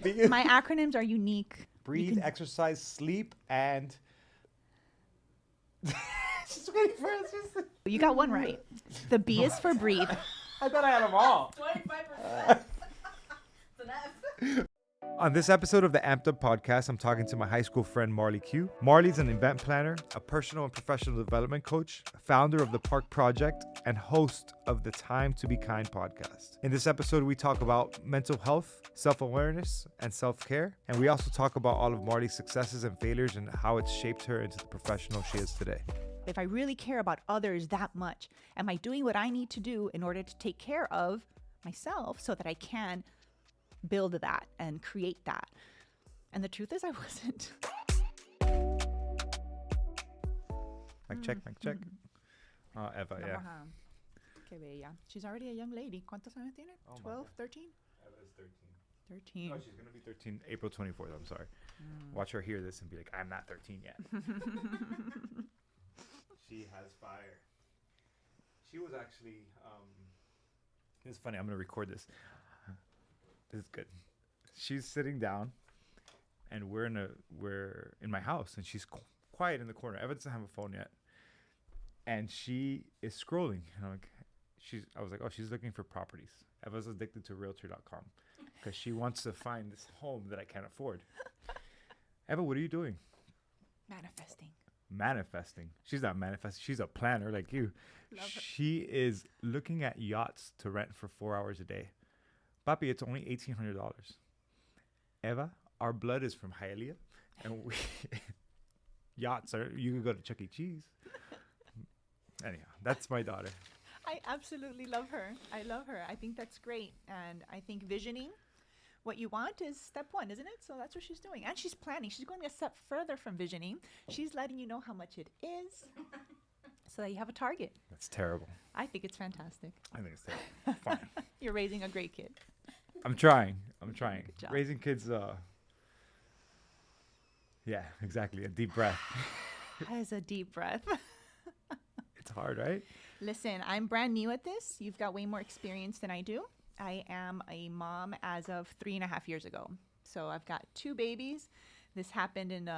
My acronyms are unique. Breathe, exercise, sleep, and... She's waiting for us. You got one right. The B is for breathe. I thought I had them all. 25%. It's an F. On this episode of the Amped Up podcast, I'm talking to my high school friend Marley Q. Marley's an event planner, a personal and professional development coach, founder of the Park Project, and host of the Time to Be Kind podcast. In this episode, we talk about mental health, self-awareness, and self-care. And we also talk about all of Marley's successes and failures and how it's shaped her into the professional she is today. If I really care about others that much, am I doing what I need to do in order to take care of myself so that I can build that and create that? And the truth is I wasn't. Mic check, mic check. Eva, yeah. Ajá. Qué bella. She's already a young lady. ¿Cuántos años tiene? Oh my 12, God. 13? Eva's 13. 13. No, she's going to be 13 April 24th. I'm sorry. Watch her hear this and be like, I'm not 13 yet. She has fire. She was actually, it's funny. I'm going to record this. This is good. She's sitting down and we're in my house and she's quiet in the corner. Eva doesn't have a phone yet. And she is scrolling. And I was like, oh, she's looking for properties. Eva's addicted to realtor.com because she wants to find this home that I can't afford. Eva, what are you doing? Manifesting. She's not manifesting. She's a planner like you. Love her. She is looking at yachts to rent for 4 hours a day. Papi, it's only $1,800. Eva, our blood is from Hialeah, and yachts are. You can go to Chuck E. Cheese. Anyhow, that's my daughter. I absolutely love her. I love her. I think that's great. And I think visioning what you want is step one, isn't it? So that's what she's doing. And she's planning. She's going a step further from visioning. She's letting you know how much it is so that you have a target. That's terrible. I think it's fantastic. I think it's terrible. Fine. You're raising a great kid. I'm trying. Good job. Raising kids, yeah, exactly. A deep breath. That is a deep breath. It's hard, right? Listen, I'm brand new at this. You've got way more experience than I do. I am a mom as of 3.5 years ago. So I've got 2 babies. This happened in,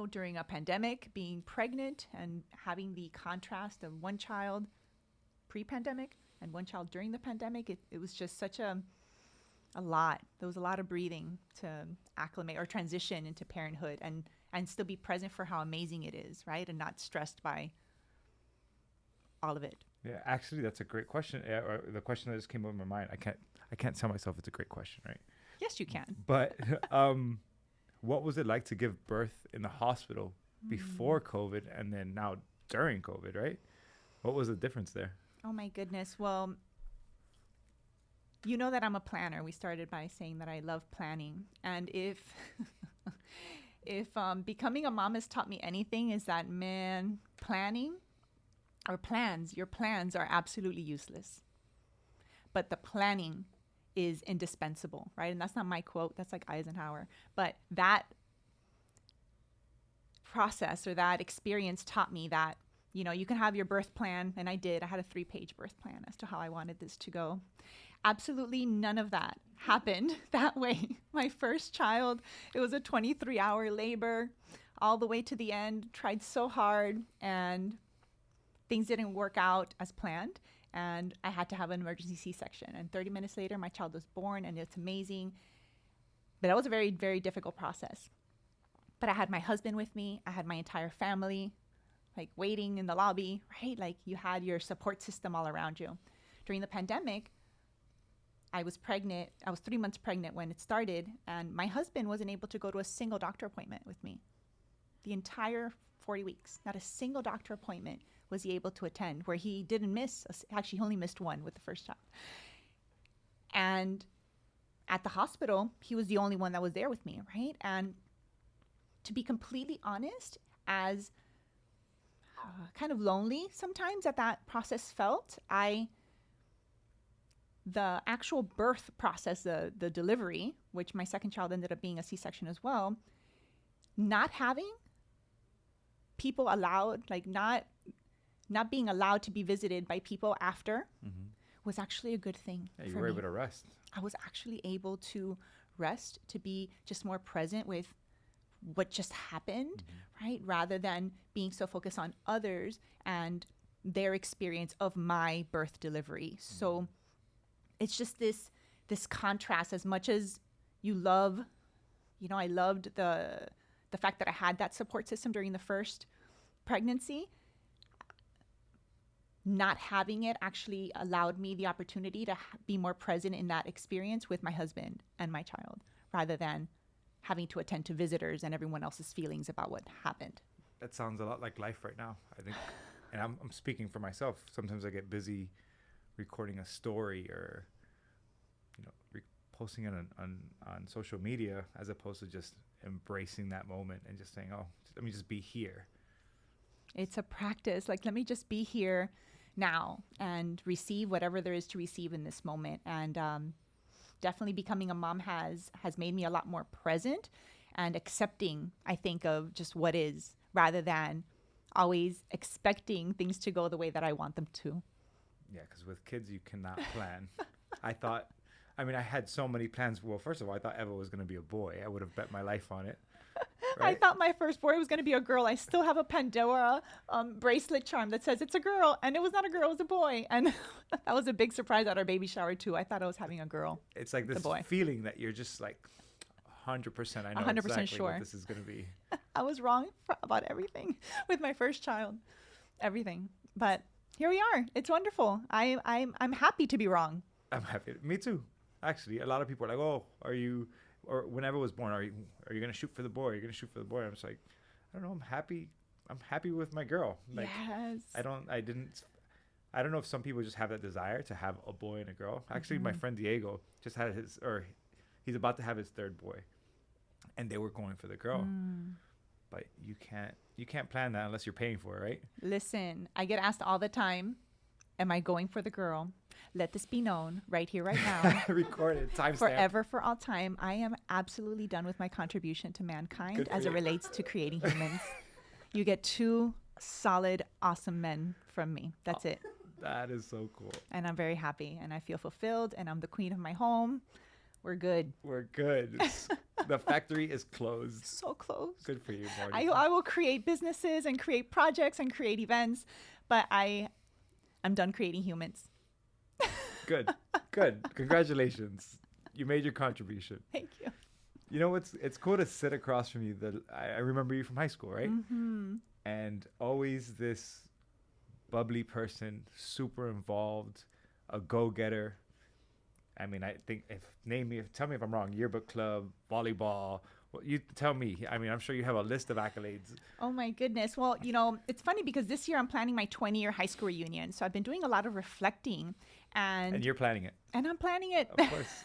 during a pandemic, being pregnant and having the contrast of one child pre-pandemic and one child during the pandemic. It was just such a lot. There was a lot of breathing to acclimate or transition into parenthood and still be present for how amazing it is, right? And not stressed by all of it. Yeah, actually, that's a great question. The question that just came up in my mind. I can't tell myself it's a great question, right? Yes, you can. But what was it like to give birth in the hospital before COVID and then now during COVID, right? What was the difference there? Oh my goodness. Well, you know that I'm a planner. We started by saying that I love planning. And if becoming a mom has taught me anything, is that, man, planning or your plans are absolutely useless. But the planning is indispensable, right? And that's not my quote. That's like Eisenhower. But that process or that experience taught me that, you can have your birth plan. And I did. I had a 3-page birth plan as to how I wanted this to go. Absolutely none of that happened that way. My first child, it was a 23-hour labor all the way to the end. Tried so hard and things didn't work out as planned. And I had to have an emergency C-section. And 30 minutes later, my child was born, and it's amazing. But that was a very, very difficult process. But I had my husband with me. I had my entire family, like, waiting in the lobby, right? Like, you had your support system all around you. During the pandemic, I was pregnant. I was 3 months pregnant when it started. And my husband wasn't able to go to a single doctor appointment with me. The entire 40 weeks, not a single doctor appointment was he able to attend, where he didn't miss, actually he only missed one with the first child. And at the hospital, he was the only one that was there with me, right? And to be completely honest, as kind of lonely sometimes that process felt, the actual birth process, the delivery, which my second child ended up being a C-section as well, not having people allowed, like not being allowed to be visited by people after was actually a good thing. Yeah, you were able to rest. I was actually able to rest, to be just more present with what just happened, right? Rather than being so focused on others and their experience of my birth delivery. So it's just this contrast. As much as you love, I loved the fact that I had that support system during the first pregnancy. Not having it actually allowed me the opportunity to be more present in that experience with my husband and my child, rather than having to attend to visitors and everyone else's feelings about what happened. That sounds a lot like life right now, I think. And I'm speaking for myself. Sometimes I get busy recording a story or, posting it on social media, as opposed to just embracing that moment and just saying, oh, let me just be here. It's a practice. Like, let me just be here now and receive whatever there is to receive in this moment. And definitely becoming a mom has made me a lot more present and accepting, I think, of just what is, rather than always expecting things to go the way that I want them to. Yeah, because with kids, you cannot plan. I had so many plans. Well, first of all, I thought Eva was going to be a boy. I would have bet my life on it. Right? I thought my first boy was going to be a girl. I still have a Pandora bracelet charm that says it's a girl, and it was not a girl, it was a boy. And that was a big surprise at our baby shower too. I thought I was having a girl. It's like this feeling that you're just like 100%. I know 100% exactly sure what this is going to be. I was wrong about everything with my first child, everything. But here we are. It's wonderful. I'm happy to be wrong. I'm happy. Me too. Actually, a lot of people are like, "Oh, are you?" Or whenever was born, are you going to shoot for the boy? Are you going to shoot for the boy? I'm just like, I don't know. I'm happy with my girl. Like, yes. I don't know if some people just have that desire to have a boy and a girl. Actually, my friend Diego just had he's about to have his third boy, and they were going for the girl. But you can't plan that unless you're paying for it, right? Listen, I get asked all the time, am I going for the girl? Let this be known right here, right now. Record it. Timestamp. Forever, for all time. I am absolutely done with my contribution to mankind as it relates to creating humans. You get 2 solid, awesome men from me. That's it. That is so cool. And I'm very happy, and I feel fulfilled, and I'm the queen of my home. We're good. We're good. The factory is closed. So close. Good for you, Marty. I will create businesses and create projects and create events, but I'm done creating humans. Good. Congratulations. You made your contribution. Thank you. You know, it's cool to sit across from you. I remember you from high school, right? Mm-hmm. And always this bubbly person, super involved, a go-getter. I mean, I think tell me if I'm wrong, yearbook club, volleyball. Well, you tell me. I mean, I'm sure you have a list of accolades. Oh, my goodness. Well, it's funny because this year I'm planning my 20-year high school reunion. So I've been doing a lot of reflecting. And you're planning it. And I'm planning it. Of course.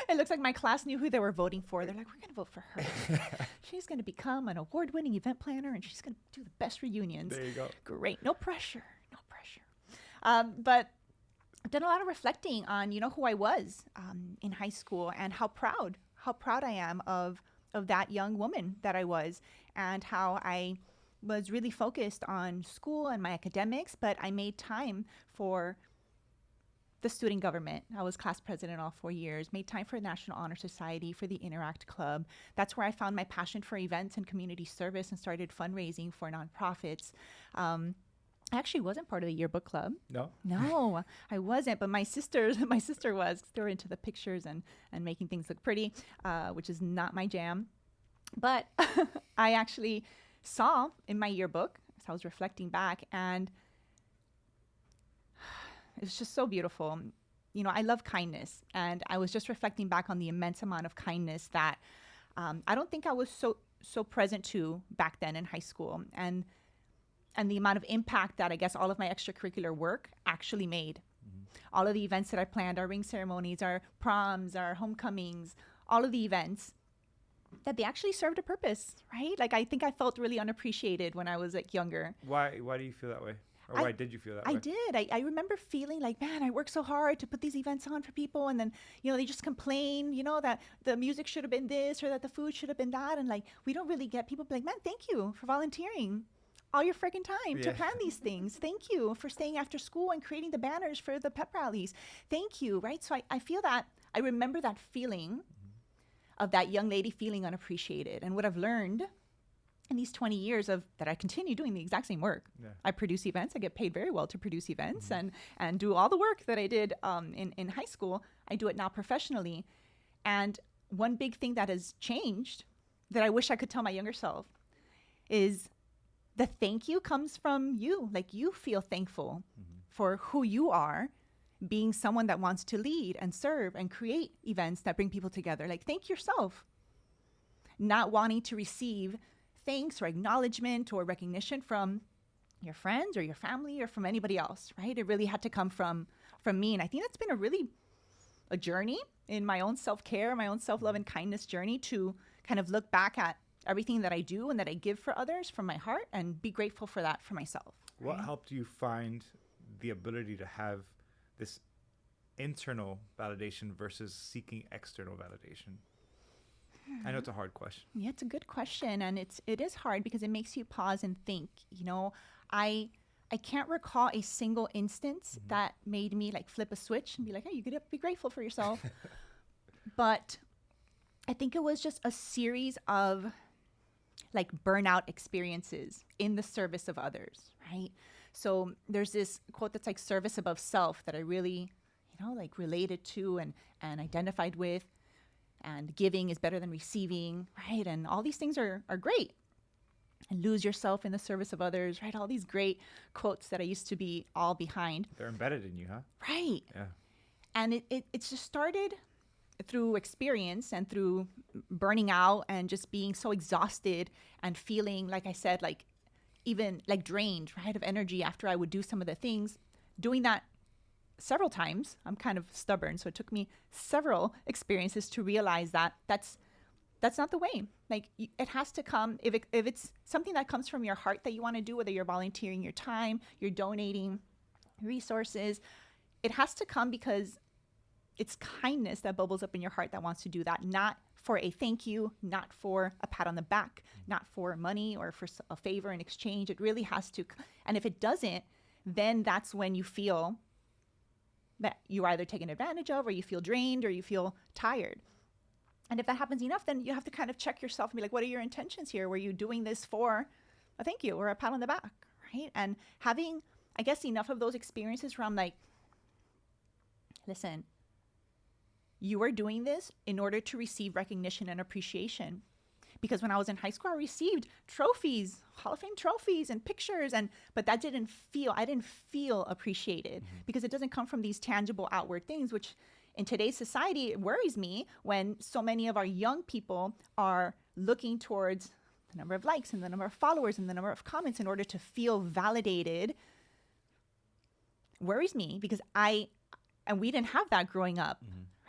It looks like my class knew who they were voting for. They're like, we're going to vote for her. She's going to become an award-winning event planner, and she's going to do the best reunions. There you go. Great. No pressure. But I've done a lot of reflecting on, who I was in high school and how proud I am of that young woman that I was, and how I was really focused on school and my academics, but I made time for the student government. I was class president all 4 years, made time for National Honor Society, for the Interact Club. That's where I found my passion for events and community service and started fundraising for nonprofits. I actually wasn't part of the yearbook club. No, I wasn't. But my sister was. They were into the pictures and making things look pretty, which is not my jam. But I actually saw in my yearbook, so I was reflecting back, and it was just so beautiful. I love kindness, and I was just reflecting back on the immense amount of kindness that I don't think I was so present to back then in high school, and the amount of impact that I guess all of my extracurricular work actually made. Mm-hmm. All of the events that I planned, our ring ceremonies, our proms, our homecomings, all of the events, that they actually served a purpose, right? Like, I think I felt really unappreciated when I was younger. Why do you feel that way? Or why did you feel that way? I did. I remember feeling like, man, I worked so hard to put these events on for people, and then, they just complain, that the music should have been this or that the food should have been that, and we don't really get people be like, man, thank you for volunteering all your freaking time to plan these things. Thank you for staying after school and creating the banners for the pep rallies. Thank you, right? So I feel that, I remember that feeling, of that young lady feeling unappreciated. And what I've learned in these 20 years of that, I continue doing the exact same work. Yeah. I produce events. I get paid very well to produce events and do all the work that I did in high school. I do it now professionally. And one big thing that has changed that I wish I could tell my younger self is the thank you comes from you. Like, you feel thankful for who you are, being someone that wants to lead and serve and create events that bring people together. Like, thank yourself. Not wanting to receive thanks or acknowledgement or recognition from your friends or your family or from anybody else, right? It really had to come from me. And I think that's been a journey in my own self-care, my own self-love and kindness journey, to kind of look back at everything that I do and that I give for others from my heart and be grateful for that for myself. What right? helped you find the ability to have this internal validation versus seeking external validation? I know it's a hard question. Yeah, it's a good question. And it is hard because it makes you pause and think. You know, I can't recall a single instance that made me like flip a switch and be like, hey, you could be grateful for yourself. But I think it was just a series of like burnout experiences in the service of others, right? So there's this quote that's like service above self that I really, like related to and identified with. And giving is better than receiving, right? And all these things are great. And lose yourself in the service of others, right? All these great quotes that I used to be all behind. They're embedded in you, huh? Right. Yeah. And it's just started through experience and through burning out and just being so exhausted and feeling, like I said, like even like drained, right, of energy after I would do some of the things. Doing that several times. I'm kind of stubborn, so it took me several experiences to realize that that's not the way. Like, it has to come, if it's something that comes from your heart that you want to do, whether you're volunteering your time, you're donating resources, it has to come because it's kindness that bubbles up in your heart that wants to do that, not for a thank you, not for a pat on the back, not for money or for a favor in exchange. It really has to. And if it doesn't, then that's when you feel that you're either taken advantage of, or you feel drained, or you feel tired. And if that happens enough, then you have to kind of check yourself and be like, what are your intentions here? Were you doing this for a thank you or a pat on the back, right? And having, I guess, enough of those experiences where I'm like, listen, you are doing this in order to receive recognition and appreciation. Because when I was in high school, I received trophies, Hall of Fame trophies and pictures, but I didn't feel appreciated because it doesn't come from these tangible outward things, which in today's society, it worries me when so many of our young people are looking towards the number of likes and the number of followers and the number of comments in order to feel validated. Worries me because we didn't have that growing up.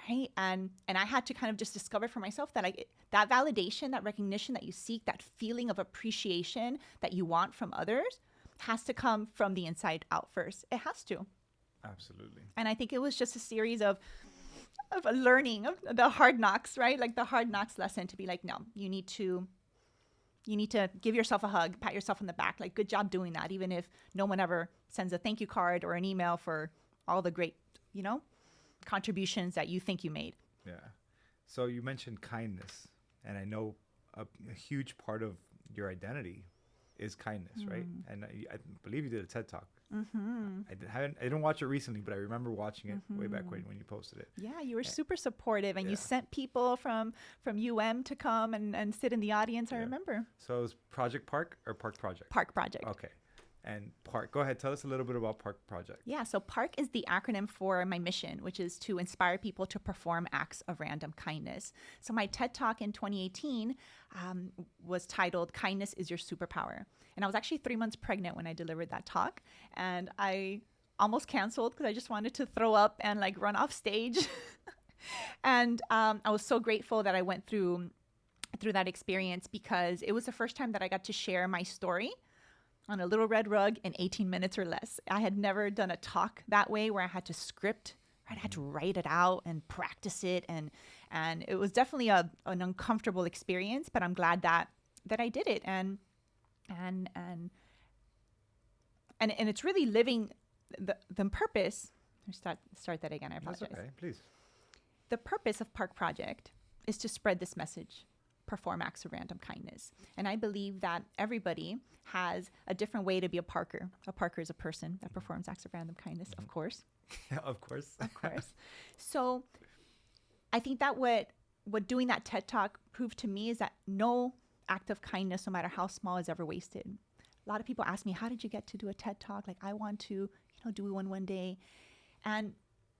Right. And I had to kind of just discover for myself that that validation, that recognition that you seek, that feeling of appreciation that you want from others has to come from the inside out first. It has to. Absolutely. And I think it was just a series of a learning of the hard knocks, right? Like the hard knocks lesson to be like, no, you need to give yourself a hug, pat yourself on the back. Like, good job doing that. Even if no one ever sends a thank you card or an email for all the great, contributions that you think you made. Yeah. So you mentioned kindness, and I know a huge part of your identity is kindness, right? And I believe you did a TED Talk. I didn't watch it recently, but I remember watching it way back when you posted it. Yeah, you were super supportive, and you sent people from UM to come and sit in the audience. I remember. So it was Project Park or Park Project? Park Project. Okay. And Park, go ahead, tell us a little bit about Park Project. Yeah, so Park is the acronym for my mission, which is to inspire people to perform acts of random kindness. So my TED Talk in 2018 was titled Kindness is Your Superpower. And I was actually 3 months pregnant when I delivered that talk. And I almost canceled because I just wanted to throw up and like run off stage. And I was so grateful that I went through that experience because it was the first time that I got to share my story on a little red rug in 18 minutes or less. I had never done a talk that way where I had to script, right? I had to write it out and practice it. And it was definitely an uncomfortable experience, but I'm glad that I did it. And it's really living the purpose. Start that again. I apologize. That's okay, please. The purpose of Park Project is to spread this message, perform acts of random kindness. And I believe that everybody has a different way to be a Parker. A Parker is a person that performs acts of random kindness, of course. Of course. Of course. So I think that what doing that TED Talk proved to me is that no act of kindness, no matter how small, is ever wasted. A lot of people ask me, how did you get to do a TED Talk? Like, I want to, do one day. And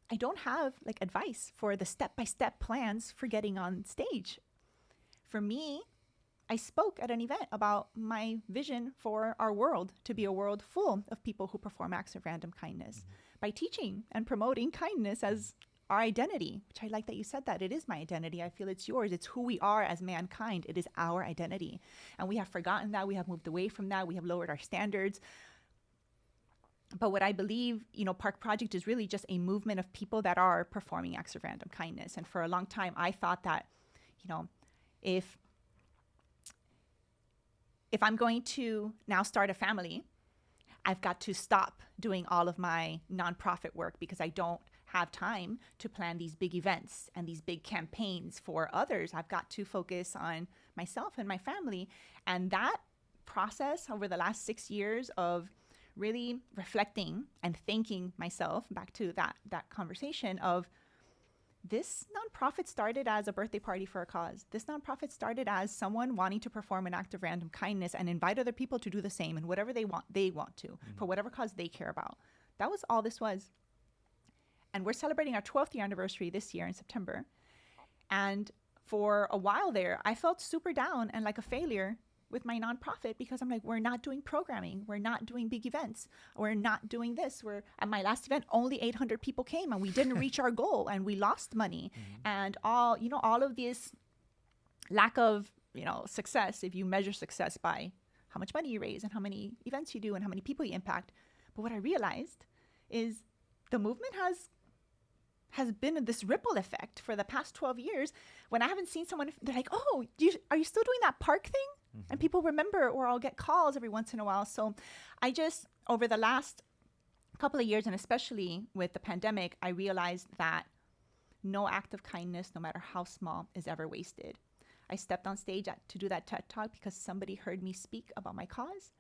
I don't have like advice for the step-by-step plans for getting on stage. For me, I spoke at an event about my vision for our world to be a world full of people who perform acts of random kindness by teaching and promoting kindness as our identity, which I like that you said that. It is my identity. I feel it's yours. It's who we are as mankind. It is our identity. And we have forgotten that. We have moved away from that. We have lowered our standards. But what I believe, Park Project is really just a movement of people that are performing acts of random kindness. And for a long time, I thought that, if I'm going to now start a family, I've got to stop doing all of my nonprofit work because I don't have time to plan these big events and these big campaigns for others. I've got to focus on myself and my family. And that process over the last 6 years of really reflecting and thanking myself, back to that conversation of, this nonprofit started as a birthday party for a cause. This nonprofit started as someone wanting to perform an act of random kindness and invite other people to do the same, and whatever they want to, for whatever cause they care about. That was all this was. And we're celebrating our 12th year anniversary this year in September. And for a while there, I felt super down and like a failure with my nonprofit because I'm like, we're not doing programming. We're not doing big events. We're not doing this. At my last event, only 800 people came and we didn't reach our goal and we lost money. And all of this lack of, success, if you measure success by how much money you raise and how many events you do and how many people you impact. But what I realized is the movement has been this ripple effect for the past 12 years. When I haven't seen someone, they're like, oh, are you still doing that park thing? And people remember, or I'll get calls every once in a while. So I just, over the last couple of years, and especially with the pandemic, I realized that no act of kindness, no matter how small, is ever wasted. I stepped on stage to do that TED Talk because somebody heard me speak about my cause.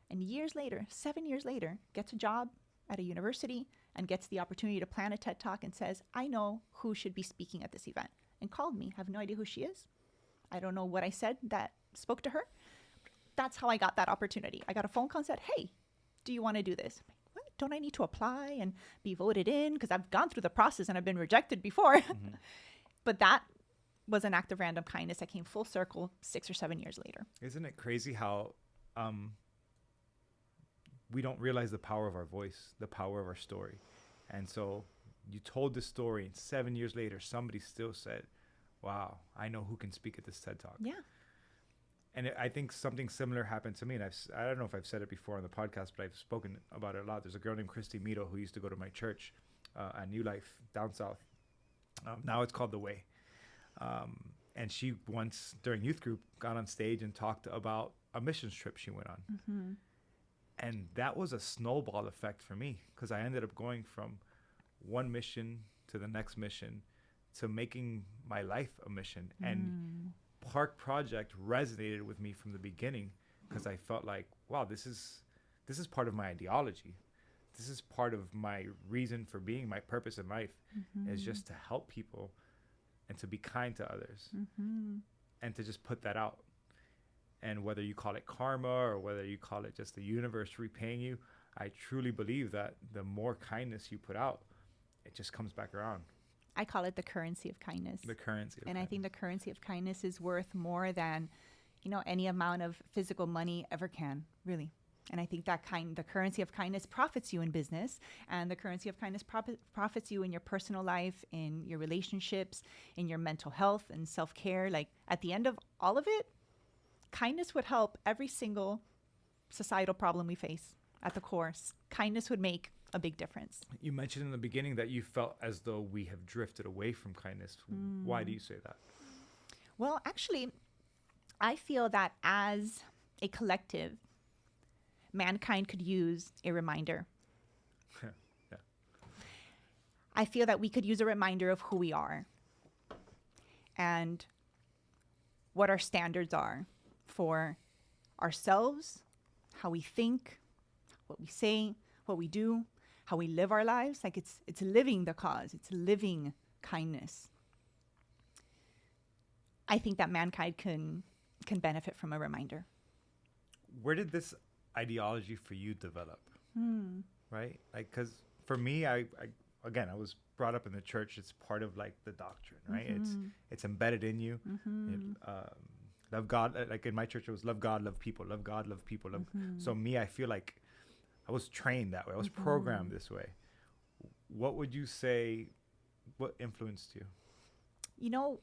And years later, 7 years later, gets a job at a university and gets the opportunity to plan a TED Talk and says, I know who should be speaking at this event, and called me. I have no idea who she is. I don't know what I said that spoke to her. That's how I got that opportunity. I got a phone call and said, hey, do you want to do this? I'm like, what? Don't I need to apply and be voted in? Because I've gone through the process and I've been rejected before. But that was an act of random kindness that came full circle 6 or 7 years later. Isn't it crazy how we don't realize the power of our voice, the power of our story? And so you told this story, and 7 years later, somebody still said, wow, I know who can speak at this TED Talk. Yeah. And I think something similar happened to me. And I don't know if I've said it before on the podcast, but I've spoken about it a lot. There's a girl named Christy Mito who used to go to my church at New Life down south. Now it's called The Way. And she once, during youth group, got on stage and talked about a missions trip she went on. And that was a snowball effect for me, because I ended up going from one mission to the next mission to making my life a mission. And Park Project resonated with me from the beginning, because I felt like, wow, this is part of my ideology. This is part of my reason for being, my purpose in life, is just to help people and to be kind to others and to just put that out. And whether you call it karma or whether you call it just the universe repaying you, I truly believe that the more kindness you put out, it just comes back around. I call it the currency of kindness. The currency of And kindness. I think the currency of kindness is worth more than, any amount of physical money ever can, really. And I think that the currency of kindness profits you in business, and the currency of kindness profits you in your personal life, in your relationships, in your mental health and self-care. Like, at the end of all of it, kindness would help every single societal problem we face at the core. Kindness would make a big difference. You mentioned in the beginning that you felt as though we have drifted away from kindness. Why do you say that? Well, actually, I feel that as a collective, mankind could use a reminder. Yeah. I feel that we could use a reminder of who we are. And what our standards are for ourselves, how we think, what we say, what we do, how we live our lives. Like it's living the cause. It's living kindness. I think that mankind can benefit from a reminder. Where did this ideology for you develop? Right? Like, because for me, I was brought up in the church. It's part of like the doctrine, right? It's embedded in you. Love God. Like in my church, it was love God, love people, love God, love people. Love. So me, I feel like I was trained that way. I was programmed this way. What would you say? What influenced you? You know,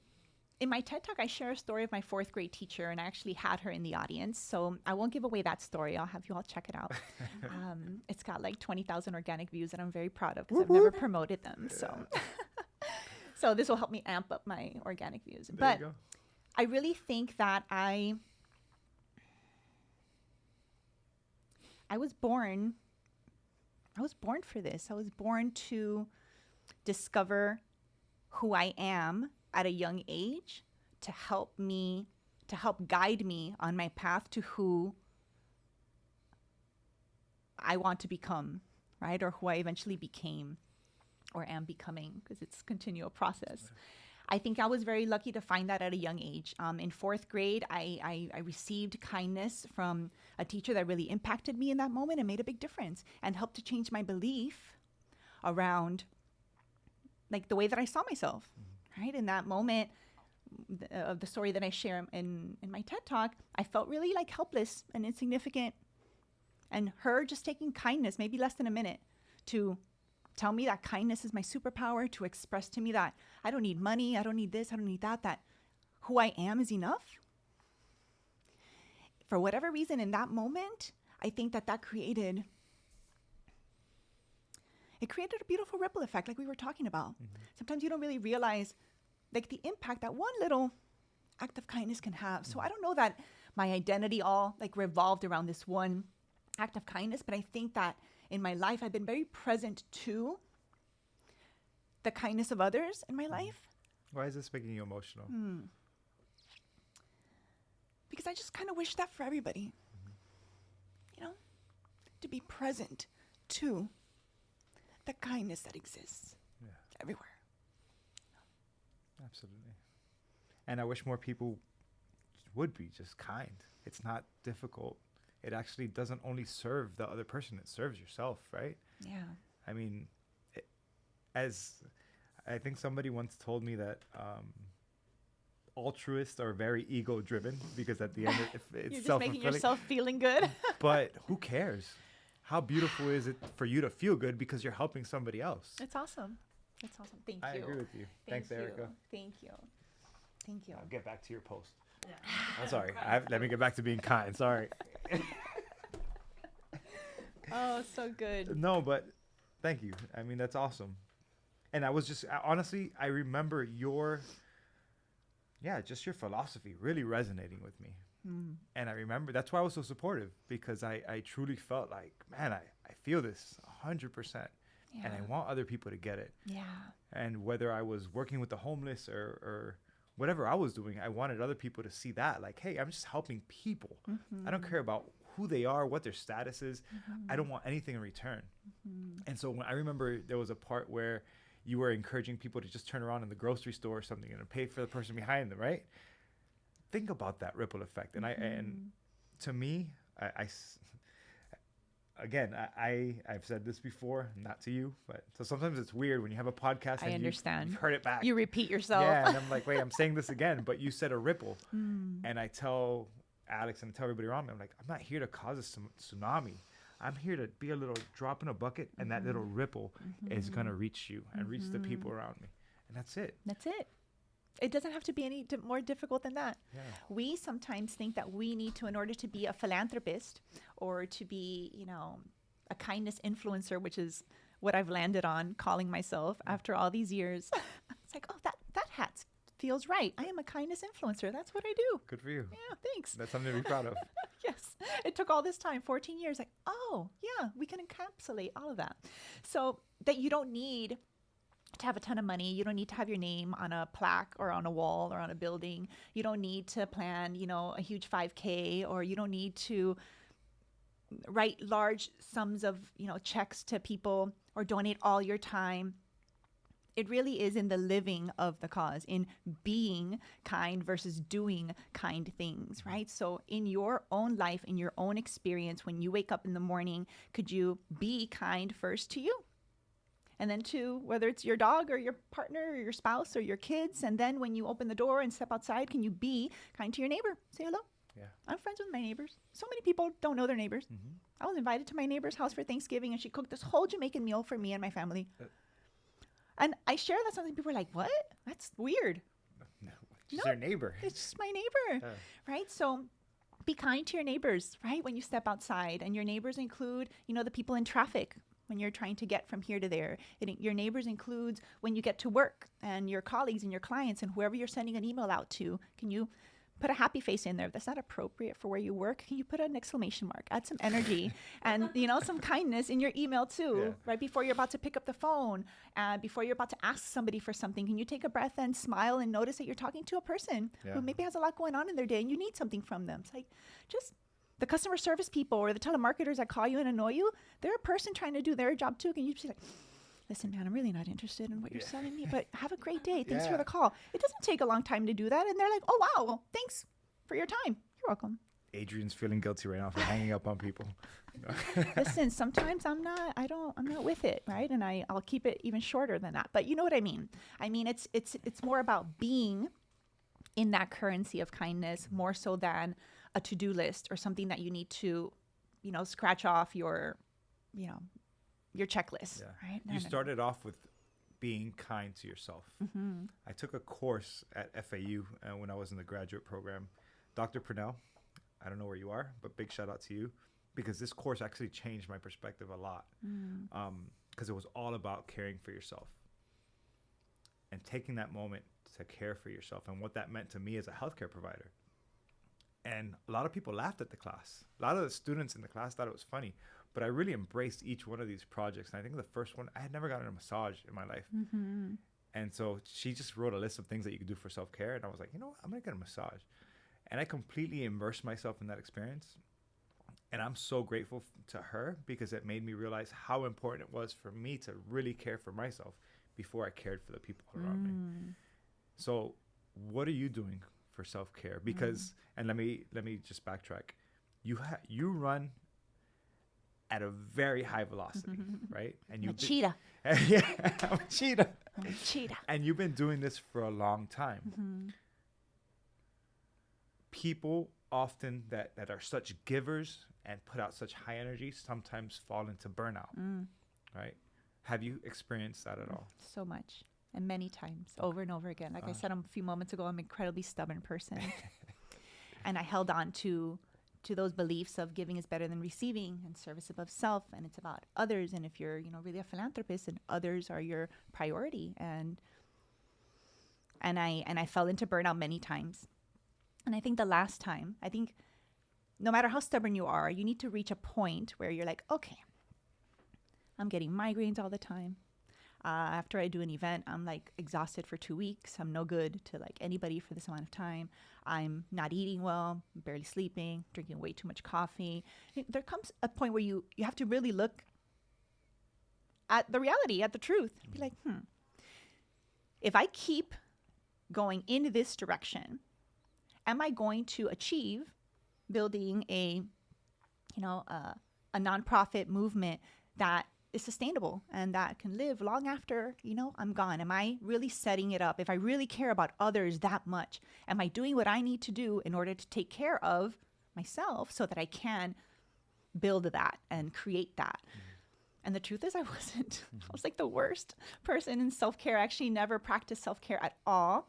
in my TED Talk, I share a story of my 4th grade teacher, and I actually had her in the audience. So I won't give away that story. I'll have you all check it out. It's got like 20,000 organic views that I'm very proud of because I've never promoted them. So, so this will help me amp up my organic views. There but you go. I really think that I was born for this. I was born to discover who I am at a young age, to help guide me on my path to who I want to become, right? Or who I eventually became or am becoming, because it's a continual process. I think I was very lucky to find that at a young age. In 4th grade, I received kindness from a teacher that really impacted me in that moment and made a big difference and helped to change my belief around like the way that I saw myself. Right? In that moment of the story that I share in my TED Talk, I felt really like helpless and insignificant. And her just taking kindness, maybe less than a minute, to tell me that kindness is my superpower, to express to me that I don't need money, I don't need this, I don't need that, that who I am is enough. For whatever reason, in that moment, I think that created a beautiful ripple effect like we were talking about. Sometimes you don't really realize like the impact that one little act of kindness can have. So I don't know that my identity all like revolved around this one act of kindness, but I think that in my life, I've been very present to the kindness of others in my life. Why is this making you emotional? Because I just kind of wish that for everybody, you know, to be present to the kindness that exists everywhere. Absolutely. And I wish more people would be just kind. It's not difficult. It actually doesn't only serve the other person, it serves yourself, right? Yeah. I mean, as I think somebody once told me that altruists are very ego-driven because at the end it's You're just self-fulfilling. making yourself feeling good. But who cares? How beautiful is it for you to feel good because you're helping somebody else? It's awesome. It's awesome. Thank you. I agree with you. Thanks, Erica. Thank you. Thank you. I'll get back to your post. Yeah. I'm sorry. Let me get back to being kind. Sorry. Oh, so good. No, but thank you. I mean, that's awesome. And I was just, honestly, I remember just your philosophy really resonating with me. And I remember, that's why I was so supportive, because I truly felt like, man, I feel this 100%. Yeah. And I want other people to get it. Yeah. And whether I was working with the homeless or whatever I was doing, I wanted other people to see that. Like, hey, I'm just helping people. I don't care about who they are, what their status is. I don't want anything in return. And so when I remember there was a part where you were encouraging people to just turn around in the grocery store or something and pay for the person behind them, right? Think about that ripple effect. And and to me, I've said this before, not to you, but so sometimes it's weird when you have a podcast and understand. you've heard it back. You repeat yourself. Yeah, and I'm like, wait, I'm saying this again, but you said a ripple. And I tell Alex and I tell everybody around me, I'm like, I'm not here to cause a tsunami. I'm here to be a little drop in a bucket, and that little ripple is going to reach you and reach the people around me. And that's it. That's it. It doesn't have to be any more difficult than that. Yeah. We sometimes think that we need to, in order to be a philanthropist or to be, a kindness influencer, which is what I've landed on calling myself after all these years. It's like, oh, that hat feels right. I am a kindness influencer. That's what I do. Good for you. Yeah, thanks. That's something to be proud of. Yes. It took all this time, 14 years. Like, oh, yeah, we can encapsulate all of that. So that you don't need to have a ton of money. You don't need to have your name on a plaque or on a wall or on a building. You don't need to plan, a huge 5K, or you don't need to write large sums of, checks to people or donate all your time. It really is in the living of the cause, in being kind versus doing kind things, right? So in your own life, in your own experience, when you wake up in the morning, could you be kind first to you? And then to whether it's your dog or your partner or your spouse or your kids. And then when you open the door and step outside, can you be kind to your neighbor? Say hello. Yeah. I'm friends with my neighbors. So many people don't know their neighbors. I was invited to my neighbor's house for Thanksgiving, and she cooked this whole Jamaican meal for me and my family. And I share that something, people are like, what? That's weird. No, she's your neighbor. It's just my neighbor, right? So be kind to your neighbors, right? When you step outside, and your neighbors include, the people in traffic when you're trying to get from here to there. Your neighbors includes when you get to work, and your colleagues and your clients and whoever you're sending an email out to. Can you put a happy face in there? If that's not appropriate for where you work, can you put an exclamation mark? Add some energy and, some kindness in your email too, right before you're about to pick up the phone, before you're about to ask somebody for something. Can you take a breath and smile and notice that you're talking to a person who maybe has a lot going on in their day and you need something from them? It's like, just the customer service people or the telemarketers that call you and annoy you, they're a person trying to do their job too. Can you just be like, listen, man, I'm really not interested in what you're selling me, but have a great day. Thanks for the call. It doesn't take a long time to do that. And they're like, oh, wow, well, thanks for your time. You're welcome. Adrian's feeling guilty right now for hanging up on people. Listen, sometimes I'm not with it, right? And I'll keep it even shorter than that. But you know what I mean? I mean, it's more about being in that currency of kindness more so than a to-do list or something that you need to, scratch off your checklist, right? You started off with being kind to yourself. I took a course at FAU when I was in the graduate program. Dr. Pernell, I don't know where you are, but big shout out to you, because this course actually changed my perspective a lot, because it was all about caring for yourself and taking that moment to care for yourself and what that meant to me as a healthcare provider. And a lot of people laughed at the class. A lot of the students in the class thought it was funny. But I really embraced each one of these projects. And I think the first one, I had never gotten a massage in my life. And so she just wrote a list of things that you could do for self-care. And I was like, you know what? I'm going to get a massage. And I completely immersed myself in that experience. And I'm so grateful to her, because it made me realize how important it was for me to really care for myself before I cared for the people around me. So what are you doing for self-care? Because, and let me just backtrack. You run at a very high velocity, right? And I'm a cheetah. Yeah, I'm a cheetah. I'm a cheetah. And you've been doing this for a long time. People often that are such givers and put out such high energy sometimes fall into burnout, right? Have you experienced that at all? So much. And many times, over and over again. Like I said a few moments ago, I'm an incredibly stubborn person. And I held on to those beliefs of giving is better than receiving and service above self, and it's about others. And if you're, really a philanthropist, and others are your priority. And I fell into burnout many times. And I think the last time, no matter how stubborn you are, you need to reach a point where you're like, okay, I'm getting migraines all the time. After I do an event, I'm like exhausted for 2 weeks. I'm no good to like anybody for this amount of time. I'm not eating well, barely sleeping, drinking way too much coffee. There comes a point where you have to really look at the reality, at the truth. Be like, if I keep going in this direction, am I going to achieve building a nonprofit movement that is sustainable and that can live long after, I'm gone? Am I really setting it up? If I really care about others that much, am I doing what I need to do in order to take care of myself so that I can build that and create that? And the truth is I wasn't. I was like the worst person in self-care. I actually never practiced self-care at all.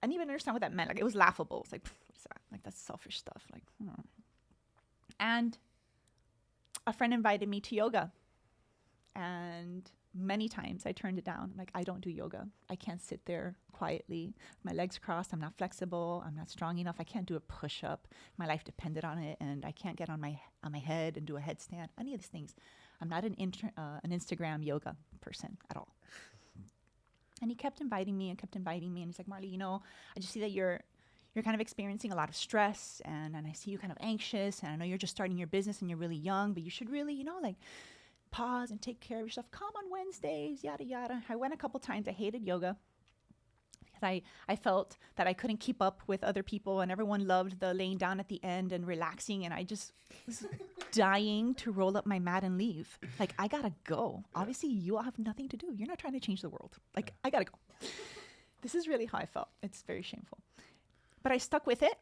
I didn't even understand what that meant. Like, it was laughable. It's like, what's that? Like, that's selfish stuff. Like, And a friend invited me to yoga, and many times I turned it down. I'm like, I don't do yoga. I can't sit there quietly. My legs crossed. I'm not flexible. I'm not strong enough. I can't do a push-up. My life depended on it, and I can't get on my head and do a headstand. Any of these things. I'm not an Instagram yoga person at all. And he kept inviting me and kept inviting me. And he's like, Marley, I just see that you're kind of experiencing a lot of stress, and I see you kind of anxious, and I know you're just starting your business and you're really young, but you should really, like pause and take care of yourself. Come on Wednesdays, yada, yada. I went a couple times. I hated yoga because I felt that I couldn't keep up with other people, and everyone loved the laying down at the end and relaxing. And I just was dying to roll up my mat and leave. Like, I gotta go. Obviously, you all have nothing to do. You're not trying to change the world. Like, I gotta go. This is really how I felt. It's very shameful. But I stuck with it,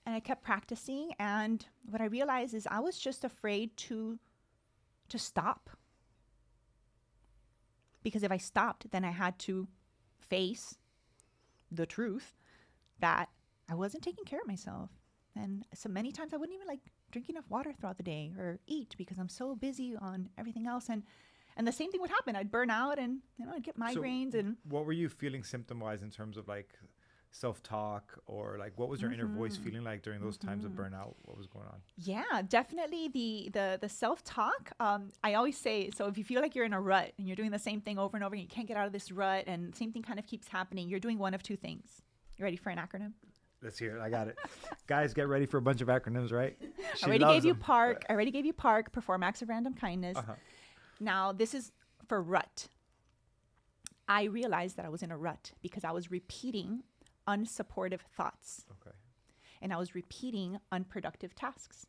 and I kept practicing. And what I realized is I was just afraid to stop. Because if I stopped, then I had to face the truth that I wasn't taking care of myself. And so many times I wouldn't even drink enough water throughout the day or eat because I'm so busy on everything else. And the same thing would happen. I'd burn out, and I'd get migraines. And what were you feeling symptom-wise in terms of self-talk, or what was your inner voice feeling like during those times of burnout? What was going on? Yeah, definitely the self-talk. I always say, so if you feel like you're in a rut and you're doing the same thing over and over and you can't get out of this rut and the same thing kind of keeps happening, you're doing one of two things. You ready for an acronym? Let's hear it. I got it. Guys, get ready for a bunch of acronyms, right? I already gave you PARK. I already gave you PARK, perform acts of random kindness. Now, this is for rut. I realized that I was in a rut because I was repeating unsupportive thoughts. Okay. And I was repeating unproductive tasks.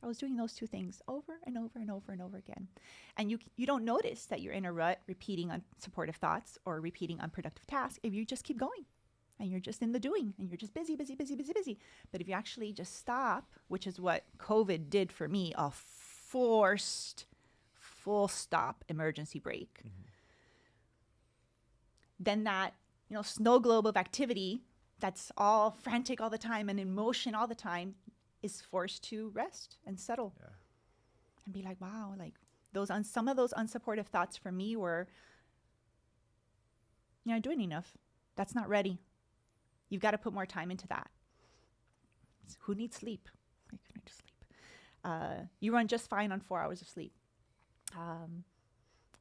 I was doing those two things over and over and over and over again. And you don't notice that you're in a rut repeating unsupportive thoughts or repeating unproductive tasks if you just keep going and you're just in the doing and you're just busy. But if you actually just stop, which is what COVID did for me, a forced full stop emergency brake, then that snow globe of activity that's all frantic all the time and in motion all the time is forced to rest and settle and be like, wow, some of those unsupportive thoughts for me were, you're not doing enough. That's not ready. You've got to put more time into that. Who needs sleep? I need to sleep. You run just fine on 4 hours of sleep.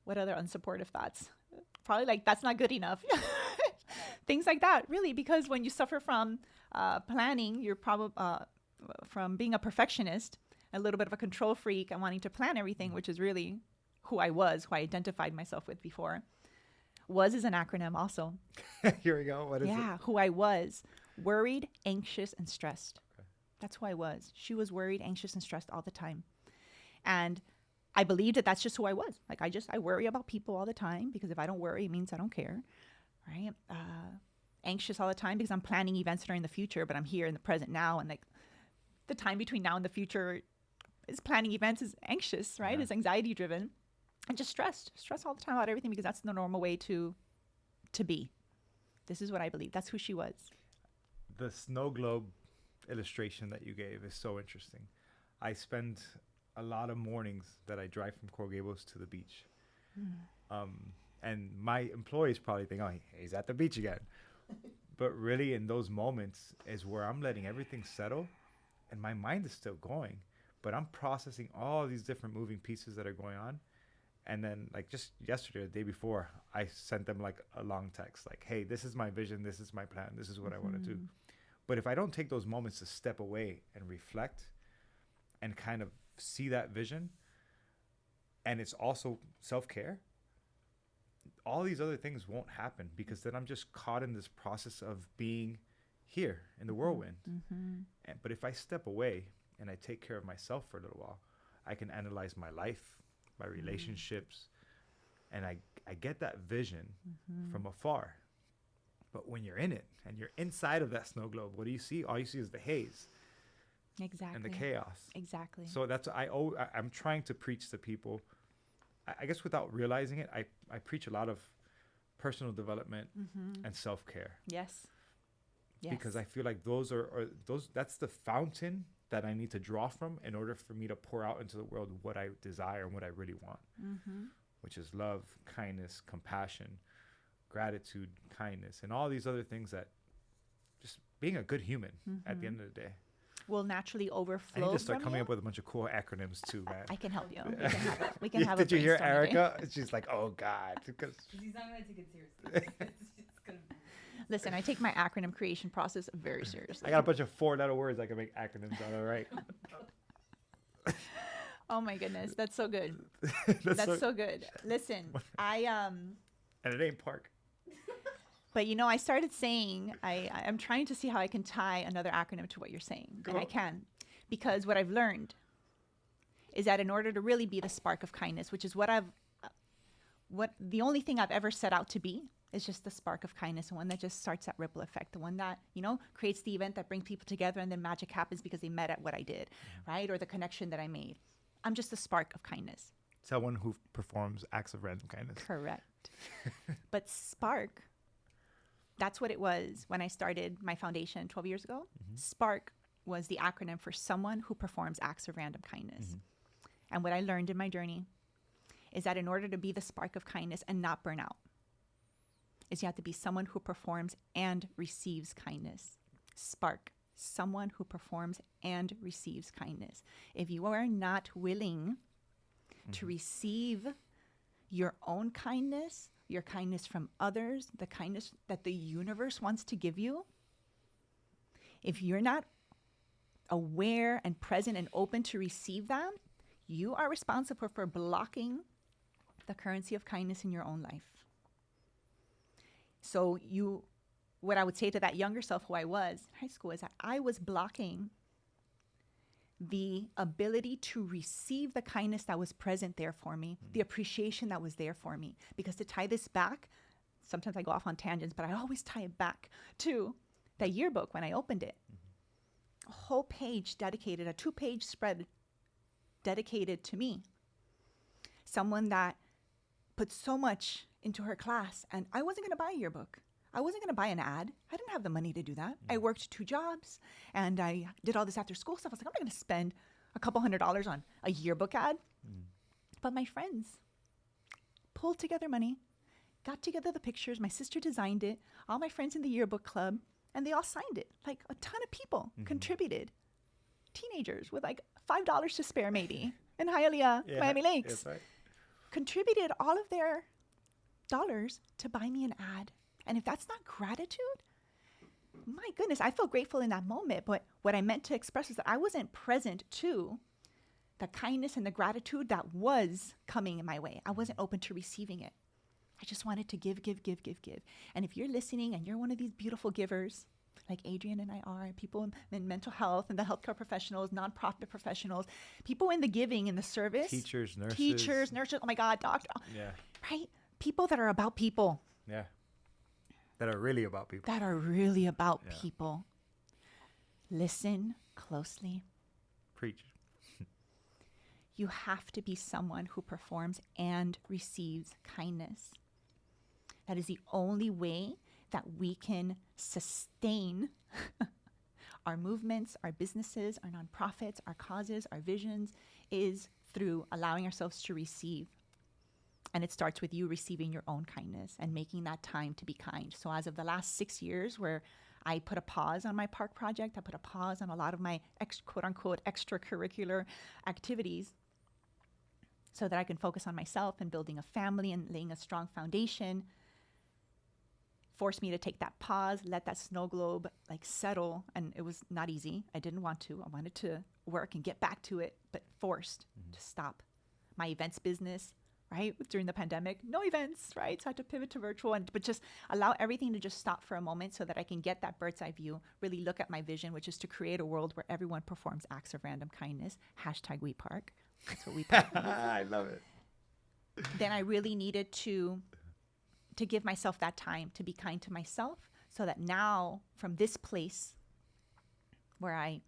What other unsupportive thoughts? Probably that's not good enough. Things like that, really, because when you suffer from planning, you're probably from being a perfectionist, a little bit of a control freak, and wanting to plan everything, which is really who I identified myself with before. Was is an acronym also. Here we go. What is it? Yeah, who I was. Worried, anxious, and stressed. Okay. That's who I was. She was worried, anxious, and stressed all the time. And I believed that that's just who I was. I worry about people all the time because if I don't worry, it means I don't care. Right? Anxious all the time because I'm planning events that are in the future, but I'm here in the present now. And the time between now and the future is planning events is anxious, right? It's anxiety driven. And just stressed all the time about everything because that's the normal way to be. This is what I believe. That's who she was. The snow globe illustration that you gave is so interesting. I spend a lot of mornings that I drive from Coral Gables to the beach. And my employees probably think, oh, he's at the beach again. But really in those moments is where I'm letting everything settle and my mind is still going, but I'm processing all these different moving pieces that are going on. And then just yesterday, the day before, I sent them a long text, hey, this is my vision. This is my plan. This is what I want to do. But if I don't take those moments to step away and reflect and kind of see that vision, and it's also self-care, all these other things won't happen because then I'm just caught in this process of being here in the whirlwind. But if I step away and I take care of myself for a little while, I can analyze my life, my relationships, and I get that vision from afar. But when you're in it and you're inside of that snow globe, what do you see? All you see is the haze. Exactly. And the chaos. Exactly. So that's I'm trying to preach to people. I guess without realizing it, I preach a lot of personal development and self-care. Yes. Because I feel like that's the fountain that I need to draw from in order for me to pour out into the world what I desire and what I really want, which is love, kindness, compassion, gratitude, kindness, and all these other things that just being a good human at the end of the day. will naturally I overflow. need to start from coming you. up with a bunch of cool acronyms too, man. I can help you. We can have Did a you hear brainstorming day. Erica? She's like, oh God. 'Cause- He's not gonna take it seriously. It's gonna be. Listen, I take my acronym creation process very seriously. I got a bunch of 4-letter words I can make acronyms out of, right? Oh my goodness, that's so good. That's That's so good. Listen, And it ain't park. but I started saying I'm trying to see how I can tie another acronym to what you're saying, and I Go. can, because what I've learned is that in order to really be the spark of kindness, which is what the only thing I've ever set out to be, is just the spark of kindness, the one that just starts that ripple effect, the one that creates the event that brings people together, and then magic happens because they met at what I did, right, or the connection that I made. I'm just the spark of kindness. Someone who performs acts of random kindness. Correct. But spark, that's what it was when I started my foundation 12 years ago. Spark was the acronym for someone who performs acts of random kindness. And what I learned in my journey is that in order to be the spark of kindness and not burn out, is you have to be someone who performs and receives kindness. Spark, someone who performs and receives kindness. If you are not willing to receive your own kindness, your kindness from others, the kindness that the universe wants to give you, if you're not aware and present and open to receive that, you are responsible for blocking the currency of kindness in your own life. So what I would say to that younger self who I was in high school is that I was blocking the ability to receive the kindness that was present there for me, the appreciation that was there for me. Because to tie this back, sometimes I go off on tangents, but I always tie it back to that yearbook when I opened it. A whole page dedicated, a 2-page spread dedicated to me. Someone that put so much into her class, and I wasn't going to buy a yearbook. I wasn't going to buy an ad. I didn't have the money to do that. I worked 2 jobs and I did all this after school stuff. I was like, I'm not going to spend a couple $100s on a yearbook ad. But my friends pulled together money, got together the pictures. My sister designed it. All my friends in the yearbook club, and they all signed it. Like a ton of people contributed. Teenagers with like $5 to spare maybe in Hialeah, Miami Lakes. Right. Contributed all of their dollars to buy me an ad. And if that's not gratitude, my goodness, I feel grateful in that moment. But what I meant to express is that I wasn't present to the kindness and the gratitude that was coming in my way. I wasn't open to receiving it. I just wanted to give. And if you're listening and you're one of these beautiful givers, like Adrian and I are, people in mental health and the healthcare professionals, nonprofit professionals, people in the giving, in the service. Teachers, nurses. Oh my God, doctor. Yeah. Right? People that are about people. Yeah. That are really about people. That are really about people. Listen closely. Preach. You have to be someone who performs and receives kindness. That is the only way that we can sustain our movements, our businesses, our nonprofits, our causes, our visions, is through allowing ourselves to receive. And it starts with you receiving your own kindness and making that time to be kind. So as of the last 6 years, where I put a pause on my park project, I put a pause on a lot of my quote unquote extracurricular activities so that I can focus on myself and building a family and laying a strong foundation, forced me to take that pause, let that snow globe like settle. And it was not easy. I didn't want to. I wanted to work and get back to it, but forced to stop. My events business, right? During the pandemic, no events, right? So I had to pivot to virtual, but just allow everything to just stop for a moment so that I can get that bird's eye view, really look at my vision, which is to create a world where everyone performs acts of random kindness. #WePark. That's what we park. I love it. Then I really needed to give myself that time to be kind to myself, so that now from this place where I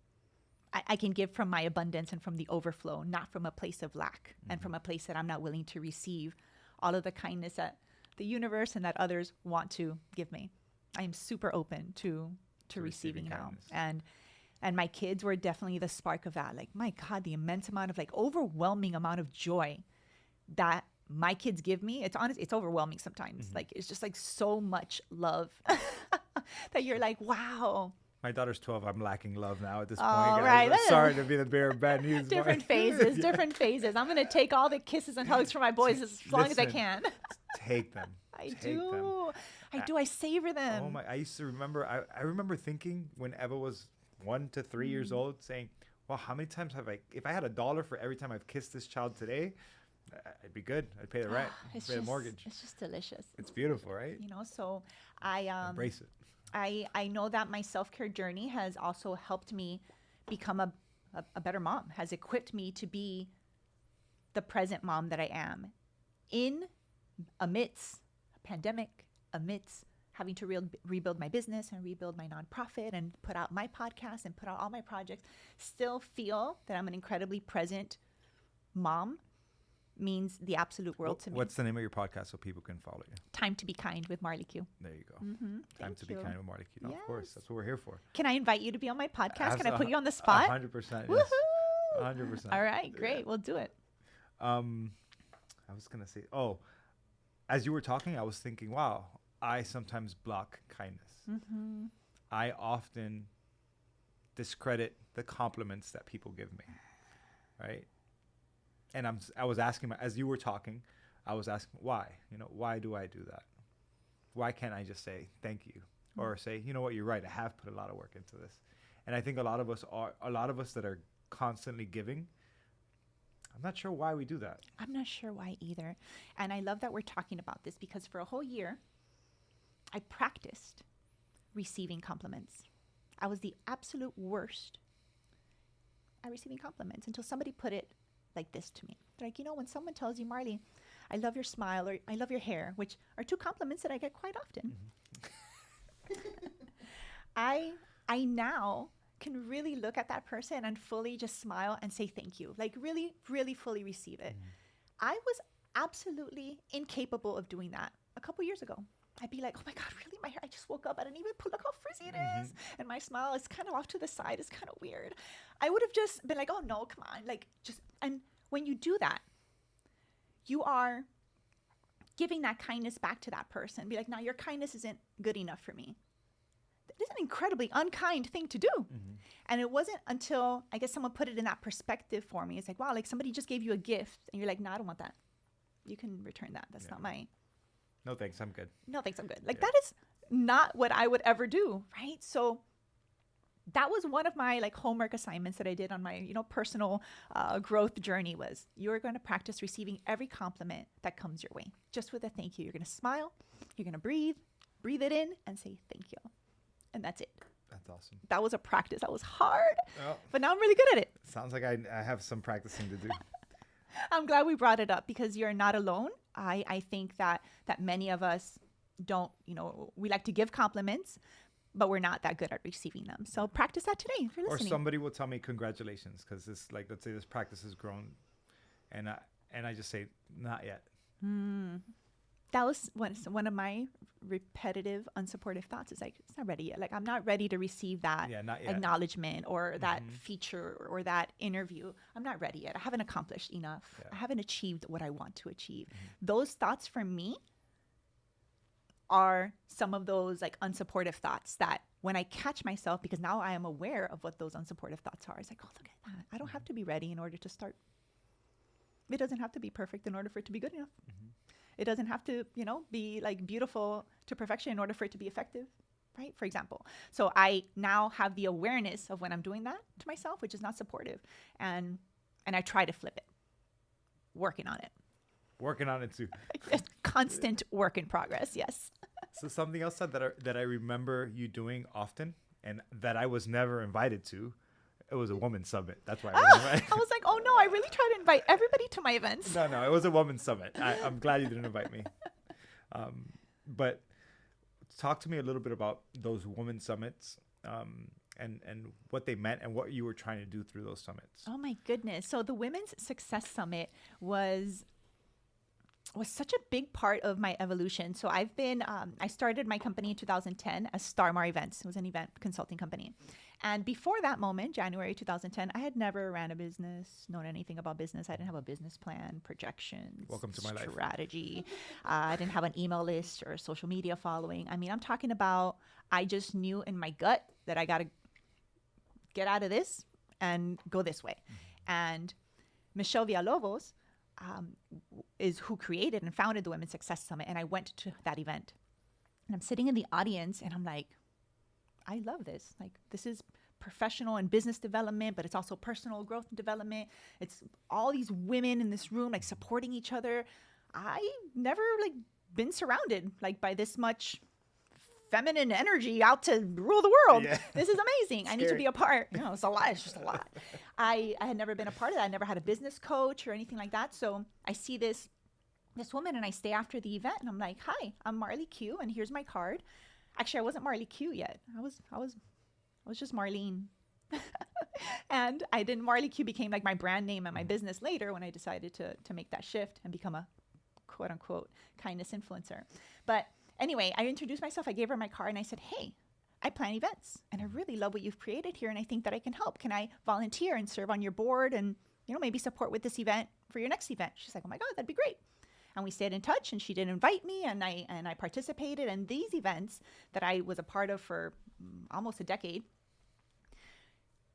can give from my abundance and from the overflow, not from a place of lack and from a place that I'm not willing to receive all of the kindness that the universe and that others want to give me. I am super open to receiving now. kindness. And my kids were definitely the spark of that. Like, my God, the immense amount of overwhelming amount of joy that my kids give me. It's honest, it's overwhelming sometimes. Like, it's just like so much love that you're like, wow, My daughter's 12. I'm lacking love now at this Oh, point. right. I'm sorry to be the bearer of bad news. Different phases, different phases. I'm gonna take all the kisses and hugs from my boys as long as I Listen, can. Take them. I Take do. them. I do. I savor them. Oh my! I used to remember. I remember thinking when Eva was 1 to 3 years old, saying, "Well, how many times have I? If I had $1 for every time I've kissed this child today, I'd be good. I'd pay the rent, pay the mortgage. It's just delicious. It's beautiful, right? You know, so I Embrace it. I know that my self-care journey has also helped me become a better mom, has equipped me to be the present mom that I am amidst a pandemic, amidst having to rebuild my business and rebuild my nonprofit and put out my podcast and put out all my projects. Still feel that I'm an incredibly present mom means the absolute world to me. What's the name of your podcast so people can follow you? Time to be kind with Marley Q. There you go. Mm-hmm. Time to be kind with Marty Q. Of course, Yes. that's what we're here for. Can I invite you to be on my podcast? Can I put you on the spot? 100%. Woohoo! Yes. 100%. All right, great. We'll do it. I was gonna say, as you were talking, I was thinking, wow, I sometimes block kindness. Mm-hmm. I often discredit the compliments that people give me, right? And I was asking, as you were talking, I was asking why. Why do I do that? Why can't I just say thank you, or say, you know what, you're right, I have put a lot of work into this. And I think a lot of us that are constantly giving, I'm not sure why we do that. I'm not sure why either. And I love that we're talking about this because for a whole year, I practiced receiving compliments. I was the absolute worst at receiving compliments until somebody put it like this to me. They're like, when someone tells you, Marley, I love your smile or I love your hair, which are two compliments that I get quite often. Mm-hmm. I now can really look at that person and fully just smile and say thank you. Like really, really fully receive it. Mm-hmm. I was absolutely incapable of doing that a couple years ago. I'd be like, oh my God, really? My hair, I just woke up. I didn't even look how frizzy it is. And my smile is kind of off to the side. It's kind of weird. I would have just been like, oh no, come on. And when you do that, you are giving that kindness back to that person. Be like, now your kindness isn't good enough for me. It is an incredibly unkind thing to do. Mm-hmm. And it wasn't until I guess someone put it in that perspective for me. It's like, wow, like somebody just gave you a gift and you're like, no, I don't want that. You can return that. That's not mine. No, thanks. I'm good. No, thanks. I'm good. Like that is not what I would ever do. Right. So that was one of my homework assignments that I did on my, personal growth journey was you're going to practice receiving every compliment that comes your way. Just with a thank you. You're going to smile. You're going to breathe it in and say thank you. And that's it. That's awesome. That was a practice. That was hard, but now I'm really good at it. Sounds like I have some practicing to do. I'm glad we brought it up because you're not alone. I think that many of us don't, we like to give compliments, but we're not that good at receiving them. So practice that today if you're listening. Or somebody will tell me congratulations because this, let's say this practice has grown, and I just say not yet. That was one of my repetitive, unsupportive thoughts. Is like it's not ready yet. Like I'm not ready to receive that acknowledgement or that feature or that interview. I'm not ready yet. I haven't accomplished enough. Yeah. I haven't achieved what I want to achieve. Those thoughts for me are some of those unsupportive thoughts that when I catch myself, because now I am aware of what those unsupportive thoughts are. It's like, oh, look at that. I don't have to be ready in order to start. It doesn't have to be perfect in order for it to be good enough. It doesn't have to, be beautiful to perfection in order for it to be effective, right? For example. So I now have the awareness of when I'm doing that to myself, which is not supportive. And I try to flip it. Working on it. Working on it too. Constant work in progress, yes. So something else that I remember you doing often and that I was never invited to, it was a women's summit. That's why I was invited. I was like, oh no, I really try to invite everybody to my events. No, it was a women's summit. I'm glad you didn't invite me. But talk to me a little bit about those women's summits and what they meant and what you were trying to do through those summits. Oh my goodness. So the Women's Success Summit was was such a big part of my evolution. So I've been, I started my company in 2010 as Starmar Events. It was an event consulting company. And before that moment, January 2010, I had never ran a business, known anything about business. I didn't have a business plan, projections, Welcome to my life. strategy. I didn't have an email list or a social media following. I mean, I'm talking about, I just knew in my gut that I got to get out of this and go this way. And Michelle Villalobos is who created and founded the Women's Success Summit. And I went to that event. And I'm sitting in the audience and I'm like, I love this. Like, this is professional and business development, but it's also personal growth and development. It's all these women in this room, like, supporting each other. I never, like, been surrounded, like, by this much feminine energy out to rule the world. Yeah. This is amazing. I need to be a part. You know, it's a lot. It's just a lot. I had never been a part of that. I never had a business coach or anything like that. So I see this woman and I stay after the event and I'm like, hi, I'm Marley Q and here's my card. Actually, I wasn't Marley Q yet. I was just Marlene. And Marley Q became like my brand name and my business later when I decided to make that shift and become a quote unquote kindness influencer. But anyway, I introduced myself. I gave her my card and I said, hey, I plan events and I really love what you've created here and I think that I can help. Can I volunteer and serve on your board and, you know, maybe support with this event for your next event? She's like, oh my God, that'd be great. And we stayed in touch and she did invite me and I participated in these events that I was a part of for almost a decade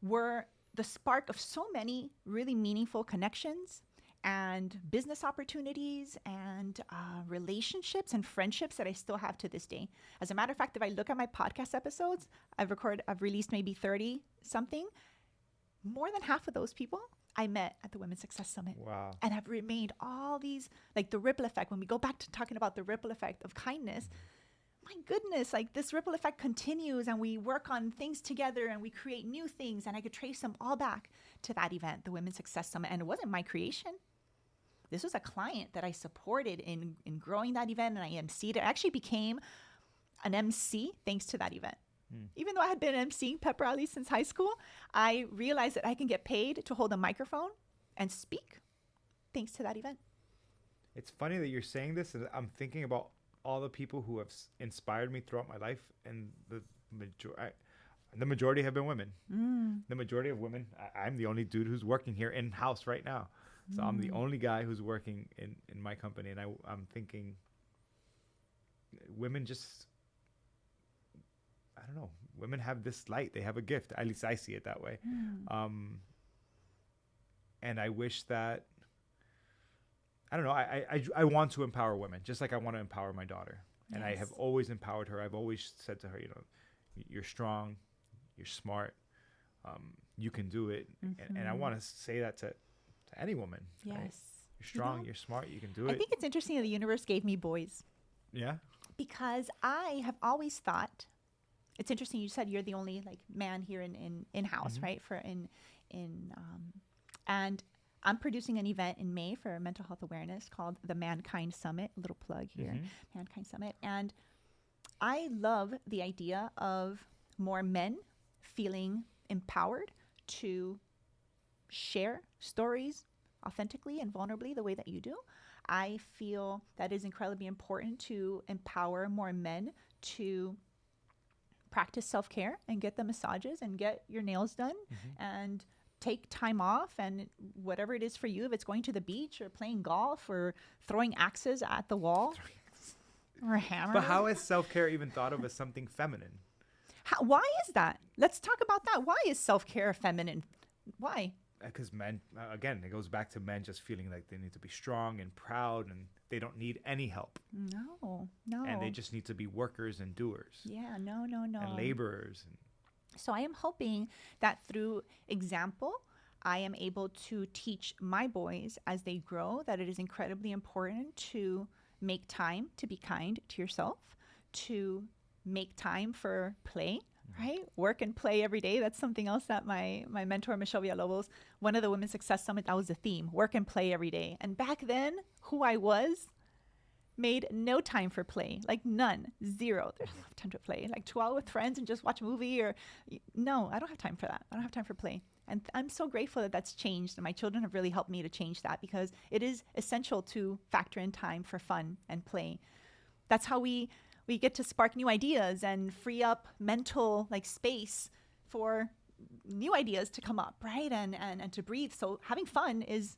were the spark of so many really meaningful connections and business opportunities and relationships and friendships that I still have to this day. As a matter of fact, if I look at my podcast episodes, I've released maybe 30 something. More than half of those people I met at the Women's Success Summit. Wow. And have remained all these, like the ripple effect. When we go back to talking about the ripple effect of kindness, my goodness, like this ripple effect continues and we work on things together and we create new things. And I could trace them all back to that event, the Women's Success Summit. And it wasn't my creation. This was a client that I supported in growing that event and I emceed it. I actually became an MC thanks to that event. Even though I had been emceeing pep rallies since high school, I realized that I can get paid to hold a microphone and speak thanks to that event. It's funny that you're saying this, and I'm thinking about all the people who have inspired me throughout my life, and the majority have been women. The majority of women. I'm the only dude who's working here in-house right now. So I'm the only guy who's working in my company, and I'm thinking women just... I don't know. Women have this light. They have a gift. At least I see it that way. And I wish that, I don't know. I want to empower women just like I want to empower my daughter. And I have always empowered her. I've always said to her, you know, you're strong, you're smart, you can do it. And I want to say that to any woman. Yes. Right? You're strong, you're smart, you can do it. I think it's interesting that the universe gave me boys. Yeah. Because I have always thought, it's interesting. You said you're the only like man here in-house, right? And I'm producing an event in May for mental health awareness called the Mankind Summit. A little plug here, Mankind Summit. And I love the idea of more men feeling empowered to share stories authentically and vulnerably the way that you do. I feel that is incredibly important to empower more men to practice self-care and get the massages and get your nails done and take time off and whatever it is for you, if it's going to the beach or playing golf or throwing axes at the wall or a hammer. But how is self-care even thought of as something feminine? Why is that? Let's talk about that. Why is self-care feminine? Why? Because men, again, it goes back to men just feeling like they need to be strong and proud and they don't need any help. No. And they just need to be workers and doers. Yeah, no. And laborers. So I am hoping that through example, I am able to teach my boys as they grow that it is incredibly important to make time to be kind to yourself, to make time for play. Right? Work and play every day. That's something else that my mentor, Michelle Villalobos, one of the Women's Success Summit, that was the theme, work and play every day. And back then, who I was made no time for play, like none, zero. There's no time to play, like 2 hours with friends and just watch a movie no, I don't have time for that. I don't have time for play. And I'm so grateful that that's changed. And my children have really helped me to change that because it is essential to factor in time for fun and play. That's how we get to spark new ideas and free up mental like space for new ideas to come up, right? And to breathe. So having fun is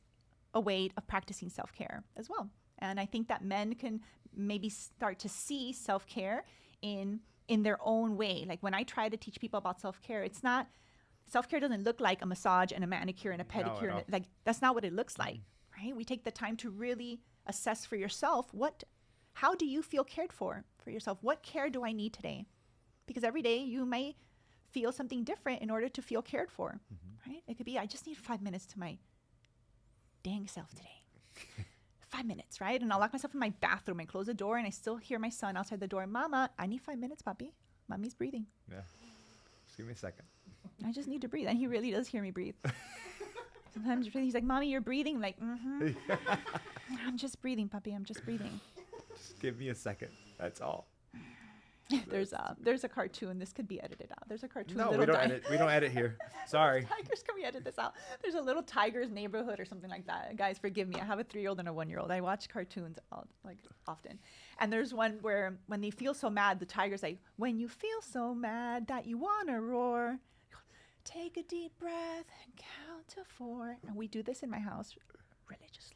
a way of practicing self-care as well. And I think that men can maybe start to see self-care in their own way. Like when I try to teach people about self-care, it's not, self-care doesn't look like a massage and a manicure and a pedicure. No, like that's not what it looks like, right? We take the time to really assess for yourself, how do you feel cared for yourself? What care do I need today? Because every day you may feel something different in order to feel cared for, right? It could be, I just need 5 minutes to my dang self today. 5 minutes, right? And I'll lock myself in my bathroom and close the door and I still hear my son outside the door. Mama, I need 5 minutes, papi. Mommy's breathing. Yeah. Just give me a second. I just need to breathe. And he really does hear me breathe. Sometimes he's like, Mommy, you're breathing. I'm like, I'm just breathing, papi. I'm just breathing. Just give me a second. That's all. There's a cartoon. This could be edited out. There's a cartoon. No, we don't edit. We don't edit here. Sorry. Tigers, can we edit this out? There's a little tiger's neighborhood or something like that. Guys, forgive me. I have a 3-year-old and a 1-year-old. I watch cartoons often. And there's one where when they feel so mad, the tiger's like, when you feel so mad that you want to roar, take a deep breath and count to 4. And we do this in my house religiously.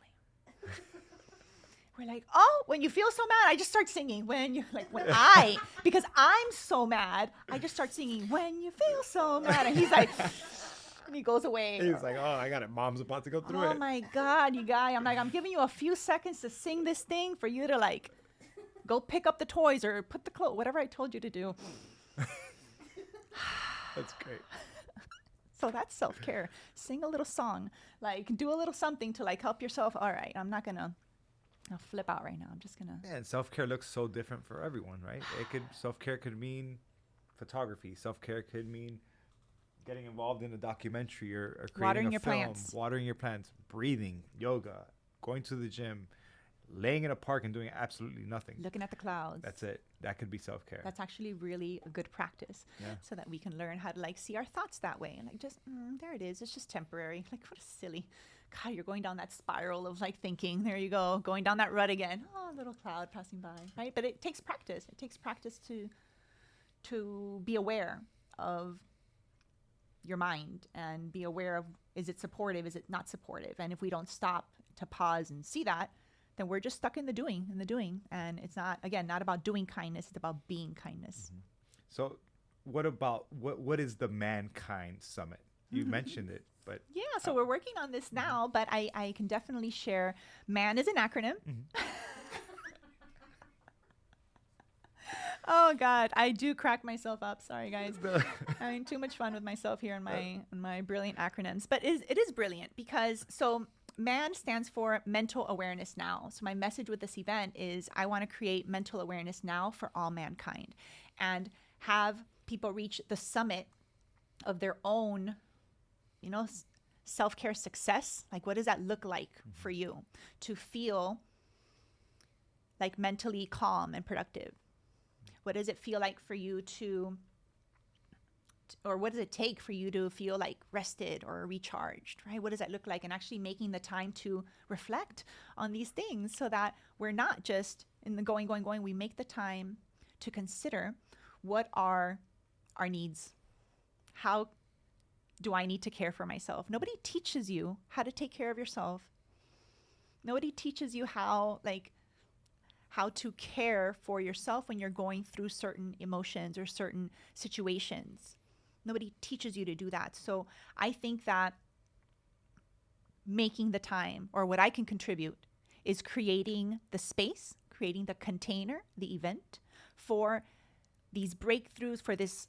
We're like, oh, when you feel so mad, I just start singing. Because I'm so mad, I just start singing, when you feel so mad. And he's like, and he goes away. He's like, oh, I got it. Mom's about to go through it. Oh my God, you guy. I'm like, I'm giving you a few seconds to sing this thing for you to like, go pick up the toys or put the clothes, whatever I told you to do. That's great. So that's self-care. Sing a little song, like do a little something to like help yourself. All right, I'll flip out right now. I'm just gonna. Yeah, and self-care looks so different for everyone, right? Self-care could mean photography. Self-care could mean getting involved in a documentary or creating watering a your film, plants. watering your plants, breathing, yoga, going to the gym, laying in a park and doing absolutely nothing. Looking at the clouds. That's it. That could be self-care. That's actually really a good practice, so that we can learn how to like see our thoughts that way and like just there it is. It's just temporary. Like what a silly. God, you're going down that spiral of like thinking. There you go, going down that rut again. Oh, a little cloud passing by, right? But it takes practice. It takes practice to be aware of your mind and be aware of, is it supportive? Is it not supportive? And if we don't stop to pause and see that, then we're just stuck in the doing. And it's not about doing kindness. It's about being kindness. Mm-hmm. So what about, what is the Mankind Summit? You mentioned it, but. Yeah, so we're working on this now, but I can definitely share. MAN is an acronym. Oh God, I do crack myself up. Sorry guys. Having too much fun with myself here in my brilliant acronyms. But it is brilliant because MAN stands for Mental Awareness Now. So my message with this event is I want to create mental awareness now for all mankind and have people reach the summit of their own, self-care success. Like, what does that look like for you to feel like mentally calm and productive? What does it feel like for you or what does it take for you to feel like rested or recharged, right? What does that look like? And actually making the time to reflect on these things so that we're not just in the going. We make the time to consider what are our needs. How do I need to care for myself? Nobody teaches you how to take care of yourself. Nobody teaches you how to care for yourself when you're going through certain emotions or certain situations. Nobody teaches you to do that. So I think that making the time, or what I can contribute, is creating the space, creating the container, the event for these breakthroughs, for this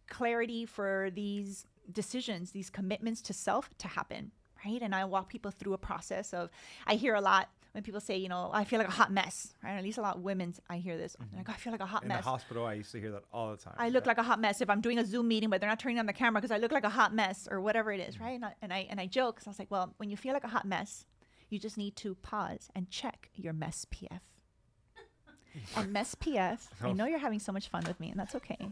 clarity, for these decisions, these commitments to self to happen, right? And I walk people through a process of, I hear a lot when people say, I feel like a hot mess, right? At least a lot of women, I hear this. Like, I feel like a hot mess. In the hospital, I used to hear that all the time. I look like a hot mess if I'm doing a Zoom meeting, but they're not turning on the camera because I look like a hot mess or whatever it is, right? And I joke because I was like, well, when you feel like a hot mess, you just need to pause and check your mess PF. And MESS PS, I know you're having so much fun with me, and that's okay.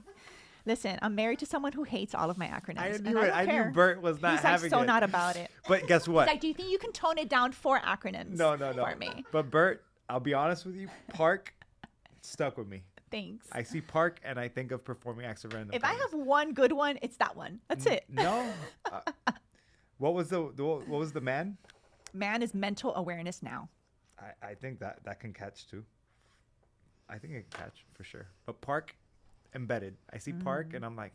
Listen, I'm married to someone who hates all of my acronyms. I and knew it. don't I care. knew Bert was not He's having like so it. not about it. But guess what? He's like, do you think you can tone it down 4 acronyms? No. For me. But Bert, I'll be honest with you. Park stuck with me. Thanks. I see park and I think of performing acts of random. If I have one good one, it's that one. That's it. No. What was the man? Man is mental awareness now. I think that can catch too. I think it can catch for sure. But park embedded. I see park and I'm like,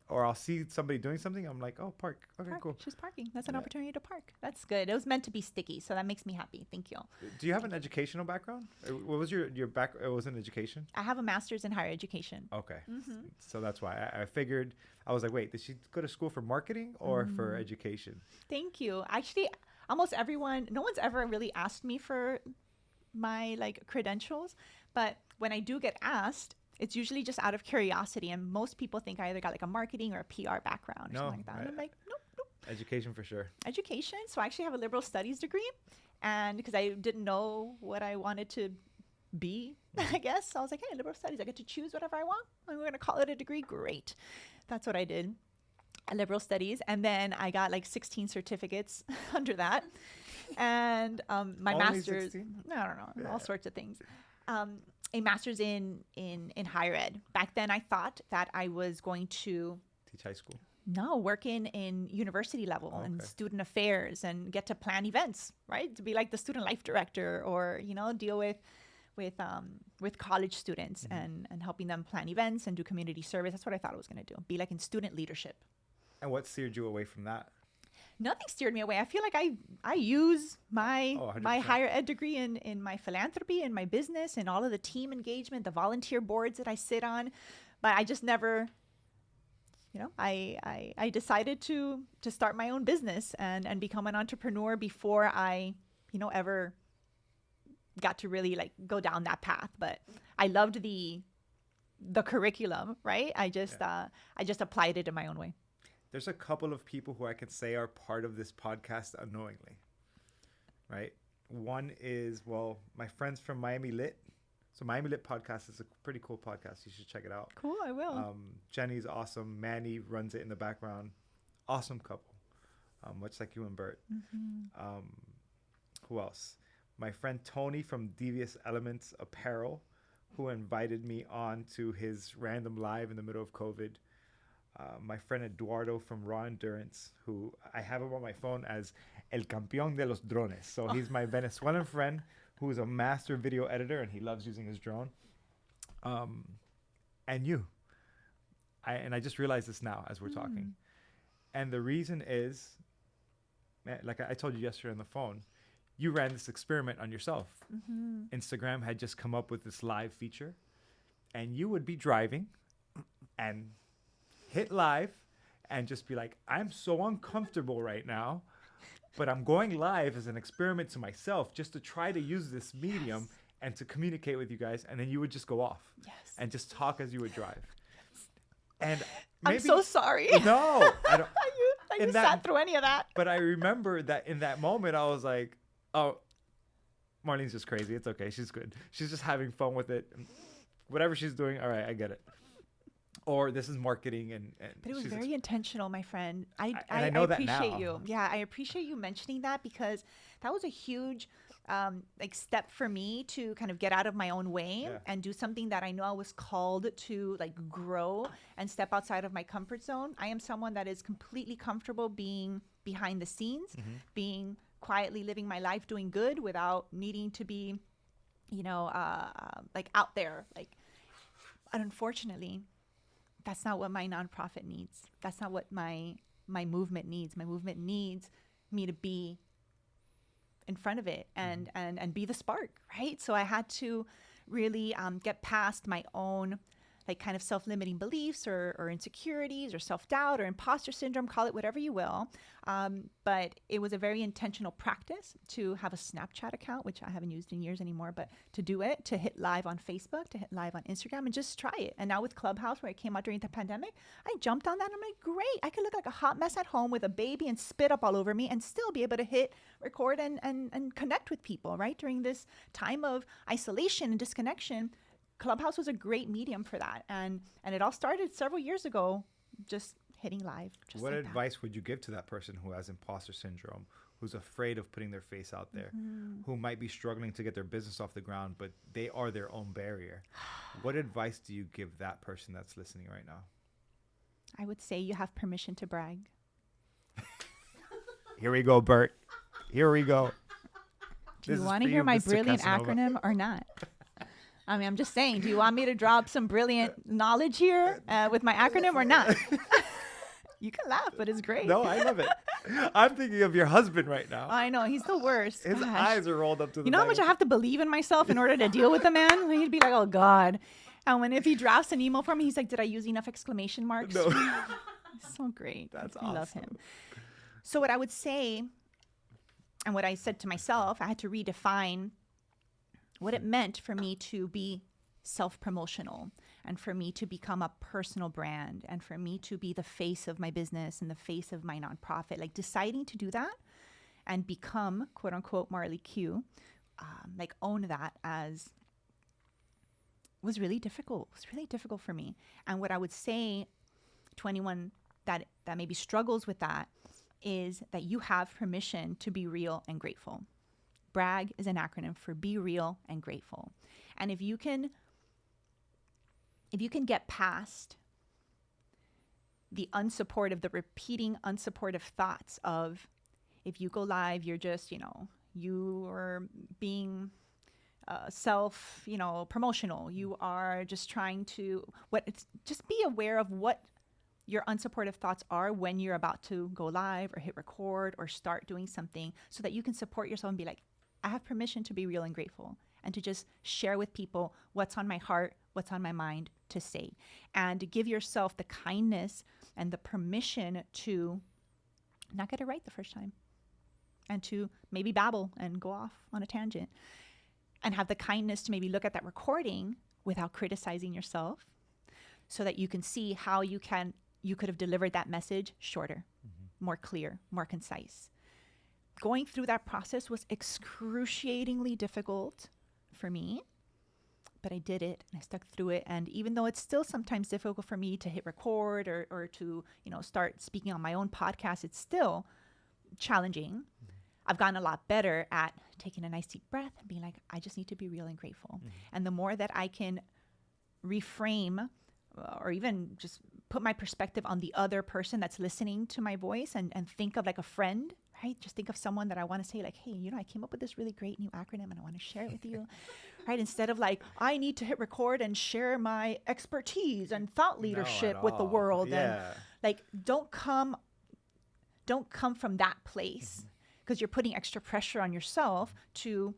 Or I'll see somebody doing something. I'm like, oh, park. Okay, Park. cool. She's parking. That's an Yeah. opportunity to park. That's good. It was meant to be sticky, so that makes me happy. Thank you. Do you have an educational background? What was your back? It was in education. I have a master's in higher education. Okay, so that's why I figured. I was like, wait, did she go to school for marketing or for education? Thank you. Actually, almost everyone, no one's ever really asked me for my like credentials, but when I do get asked, it's usually just out of curiosity. And most people think I either got like a marketing or a PR background or No, something like that. And I'm like, nope. Education for sure. Education. So I actually have a liberal studies degree. And because I didn't know what I wanted to be, I guess, I was like, hey, liberal studies, I get to choose whatever I want. And we're going to call it a degree. Great. That's what I did. Liberal studies. And then I got like 16 certificates under that. And my Only master's, 16? I don't know, Yeah. all sorts of things. A master's in higher ed. Back then I thought that I was going to Teach high school. work in university level and Okay. student affairs and get to plan events, right? To be like the student life director or, deal with college students and helping them plan events and do community service. That's what I thought I was going to do. Be like in student leadership. And what steered you away from that? Nothing steered me away. I feel like I use my 100%. higher ed degree in my philanthropy, in my business, and all of the team engagement, the volunteer boards that I sit on. But I just never, I decided to start my own business and become an entrepreneur before I, ever got to really like go down that path. But I loved the curriculum, right? I just applied it in my own way. There's a couple of people who I can say are part of this podcast unknowingly, right? One is, my friends from Miami Lit. So Miami Lit podcast is a pretty cool podcast. You should check it out. Cool, I will. Jenny's awesome. Manny runs it in the background. Awesome couple, much like you and Bert. Who else? My friend Tony from Devious Elements Apparel, who invited me on to his random live in the middle of COVID. My friend Eduardo from Raw Endurance, who I have him on my phone as El Campeón de los Drones. So he's my Venezuelan friend who is a master video editor and he loves using his drone. And you. I just realized this now as we're talking. And the reason is, like I told you yesterday on the phone, you ran this experiment on yourself. Instagram had just come up with this live feature and you would be driving and hit live and just be like, I'm so uncomfortable right now, but I'm going live as an experiment to myself just to try to use this medium and to communicate with you guys. And then you would just go off and just talk as you would drive. And I'm so sorry. No, I don't. you sat through any of that. But I remember that in that moment, I was like, oh, Marlene's just crazy. It's okay. She's good. She's just having fun with it. Whatever she's doing, all right, I get it. Or this is marketing and but it was very intentional, my friend. I know that appreciate now. you. Yeah, I appreciate you mentioning that because that was a huge step for me to kind of get out of my own way and do something that I know I was called to like grow and step outside of my comfort zone. I am someone that is completely comfortable being behind the scenes, being quietly living my life, doing good without needing to be, like out there. Like, unfortunately, that's not what my nonprofit needs. That's not what my movement needs. My movement needs me to be in front of it and be the spark, right? So I had to really get past my own like kind of self-limiting beliefs or insecurities or self-doubt or imposter syndrome, call it whatever you will. But it was a very intentional practice to have a Snapchat account, which I haven't used in years anymore, but to do it, to hit live on Facebook, to hit live on Instagram, and just try it. And now with Clubhouse, where it came out during the pandemic, I jumped on that and I'm like, great, I could look like a hot mess at home with a baby and spit up all over me and still be able to hit record and connect with people, right? During this time of isolation and disconnection, Clubhouse was a great medium for that. And it all started several years ago, just hitting live. Just What like advice would you give to that person who has imposter syndrome, who's afraid of putting their face out there, who might be struggling to get their business off the ground, but they are their own barrier? What advice do you give that person that's listening right now? I would say you have permission to brag. Here we go, Bert. Here we go. Do you want to hear my brilliant acronym or not? I mean, I'm just saying, do you want me to drop some brilliant knowledge here with my acronym or not? You can laugh, but it's great. No, I love it. I'm thinking of your husband right now. I know, he's the worst. His eyes are rolled up to the You know how much I have to believe in myself in order to deal with the man? He'd be like, oh, God. And if he drafts an email for me, he's like, did I use enough exclamation marks? No. So great. That's I love awesome. him. So what I would say, and what I said to myself, I had to redefine what it meant for me to be self-promotional and for me to become a personal brand and for me to be the face of my business and the face of my nonprofit. Like deciding to do that and become, quote unquote, Marley Q, like own that as was really difficult. It was really difficult for me. And what I would say to anyone that maybe struggles with that is that you have permission to be real and grateful. BRAG is an acronym for be real and grateful. And if you can get past the repeating unsupportive thoughts of, if you go live, you're just, you are being promotional. You are just trying to, just be aware of what your unsupportive thoughts are when you're about to go live or hit record or start doing something, so that you can support yourself and be like, I have permission to be real and grateful and to just share with people what's on my heart, what's on my mind to say, and to give yourself the kindness and the permission to not get it right the first time and to maybe babble and go off on a tangent, and have the kindness to maybe look at that recording without criticizing yourself, so that you can see how you could have delivered that message shorter, more clear, more concise. Going through that process was excruciatingly difficult for me, but I did it and I stuck through it. And even though it's still sometimes difficult for me to hit record or to, start speaking on my own podcast, it's still challenging. I've gotten a lot better at taking a nice deep breath and being like, I just need to be real and grateful. And the more that I can reframe or even just put my perspective on the other person that's listening to my voice and think of like a friend, right? Just think of someone that I want to say like, hey, I came up with this really great new acronym and I want to share it with you, right? Instead of like, I need to hit record and share my expertise and thought leadership with the world. Yeah. And like, don't come from that place, because you're putting extra pressure on yourself to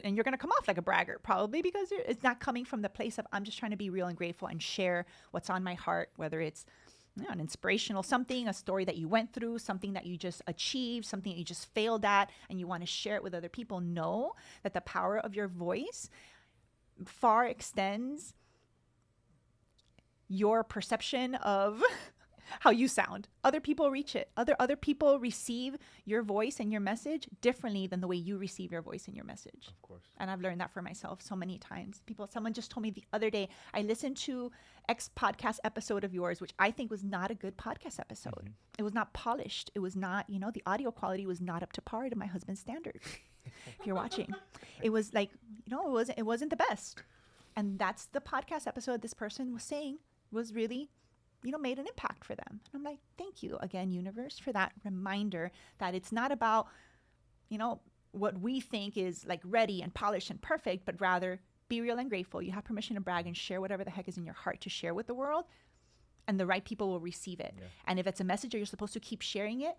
and you're going to come off like a braggart probably, because it's not coming from the place of, I'm just trying to be real and grateful and share what's on my heart, whether it's an inspirational something, a story that you went through, something that you just achieved, something that you just failed at, and you want to share it with other people. Know that the power of your voice far extends your perception of how you sound. Other people reach it. Other people receive your voice and your message differently than the way you receive your voice and your message. Of course. And I've learned that for myself so many times. Someone just told me the other day, I listened to X podcast episode of yours, which I think was not a good podcast episode. It was not polished. It was not, the audio quality was not up to par to my husband's standards. If you're watching, it was like, it wasn't the best. And that's the podcast episode this person was saying was really, made an impact for them. And I'm like, thank you again, universe, for that reminder that it's not about, what we think is like ready and polished and perfect, but rather be real and grateful. You have permission to brag and share whatever the heck is in your heart to share with the world, and the right people will receive it. Yeah. And if it's a message that you're supposed to keep sharing it,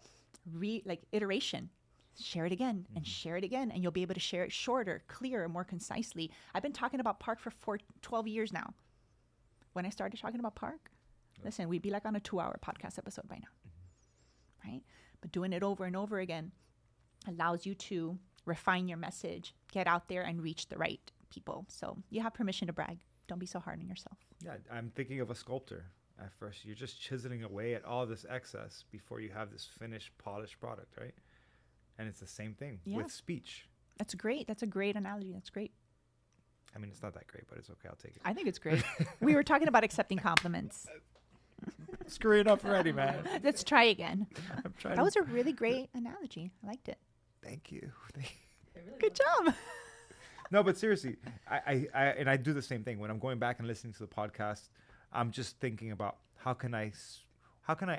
iteration. share it again and share it again. And you'll be able to share it shorter, clearer, more concisely. I've been talking about park for 12 years now. When I started talking about park, listen, we'd be like on a 2-hour podcast episode by now, right? But doing it over and over again allows you to refine your message, get out there and reach the right people. So you have permission to brag. Don't be so hard on yourself. Yeah, I'm thinking of a sculptor. At first, you're just chiseling away at all this excess before you have this finished, polished product, right? And it's the same thing with speech. That's great. That's a great analogy. That's great. I mean, it's not that great, but it's okay. I'll take it. I think it's great. We were talking about accepting compliments. Screw it up already, man. Let's try again. I'm trying. That was a really great analogy. I liked it. Thank you. Good job. No, but seriously, I do the same thing when I'm going back and listening to the podcast. I'm just thinking about how can I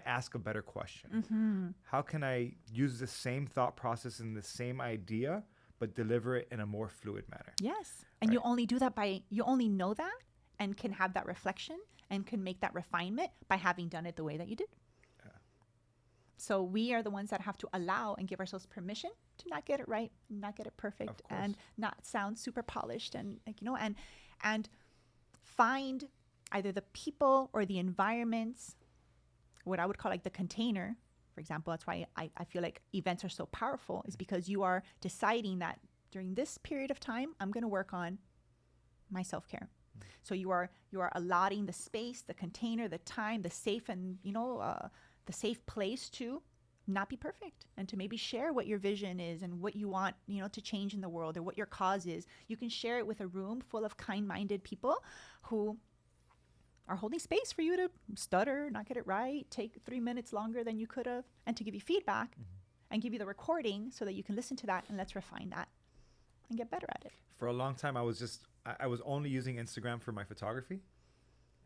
ask a better question? How can I use the same thought process and the same idea, but deliver it in a more fluid manner? Yes. And you only do that you only know that and can have that reflection and can make that refinement by having done it the way that you did. Yeah. So we are the ones that have to allow and give ourselves permission to not get it right, not get it perfect, and not sound super polished and and find either the people or the environments, what I would call like the container. For example, that's why I feel like events are so powerful, is because you are deciding that during this period of time, I'm going to work on my self-care. So you are allotting the space, the container, the time, the safe and, the safe place to not be perfect and to maybe share what your vision is and what you want, to change in the world or what your cause is. You can share it with a room full of kind-minded people who are holding space for you to stutter, not get it right, take 3 minutes longer than you could have, and to give you feedback and give you the recording so that you can listen to that, and let's refine that and get better at it. For a long time, I was only using Instagram for my photography,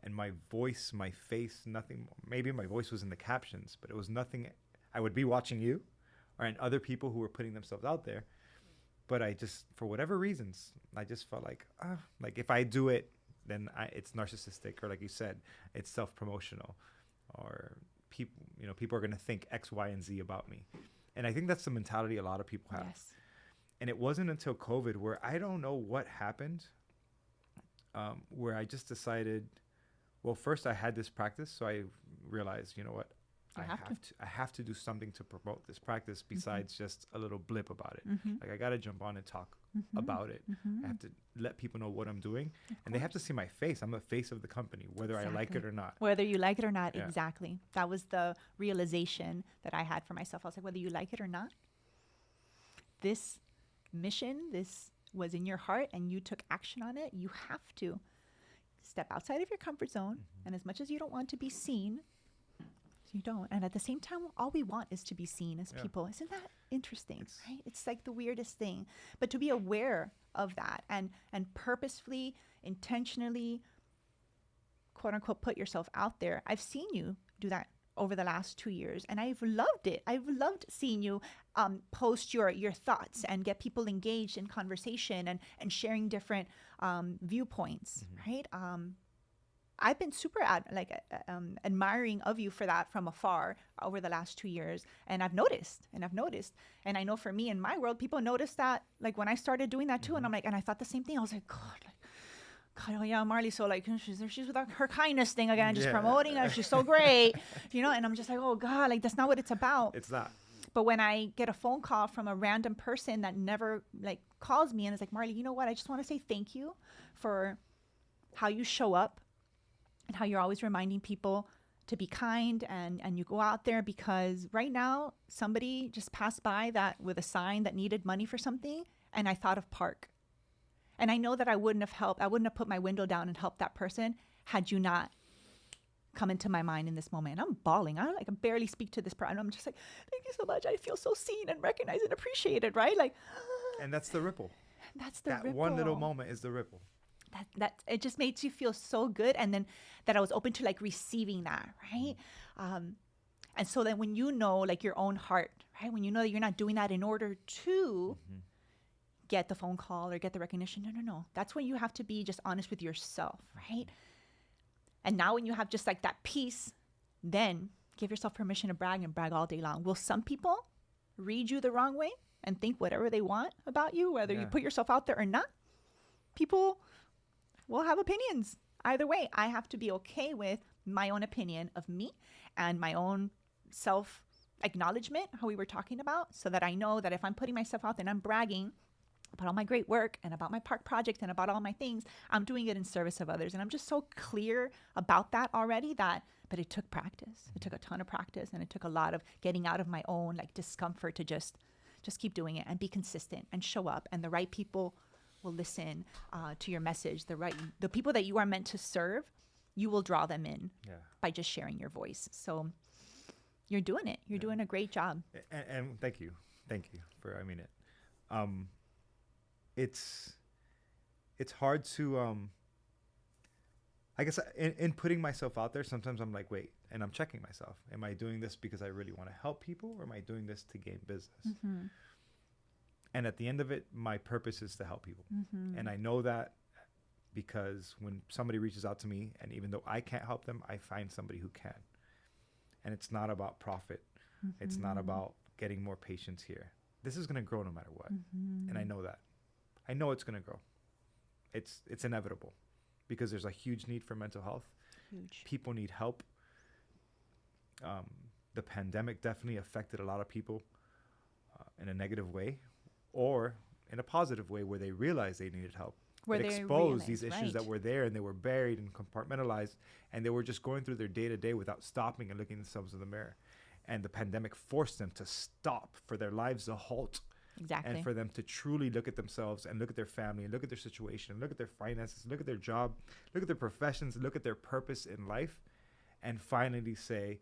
and my voice, my face, nothing. Maybe my voice was in the captions, but it was nothing. I would be watching you and other people who were putting themselves out there, but I just, for whatever reasons, I just felt like if I do it, then it's narcissistic, or like you said, it's self-promotional, or people are going to think X, Y, and Z about me. And I think that's the mentality a lot of people have. Yes. And it wasn't until COVID where I don't know what happened, where I just decided, well, first I had this practice. So I realized, you know what, I have to do something to promote this practice besides just a little blip about it. Like I got to jump on and talk about it. I have to let people know what I'm doing, and they have to see my face. I'm the face of the company, whether I like it or not. Whether you like it or not, exactly. That was the realization that I had for myself. I was like, whether you like it or not, this mission, this was in your heart and you took action on it. You have to step outside of your comfort zone, and as much as you don't want to be seen, you don't. And at the same time, all we want is to be seen as people. Isn't that interesting, right? It's like the weirdest thing. But to be aware of that and purposefully, intentionally, quote unquote, put yourself out there. I've seen you do that over the last 2 years, and I've loved it. I've loved seeing you post your thoughts and get people engaged in conversation and sharing different viewpoints, right? I've been super admiring of you for that from afar over the last 2 years. And I've noticed. And I know for me in my world, people noticed that like when I started doing that too. And I'm like, and I thought the same thing. I was like, God, oh yeah, Marley. So like, she's with her kindness thing again, just promoting her. She's so great, and I'm just like, oh God, like that's not what it's about. It's not. But when I get a phone call from a random person that never like calls me and is like, Marley, you know what? I just want to say thank you for how you show up and how you're always reminding people to be kind and you go out there, because right now somebody just passed by that with a sign that needed money for something. And I thought of Park. And I know that I wouldn't have put my window down and helped that person had you not come into my mind in this moment. And I'm bawling. I barely speak to this person. I'm just like, thank you so much. I feel so seen and recognized and appreciated, right? Like, and that's the ripple. That ripple. One little moment is the ripple. That it just makes you feel so good. And then that I was open to like receiving that, right? And so then when you know like your own heart, right? When you know that you're not doing that in order to get the phone call or get the recognition. No. That's when you have to be just honest with yourself, right? And now when you have just like that peace, then give yourself permission to brag and brag all day long. Will some people read you the wrong way? and think whatever they want about you, whether you Yeah. put yourself out there or not. People will have opinions. Either way, I have to be okay with my own opinion of me and my own self acknowledgement, how we were talking about, so that I know that if I'm putting myself out there and I'm bragging about all my great work and about my park project and about all my things, I'm doing it in service of others. And I'm just so clear about that already but it took practice. It took a ton of practice, and it took a lot of getting out of my own like discomfort to just keep doing it and be consistent and show up, and the right people will listen to your message. The people that you are meant to serve, you will draw them in Yeah. by just sharing your voice. So you're doing it. You're Yeah. doing a great job. And thank you for, I mean it. It's hard to, I guess in putting myself out there, sometimes I'm like, wait, and I'm checking myself. Am I doing this because I really want to help people, or am I doing this to gain business? Mm-hmm. And at the end of it, my purpose is to help people. Mm-hmm. And I know that because when somebody reaches out to me, and even though I can't help them, I find somebody who can. And it's not about profit. Mm-hmm. It's not about getting more patients here. This is going to grow no matter what. Mm-hmm. And I know that. I know it's going to grow. It's inevitable because there's a huge need for mental health. Huge. People need help. The pandemic definitely affected a lot of people in a negative way, or in a positive way where they realized they needed help. Where It they exposed these realized, issues that right. were there, and they were buried and compartmentalized, and they were just going through their day-to-day without stopping and looking themselves in the mirror. And the pandemic forced them to stop, for their lives to halt, Exactly. and for them to truly look at themselves and look at their family and look at their situation, look at their finances, look at their job, look at their professions, look at their purpose in life, and finally say,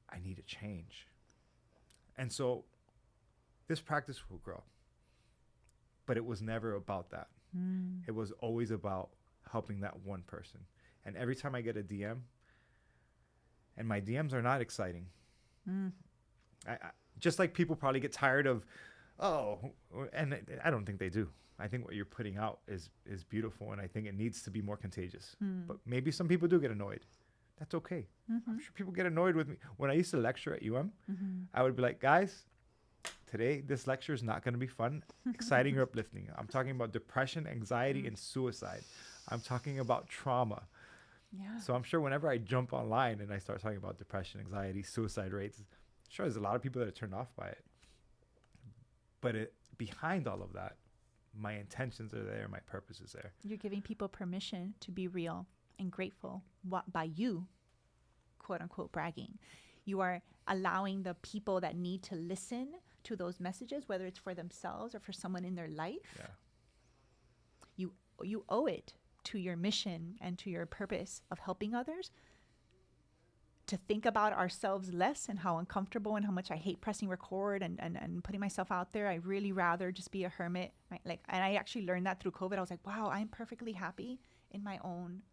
I need a change. And so this practice will grow. But it was never about that. Mm. It was always about helping that one person. And every time I get a DM, and my DMs are not exciting. Mm. I just like people probably get tired of, and I don't think they do. I think what you're putting out is beautiful, and I think it needs to be more contagious. Mm. But maybe some people do get annoyed. That's okay. Mm-hmm. I'm sure people get annoyed with me. When I used to lecture at UM, Mm-hmm. I would be like, guys, today this lecture is not going to be fun, exciting, or uplifting. I'm talking about depression, anxiety, and suicide. I'm talking about trauma. Yeah. So I'm sure whenever I jump online and I start talking about depression, anxiety, suicide rates, sure, there's a lot of people that are turned off by it. But behind all of that, my intentions are there, my purpose is there. You're giving people permission to be real and grateful by you, quote unquote, bragging. You are allowing the people that need to listen to those messages, whether it's for themselves or for someone in their life. Yeah. You owe it to your mission and to your purpose of helping others to think about ourselves less and how uncomfortable and how much I hate pressing record and putting myself out there. I really rather just be a hermit. And I actually learned that through COVID. I was like, wow, I'm perfectly happy in my own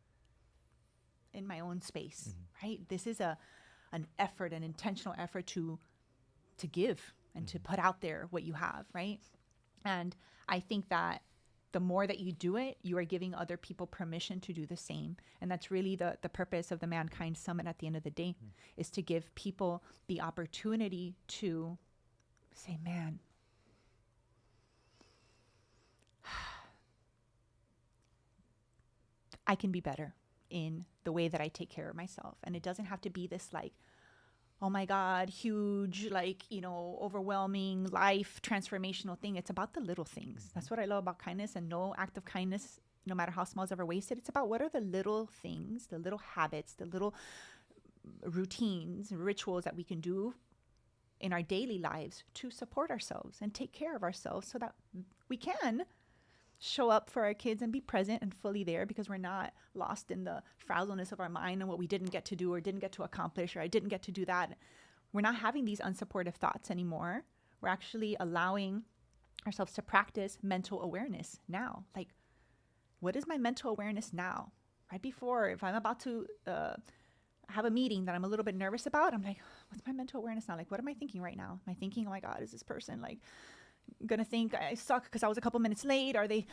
space, Mm-hmm. right? This is an effort, an intentional effort to give and to put out there what you have, right? And I think that the more that you do it, you are giving other people permission to do the same. And that's really the purpose of the Mankind Summit at the end of the day, is to give people the opportunity to say, man, I can be better in the way that I take care of myself. And it doesn't have to be this like, oh my God, huge, like, overwhelming life transformational thing. It's about the little things. That's what I love about kindness, and no act of kindness, no matter how small, is ever wasted. It's about what are the little things, the little habits, the little routines and rituals that we can do in our daily lives to support ourselves and take care of ourselves so that we can show up for our kids and be present and fully there, because we're not lost in the frazzleness of our mind and what we didn't get to do or didn't get to accomplish, or I didn't get to do that. We're not having these unsupportive thoughts anymore. We're actually allowing ourselves to practice mental awareness now. Like, what is my mental awareness now? Right before, if I'm about to have a meeting that I'm a little bit nervous about, I'm like, what's my mental awareness now? Like, what am I thinking right now? Am I thinking, oh my God, is this person like gonna think I suck because I was a couple minutes late? Are they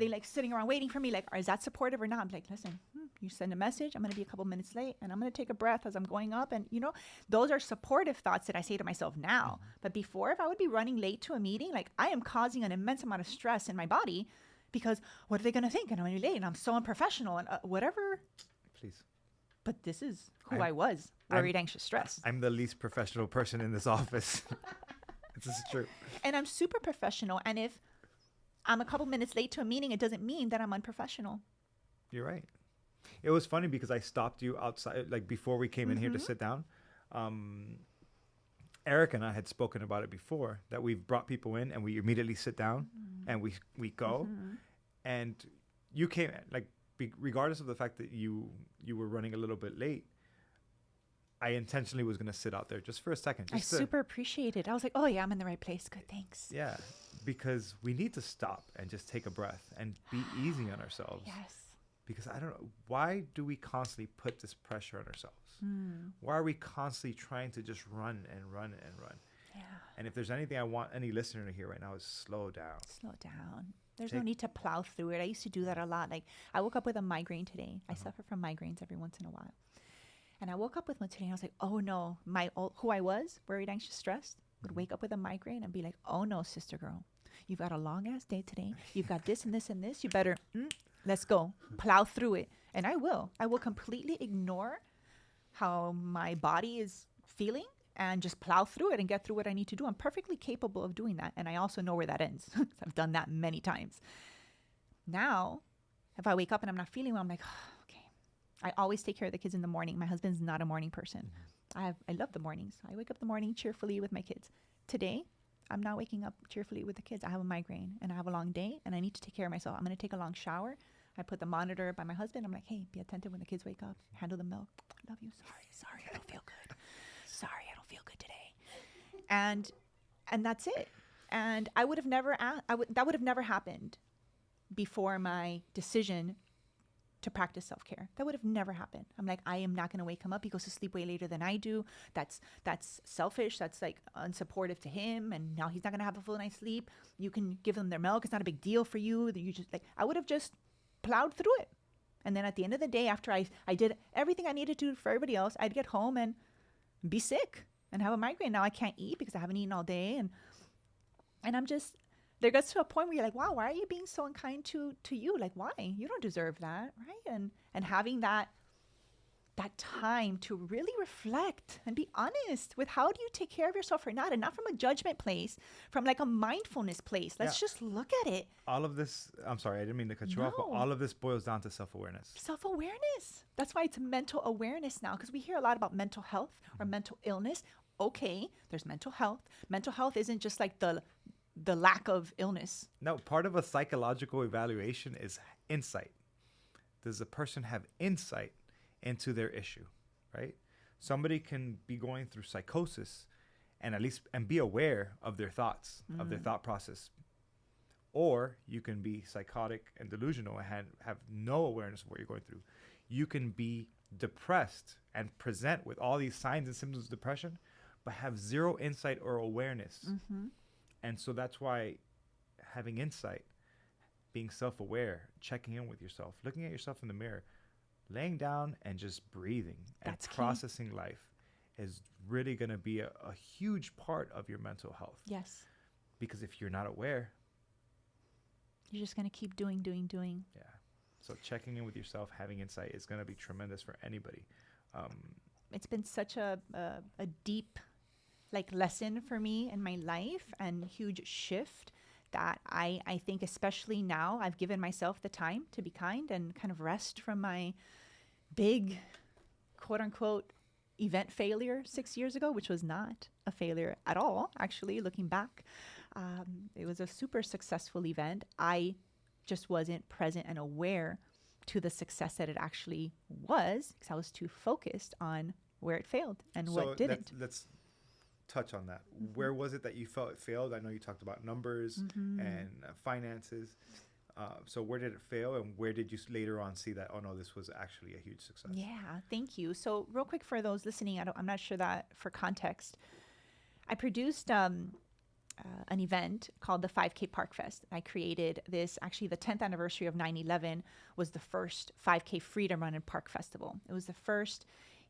like sitting around waiting for me? Like, is that supportive or not? I'm like, listen, You send a message, I'm going to be a couple minutes late, and I'm going to take a breath as I'm going up. And, those are supportive thoughts that I say to myself now. But before, if I would be running late to a meeting, like I am causing an immense amount of stress in my body because what are they going to think? And I'm going to be late and I'm so unprofessional and whatever. Please. But this is who I was, worried, anxious, stressed. I'm the least professional person in this office. This is true. And I'm super professional. And if I'm a couple minutes late to a meeting, it doesn't mean that I'm unprofessional. You're right. It was funny because I stopped you outside, like before we came in here to sit down. Eric and I had spoken about it before, that we've brought people in and we immediately sit down and we go. And you came, like, regardless of the fact that you were running a little bit late, I intentionally was going to sit out there just for a second. I super appreciate it. I was like, oh yeah, I'm in the right place. Good, thanks. Yeah, because we need to stop and just take a breath and be easy on ourselves. Yes. Because I don't know, why do we constantly put this pressure on ourselves? Why are we constantly trying to just run and run and run? Yeah. And if there's anything I want any listener to hear right now is slow down. Slow down. There's no need to plow through it. I used to do that a lot. Like I woke up with a migraine today. I suffer from migraines every once in a while. And I woke up with one today and I was like, oh no, who I was, worried, anxious, stressed, would wake up with a migraine and be like, oh no, sister girl, you've got a long ass day today. You've got this and this and this. You better, let's go, plow through it. And I will completely ignore how my body is feeling and just plow through it and get through what I need to do. I'm perfectly capable of doing that. And I also know where that ends. I've done that many times. Now, if I wake up and I'm not feeling well, I'm like, oh, okay. I always take care of the kids in the morning. My husband's not a morning person. I love the mornings. I wake up in the morning cheerfully with my kids. Today, I'm not waking up cheerfully with the kids. I have a migraine and I have a long day and I need to take care of myself. I'm going to take a long shower. I put the monitor by my husband. I'm like, hey, be attentive when the kids wake up. Handle the milk. I love you. Sorry, I don't feel good. Sorry, I don't feel good today. And that's it. And I would have never, that would have never happened before my decision to practice self-care. That would have never happened. I'm like, I am not going to wake him up. He goes to sleep way later than I do. That's selfish. That's like unsupportive to him. And now he's not going to have a full night's sleep. You can give them their milk. It's not a big deal for you. You just like, I would have just plowed through it. And then at the end of the day, after I did everything I needed to do for everybody else, I'd get home and be sick and have a migraine. Now I can't eat because I haven't eaten all day. And I'm just, there gets to a point where you're like, wow, why are you being so unkind to you? Like, why? You don't deserve that, right? And having that time to really reflect and be honest with how do you take care of yourself or not, and not from a judgment place, from like a mindfulness place. Let's just look at it. All of this, I'm sorry, I didn't mean to cut you off, but all of this boils down to self-awareness. Self-awareness. That's why it's mental awareness now, because we hear a lot about mental health or mental illness. Okay, there's mental health. Mental health isn't just like the lack of illness. No, part of a psychological evaluation is insight. Does the person have insight into their issue, right? Somebody can be going through psychosis and be aware of their thoughts, of their thought process. Or you can be psychotic and delusional and have no awareness of what you're going through. You can be depressed and present with all these signs and symptoms of depression, but have zero insight or awareness. And so that's why having insight, being self-aware, checking in with yourself, looking at yourself in the mirror, laying down and just breathing and processing life is really going to be a huge part of your mental health. Yes. Because if you're not aware, you're just going to keep doing. Yeah. So checking in with yourself, having insight is going to be tremendous for anybody. It's been such a deep lesson for me in my life and huge shift that I think especially now I've given myself the time to be kind and kind of rest from my big quote unquote event failure 6 years ago, which was not a failure at all. Actually, looking back, it was a super successful event. I just wasn't present and aware to the success that it actually was because I was too focused on where it failed and what didn't. Let's touch on that. Where was it that you felt it failed? I know you talked about numbers and finances. So where did it fail, and where did you later on see that, oh no, this was actually a huge success? Yeah, thank you. So real quick for those listening, I'm not sure that for context, I produced an event called the 5K Park Fest. I created this, actually the 10th anniversary of 9/11 was the first 5K Freedom Run and Park Festival. It was the first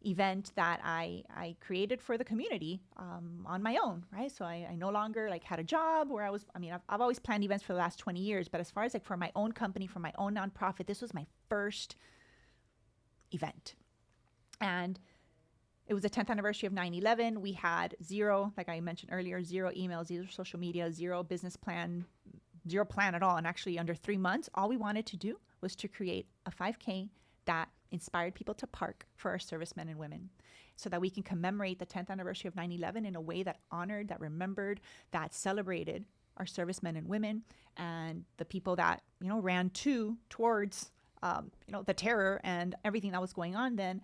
event that I created for the community on my own, right? So I no longer like had a job where I've always planned events for the last 20 years, but as far as like for my own company, for my own nonprofit, this was my first event. And it was the 10th anniversary of 9/11. We had zero, like I mentioned earlier, zero emails, zero social media, zero business plan, zero plan at all. And actually under 3 months, all we wanted to do was to create a 5K that inspired people to park for our servicemen and women so that we can commemorate the 10th anniversary of 9/11 in a way that honored, that remembered, that celebrated our servicemen and women and the people that, ran towards, the terror and everything that was going on then.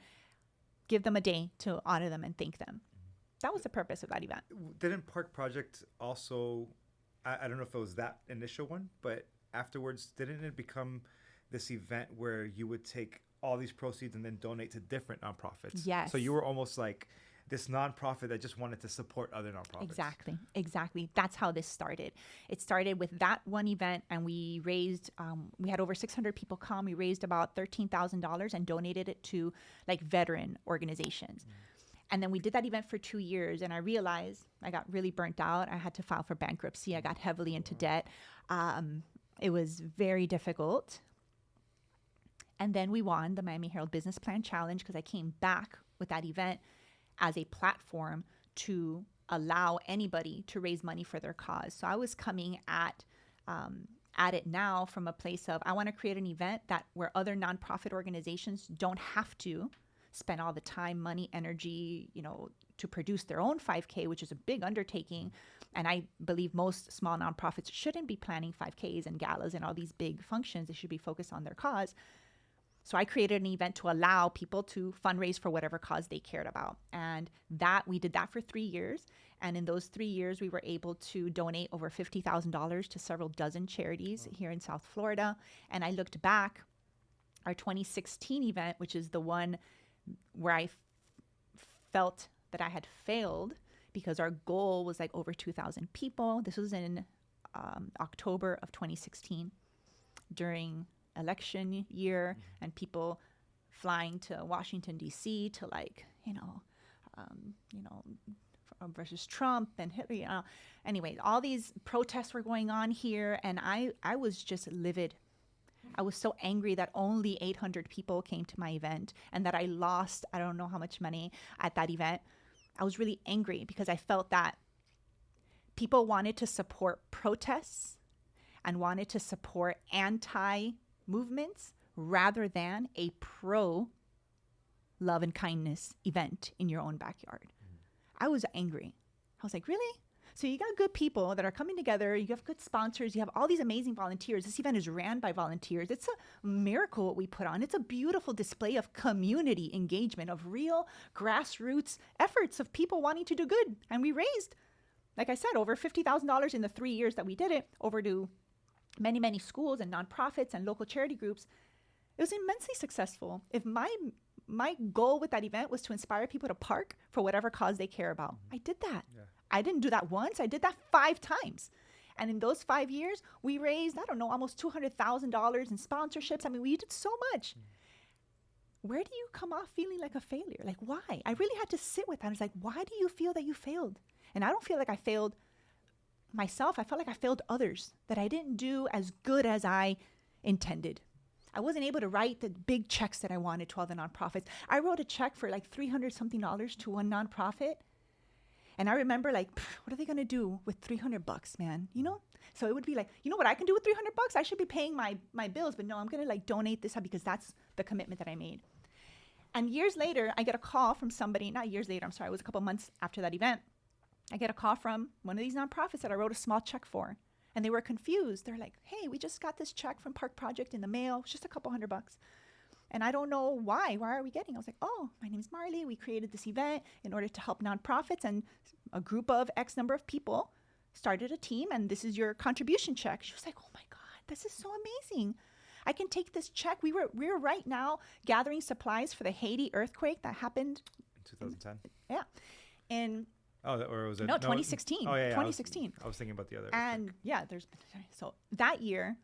Give them a day to honor them and thank them. That was the purpose of that event. Didn't Park Project also, I don't know if it was that initial one, but afterwards, didn't it become this event where you would take all these proceeds and then donate to different nonprofits? Yes. So you were almost like this nonprofit that just wanted to support other nonprofits. Exactly. That's how this started. It started with that one event, and we raised, we had over 600 people come. We raised about $13,000 and donated it to like veteran organizations. And then we did that event for 2 years, and I realized I got really burnt out. I had to file for bankruptcy. I got heavily into debt. It was very difficult. And then we won the Miami Herald Business Plan Challenge because I came back with that event as a platform to allow anybody to raise money for their cause. So I was coming at it now from a place of I want to create an event that where other nonprofit organizations don't have to spend all the time, money, energy, to produce their own 5K, which is a big undertaking. And I believe most small nonprofits shouldn't be planning 5Ks and galas and all these big functions. They should be focused on their cause. So I created an event to allow people to fundraise for whatever cause they cared about. And we did that for 3 years. And in those 3 years, we were able to donate over $50,000 to several dozen charities here in South Florida. And I looked back, our 2016 event, which is the one where I felt that I had failed because our goal was like over 2,000 people. This was in October of 2016 during election year and people flying to Washington, D.C. to versus Trump and Hitler. Anyway, all these protests were going on here and I was just livid. I was so angry that only 800 people came to my event and that I lost, I don't know how much money at that event. I was really angry because I felt that people wanted to support protests and wanted to support anti-movements rather than a pro love and kindness event in your own backyard. I was angry. I was like, really? So you got good people that are coming together. You have good sponsors. You have all these amazing volunteers. This event is ran by volunteers. It's a miracle what we put on. It's a beautiful display of community engagement, of real grassroots efforts of people wanting to do good. And we raised, like I said, over $50,000 in the 3 years that we did it over to many, many schools and nonprofits and local charity groups. It was immensely successful. If my goal with that event was to inspire people to park for whatever cause they care about, I did that. Yeah. I didn't do that once. I did that 5 times. And in those 5 years, we raised, almost $200,000 in sponsorships. I mean, we did so much. Where do you come off feeling like a failure? Like, why? I really had to sit with that. I was like, why do you feel that you failed? And I don't feel like I failed myself. I felt like I failed others, that I didn't do as good as I intended. I wasn't able to write the big checks that I wanted to all the nonprofits. I wrote a check for like $300 something to one nonprofit. And I remember like, what are they going to do with $300, man? So it would be like, you know what I can do with $300? I should be paying my bills, but no, I'm going to like donate this because that's the commitment that I made. And years later, I get a call from somebody, not years later, I'm sorry, it was a couple months after that event. I get a call from one of these nonprofits that I wrote a small check for. And they were confused. They're like, hey, we just got this check from Park Project in the mail. It's just a couple $100. And I don't know why. Why are we getting? I was like, oh, my name's Marley. We created this event in order to help nonprofits. And a group of X number of people started a team. And this is your contribution check. She was like, oh, my God, this is so amazing. I can take this check. We're right now gathering supplies for the Haiti earthquake that happened. In 2010. Yeah. In Oh, or was it? No, 2016. Oh, yeah, 2016. I was thinking about the other. And yeah, so that year,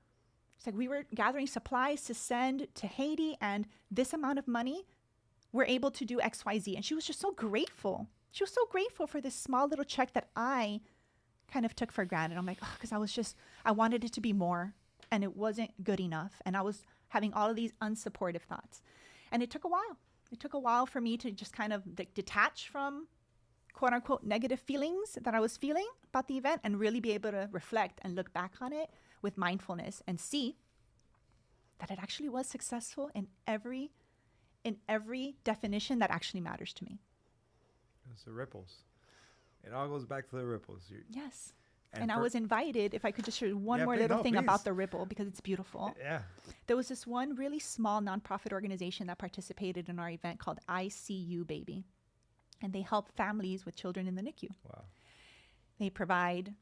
it's like we were gathering supplies to send to Haiti, and this amount of money, we're able to do XYZ. And she was just so grateful. She was so grateful for this small little check that I kind of took for granted. I'm like, oh, because I wanted it to be more, and it wasn't good enough. And I was having all of these unsupportive thoughts. And it took a while. It took a while for me to just kind of detach from quote unquote negative feelings that I was feeling about the event and really be able to reflect and look back on it with mindfulness and see that it actually was successful in every definition that actually matters to me. It's the ripples. It all goes back to the ripples. Yes. And I was invited, if I could just share one more little thing about the ripple, because it's beautiful. Yeah. There was this one really small nonprofit organization that participated in our event called I See You Baby. And they help families with children in the NICU. Wow. They provide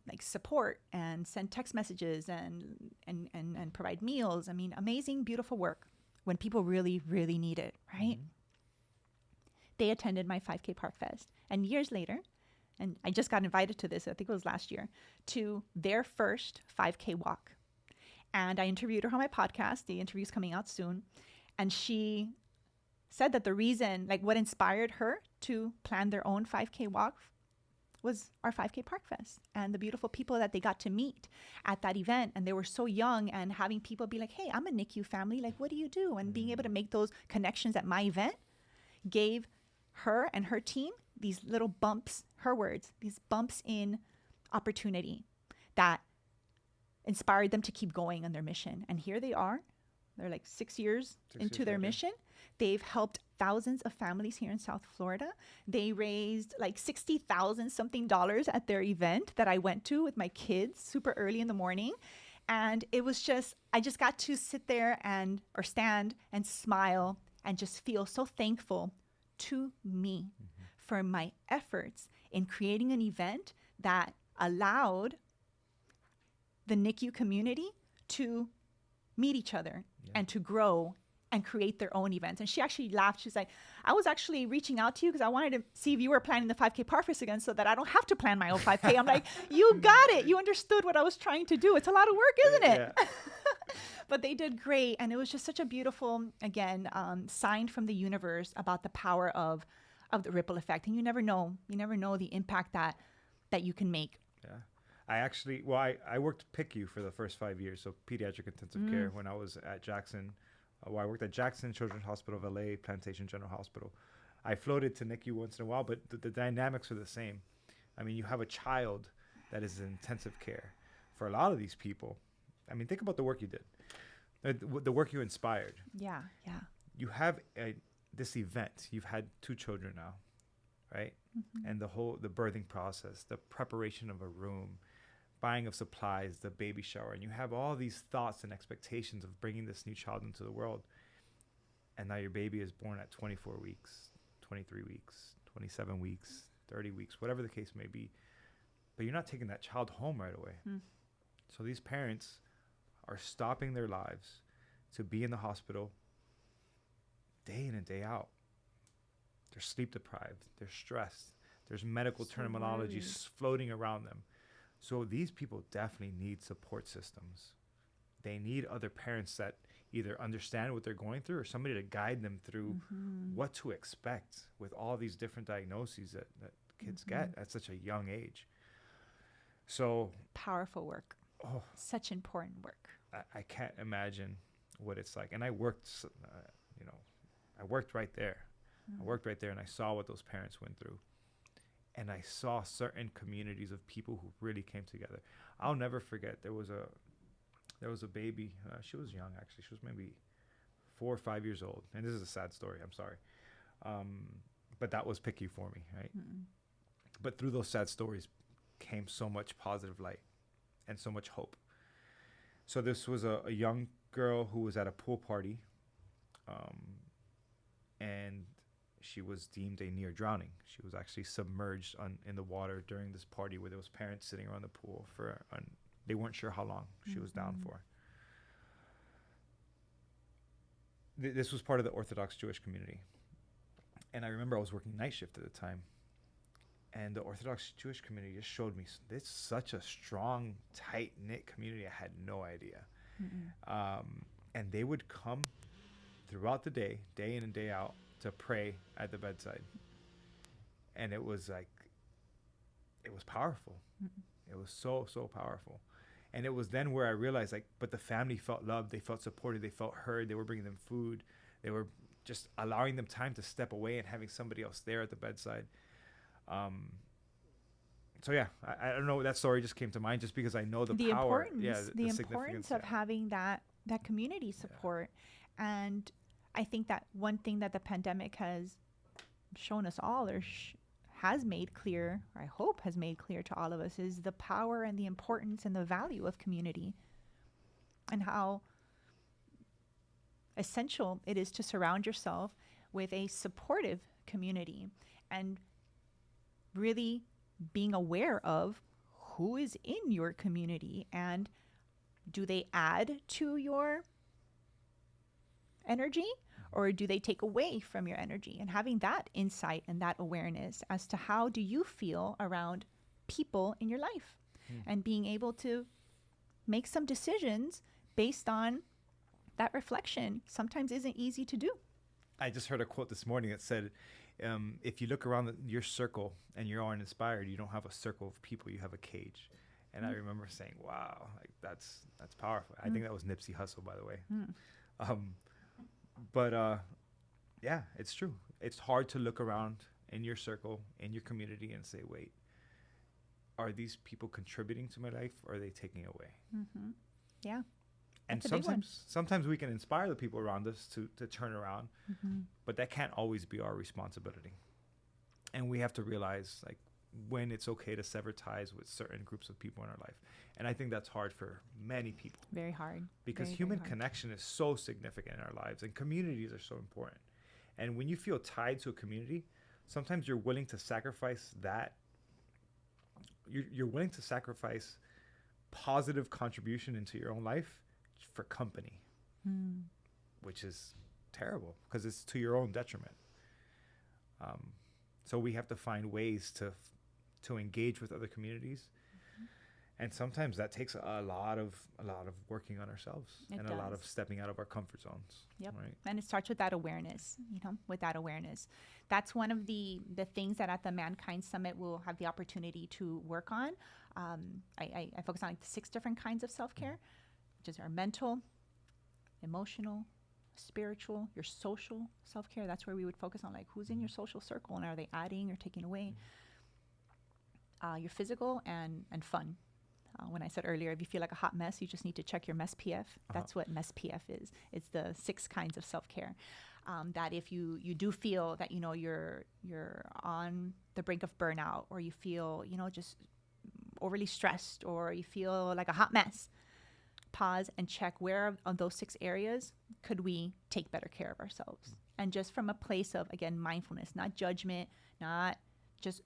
like support and send text messages and provide meals. I mean, amazing, beautiful work when people really, really need it, right? They attended my 5K Park Fest. And years later, and I just got invited to this, I think it was last year, to their first 5K walk. And I interviewed her on my podcast. The interview's coming out soon. And she said that the reason, like what inspired her to plan their own 5K walk was our 5K Park Fest and the beautiful people that they got to meet at that event. And they were so young, and having people be like, hey, I'm a NICU family. Like, what do you do? And being able to make those connections at my event gave her and her team these little bumps, her words, these bumps in opportunity that inspired them to keep going on their mission. And here they are. They're like 6 years into their mission. They've helped thousands of families here in South Florida. They raised like $60,000 something at their event that I went to with my kids super early in the morning. And it was just, I just got to sit there or stand and smile and just feel so thankful to me for my efforts in creating an event that allowed the NICU community to meet each other and to grow and create their own events. And she actually laughed. She's like, I was actually reaching out to you because I wanted to see if you were planning the 5K Park Fest again so that I don't have to plan my own 5K. I'm like, you got it. You understood what I was trying to do. It's a lot of work, isn't it? Yeah. But they did great. And it was just such a beautiful, again, sign from the universe about the power of the ripple effect. And you never know the impact that you can make. Yeah. I worked PICU for the first 5 years, so pediatric intensive care, when I was at Jackson. I worked at Jackson Children's Hospital of LA, Plantation General Hospital. I floated to NICU once in a while, but the dynamics are the same. I mean, you have a child that is in intensive care. For a lot of these people, I mean, think about the work you did, the work you inspired. Yeah. You have this event. You've had 2 children now, right? And the birthing process, the preparation of a room, buying of supplies, the baby shower, and you have all these thoughts and expectations of bringing this new child into the world. And now your baby is born at 24 weeks, 23 weeks, 27 weeks, 30 weeks, whatever the case may be. But you're not taking that child home right away. So these parents are stopping their lives to be in the hospital day in and day out. They're sleep deprived. They're stressed. There's medical terminology floating around them. So these people definitely need support systems. They need other parents that either understand what they're going through or somebody to guide them through what to expect with all these different diagnoses that kids get at such a young age. So powerful work. Oh, such important work. I can't imagine what it's like. And I worked, I worked right there. I worked right there, and I saw what those parents went through. And I saw certain communities of people who really came together. I'll never forget. There was a baby. She was young, actually. She was maybe 4 or 5 years old. And this is a sad story. I'm sorry. But that was picky for me, right? But through those sad stories came so much positive light and so much hope. So this was a young girl who was at a pool party, and she was deemed a near drowning. She was actually submerged in the water during this party where there was parents sitting around the pool they weren't sure how long she was down for. This was part of the Orthodox Jewish community. And I remember I was working night shift at the time. And the Orthodox Jewish community just showed me it's such a strong, tight-knit community. I had no idea. And they would come throughout the day in and day out, to pray at the bedside. And it was like, it was powerful. It was so, so powerful. And it was then where I realized, like, but the family felt loved. They felt supported. They felt heard. They were bringing them food. They were just allowing them time to step away and having somebody else there at the bedside. So yeah, I don't know. That story just came to mind just because I know the power. Importance, the importance of having that community support. And I think that one thing that the pandemic has shown us all, or has made clear, or I hope has made clear to all of us, is the power and the importance and the value of community, and how essential it is to surround yourself with a supportive community, and really being aware of who is in your community, and do they add to your energy, or do they take away from your energy? And having that insight and that awareness as to how do you feel around people in your life, and being able to make some decisions based on that reflection sometimes isn't easy to do. I just heard a quote this morning that said, if you look around your circle and you're uninspired, you don't have a circle of people, you have a cage. And I remember saying, wow, like that's powerful. I think that was Nipsey Hussle, by the way. But yeah, it's true. It's hard to look around in your circle, in your community, and say, wait, are these people contributing to my life, or are they taking away? Yeah. And That's a big one. sometimes we can inspire the people around us to turn around, but that can't always be our responsibility. And we have to realize, like, when it's okay to sever ties with certain groups of people in our life. And I think that's hard for many people. Very hard. Because human connection is so significant in our lives, and communities are so important. And when you feel tied to a community, sometimes you're willing to sacrifice that. You're willing to sacrifice positive contribution into your own life for company, which is terrible because it's to your own detriment. So we have to find ways to engage with other communities, and sometimes that takes a lot of working on ourselves. It does. A lot of stepping out of our comfort zones. Yep. Right? And it starts with that awareness. With that awareness, that's one of the things that at the Mankind Summit we'll have the opportunity to work on. I focus on like the 6 different kinds of self-care, which is our mental, emotional, spiritual, your social self-care. That's where we would focus on, like, who's in your social circle and are they adding or taking away. Your physical and fun. When I said earlier, if you feel like a hot mess, you just need to check your MESPF. That's what MESPF is. It's the 6 kinds of self-care. That if you do feel that, you're on the brink of burnout, or you feel, just overly stressed, or you feel like a hot mess, pause and check where on those 6 areas could we take better care of ourselves. And just from a place of, again, mindfulness, not judgment, not just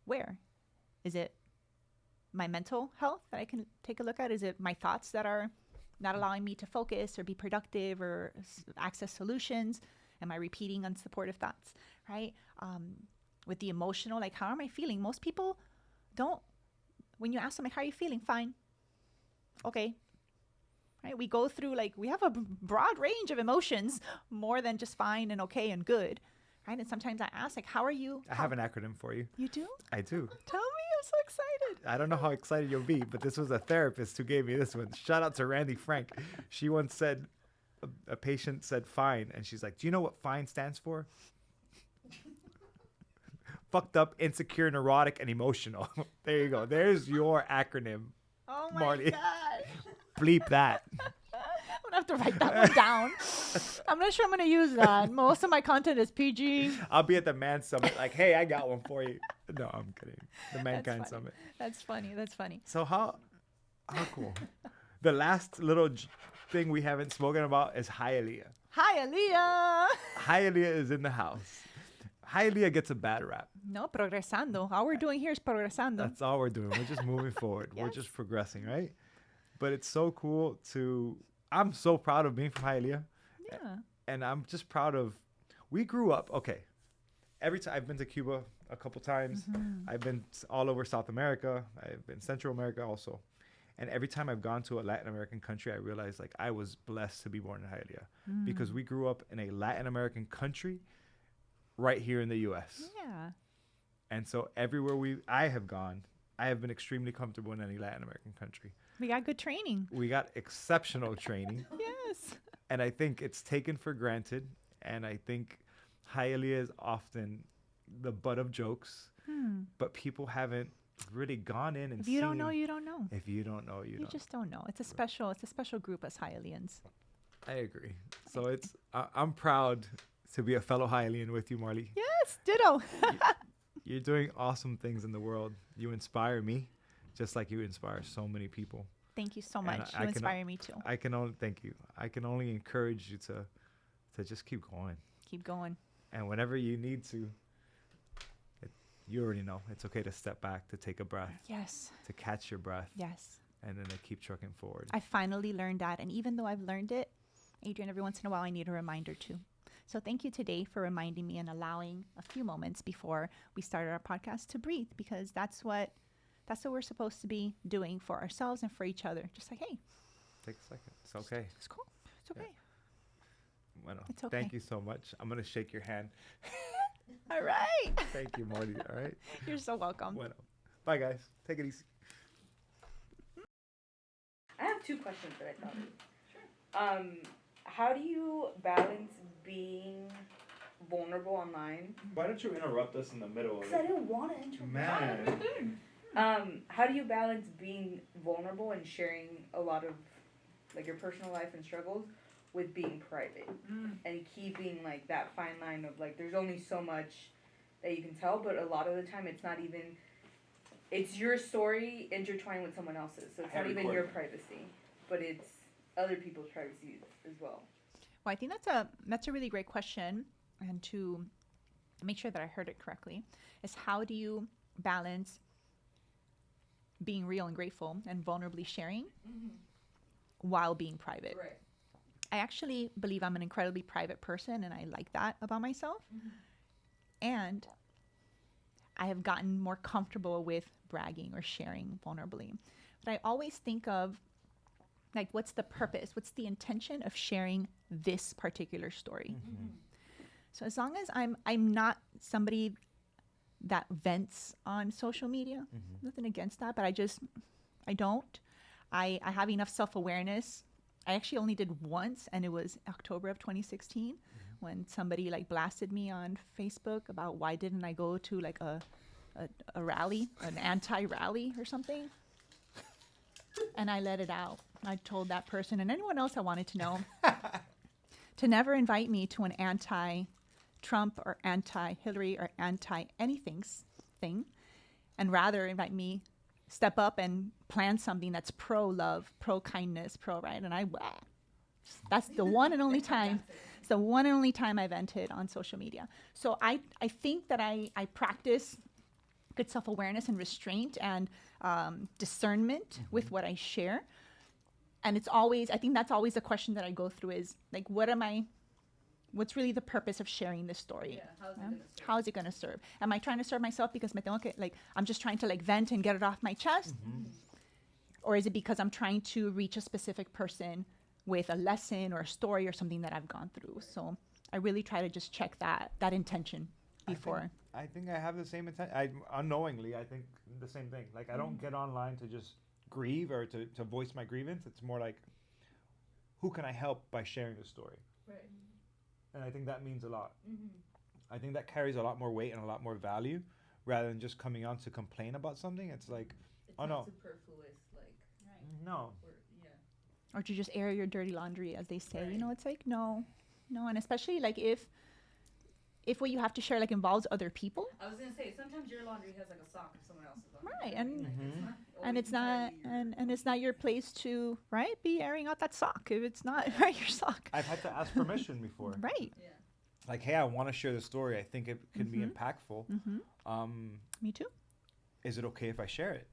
where. Is it my mental health that I can take a look at? Is it my thoughts that are not allowing me to focus or be productive or access solutions? Am I repeating unsupportive thoughts, right? With the emotional, like, how am I feeling? Most people don't, when you ask them, like, how are you feeling? Fine. Okay. Right? We go through, like, we have a broad range of emotions, more than just fine and okay and good. Right? And sometimes I ask, like, how are you? I have an acronym for you. You do? I do. Tell me, I'm so excited. I don't know how excited you'll be, but this was a therapist who gave me this one. Shout out to Randy Frank. She once said, a patient said fine, and she's like, do you know what fine stands for? Fucked up, insecure, neurotic, and emotional. There you go. There's your acronym. Oh my Marty. God. Bleep that. I'm gonna have to write that one down. I'm not sure I'm gonna use that. Most of my content is PG. I'll be at the Man Summit like, hey, I got one for you. No, I'm kidding. The Mankind Summit. That's funny. That's funny. So how cool. The last little thing we haven't spoken about is Hialeah. Hialeah. Hialeah is in the house. Hialeah gets a bad rap. No, progresando. All we're doing here is progresando. That's all we're doing. We're just moving forward. Yes. We're just progressing, right? But it's so cool I'm so proud of being from Hialeah. Yeah. And I'm just proud of, we grew up, okay. every time I've been to Cuba a couple times. Mhm. I've been all over South America. I've been Central America also. And every time I've gone to a Latin American country, I realized like I was blessed to be born in Hialeah because Mm. we grew up in a Latin American country right here in the US. Yeah. And so everywhere I have gone, I have been extremely comfortable in any Latin American country. We got good training. We got exceptional training. Yes. And I think it's taken for granted. And I think Hialeah is often the butt of jokes, Hmm. but people haven't really gone in and If you don't know, seen- you don't know. If you don't know, you You don't. just don't know. It's a special group as Hialeans. I agree. So it's I'm proud to be a fellow Hialean with you, Marley. Yes, ditto. You're doing awesome things in the world. You inspire me, just like you inspire so many people. Thank you so And much. I You can- inspire me too. I can only thank you. I can only encourage you to just keep going. Keep going. And whenever you need to, you already know it's okay to step back, to take a breath, Yes. to catch your breath, Yes. and then to keep trucking forward. I finally learned that. And even though I've learned it, Adrian, every once in a while, I need a reminder too. So thank you today for reminding me and allowing a few moments before we started our podcast to breathe, because that's what we're supposed to be doing for ourselves and for each other. Just like, hey, Take a second. It's okay. it's cool. It's Yeah. okay. Bueno, It's okay. Thank you so much. I'm going to shake your hand. All right. Thank you, Marty. All right. You're so welcome. Bueno. Bye, guys. Take it easy. I have two questions that I thought of. How do you balance being vulnerable online? Why don't you interrupt us in the middle of Because I didn't want to interrupt. Man. How do you balance being vulnerable and sharing a lot of like your personal life and struggles with being private and keeping like that fine line of like there's only so much that you can tell, but a lot of the time it's your story intertwined with someone else's, so it's I not even your record. privacy, but it's other people's privacy as well. Well, I think that's a really great question, and to make sure that I heard it correctly, is how do you balance being real and grateful and vulnerably sharing while being private? Right. I actually believe I'm an incredibly private person, and I like that about myself. And I have gotten more comfortable with bragging or sharing vulnerably. But I always think of like, what's the purpose? What's the intention of sharing this particular story? So as long as I'm not somebody that vents on social media, nothing against that, but I don't. I have enough self-awareness. I actually only did once, and it was October of 2016 when somebody like blasted me on Facebook about why didn't I go to like a rally, an anti-rally or something. And I let it out. I told that person and anyone else I wanted to know to never invite me to an anti-Trump or anti-Hillary or anti-anything thing, and rather invite me, step up and plan something that's pro-love, pro-kindness, pro-right. And that's the one and only time. It's the one and only time I vented on social media. So I think that I practice good self-awareness and restraint and discernment with what I share. And I think that's always a question that I go through is like, what's really the purpose of sharing this story? Yeah, How is it going to serve? Am I trying to serve myself because I'm just trying to like vent and get it off my chest? Or is it because I'm trying to reach a specific person with a lesson or a story or something that I've gone through? So I really try to just check that intention before. I think I have the same intent. Unknowingly, I think the same thing. Like, I don't get online to just grieve or to voice my grievance. It's more like, who can I help by sharing the story? Right. And I think that means a lot. I think that carries a lot more weight and a lot more value rather than just coming on to complain about something. It's like, It's oh, not no. superfluous, like, No. or, yeah. Or to just air your dirty laundry, as they say. Right. You know, it's like, no. And especially like if what you have to share like involves other people. I was gonna say sometimes your laundry has like a sock of someone else's on. Right, it. and- Like, it's not And always it's not entirely your- and it's not your place to be airing out that sock if it's not your sock. I've had to ask permission before. Right. Yeah. Like, hey, I want to share the story. I think it could be impactful. Me too. Is it okay if I share it?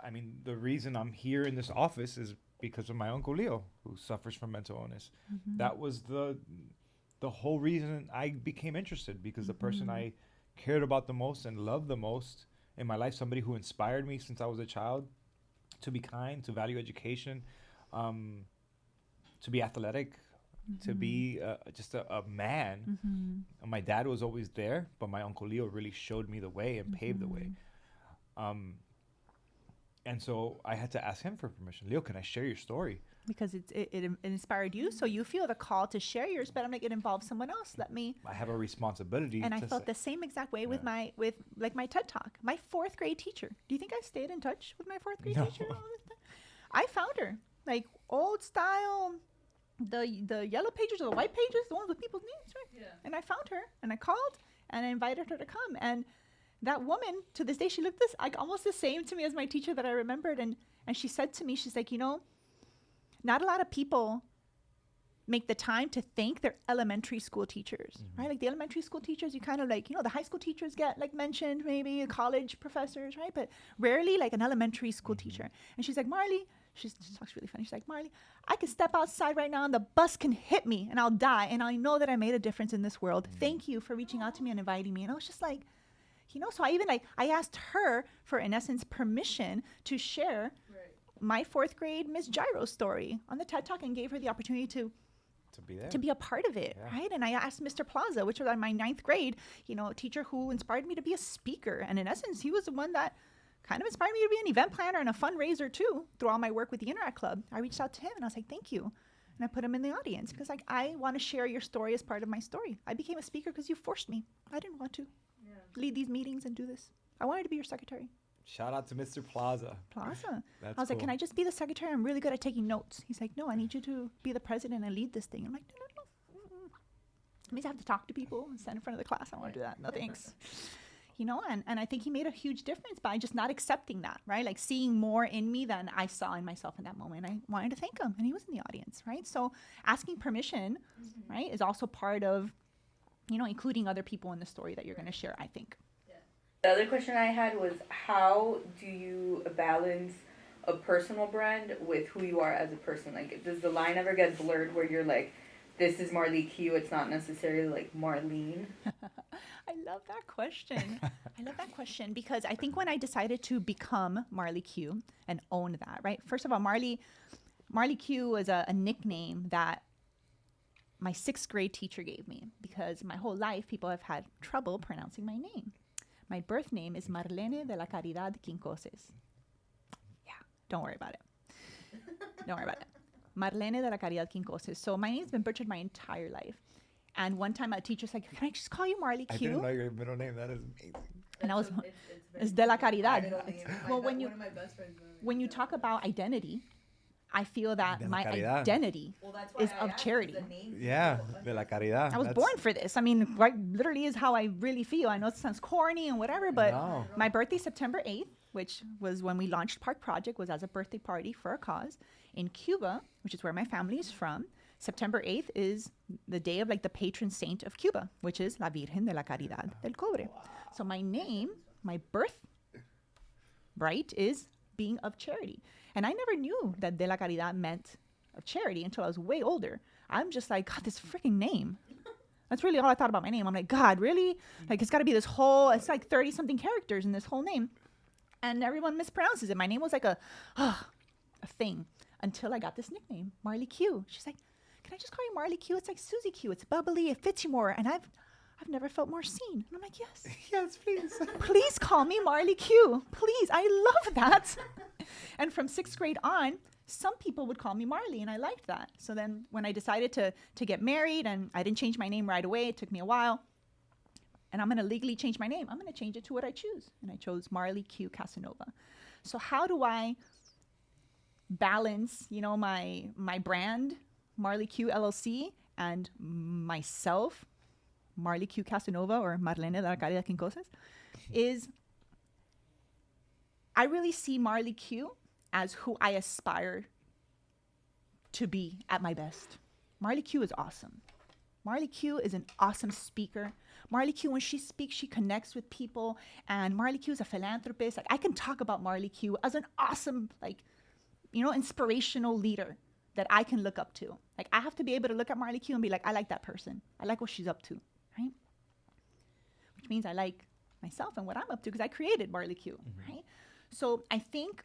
I mean, the reason I'm here in this office is because of my uncle Leo, who suffers from mental illness. That was the the whole reason I became interested, because the person I cared about the most and loved the most in my life, somebody who inspired me since I was a child to be kind, to value education, to be athletic, to be just a man. And my dad was always there, but my Uncle Leo really showed me the way and paved the way. And so I had to ask him for permission. Leo, can I share your story? Because it inspired you, so you feel the call to share yours, but I'm like, it involves someone else. I have a responsibility. And I felt the same exact way with my TED Talk. My 4th grade teacher. Do you think I stayed in touch with my 4th grade teacher all this time? I found her, like old style, the yellow pages or the white pages, the ones with people's names, right? Yeah. And I found her, and I called, and I invited her to come. And that woman, to this day, she looked like almost the same to me as my teacher that I remembered. And she said to me, she's like, not a lot of people make the time to thank their elementary school teachers, right? Like the elementary school teachers, you kind of like, the high school teachers get like mentioned, maybe college professors, right? But rarely like an elementary school teacher. And she's like, Marley, she talks really funny. She's like, Marley, I can step outside right now and the bus can hit me and I'll die. And I know that I made a difference in this world. Thank you for reaching out to me and inviting me. And I was just like, so I asked her for, in essence, permission to share my 4th grade Miss Gyro story on the TED Talk, and gave her the opportunity to be there, to be a part of it, right? And I asked Mr. Plaza, which was my 9th grade, a teacher who inspired me to be a speaker. And in essence, he was the one that kind of inspired me to be an event planner and a fundraiser too, through all my work with the Interact Club. I reached out to him and I was like, thank you. And I put him in the audience because I want to share your story as part of my story. I became a speaker because you forced me. I didn't want to lead these meetings and do this. I wanted to be your secretary. Shout out to Mr. Plaza. I was like, can I just be the secretary? I'm really good at taking notes. He's like, no, I need you to be the president and lead this thing. I'm like, no. It means I have to talk to people and stand in front of the class. I don't want to do that. No thanks. And I think he made a huge difference by just not accepting that, right? Like seeing more in me than I saw in myself in that moment. I wanted to thank him, and he was in the audience, right? So asking permission, right, is also part of, including other people in the story that you're going to share, I think. The other question I had was, how do you balance a personal brand with who you are as a person? Like, does the line ever get blurred where you're like, this is Marley Q, it's not necessarily like Marlene? I love that question. Because I think when I decided to become Marley Q and own that, right? First of all, Marley Q was a nickname that my 6th grade teacher gave me, because my whole life people have had trouble pronouncing my name. My birth name is Marlene de la Caridad Quincoses. Yeah, don't worry about it. Marlene de la Caridad Quincoses. So my name's been butchered my entire life. And one time a teacher's like, can I just call you Marley Q? I didn't know your middle name. That is amazing. And it's de la Caridad. Well, when you talk about identity, I feel that my identity is of charity. De la Caridad. I was born for this. I mean, literally is how I really feel. I know it sounds corny and whatever, but my birthday, September 8th, which was when we launched Park Project, was as a birthday party for a cause in Cuba, which is where my family is from. September 8th is the day of like the patron saint of Cuba, which is La Virgen de la Caridad del Cobre. So my name, my birth, right, is being of charity. And I never knew that De la Caridad meant of charity until I was way older. I'm just like, God, this freaking name. That's really all I thought about my name. I'm like, God, really? Like, it's got to be this whole, it's like 30-something characters in this whole name. And everyone mispronounces it. My name was like a thing until I got this nickname, Marley Q. She's like, can I just call you Marley Q? It's like Susie Q. It's bubbly. It fits you more. And I've never felt more seen. And I'm like, yes. Yes, please. Please call me Marley Q. Please. I love that. And from 6th grade on, some people would call me Marley, and I liked that. So then when I decided to get married, and I didn't change my name right away, it took me a while, and I'm going to legally change my name. I'm going to change it to what I choose. And I chose Marley Q Casanova. So how do I balance, my brand, Marley Q LLC, and myself, Marley Q Casanova, or Marlene de la Caridad Quincoses, is I really see Marley Q as who I aspire to be at my best. Marley Q is awesome. Marley Q is an awesome speaker. Marley Q, when she speaks, she connects with people. And Marley Q is a philanthropist. Like, I can talk about Marley Q as an awesome, inspirational leader. that I can look up to. Like, I have to be able to look at Marley Q and be like, I like that person. I like what she's up to, right? Which means I like myself and what I'm up to because I created Marley Q, right? So I think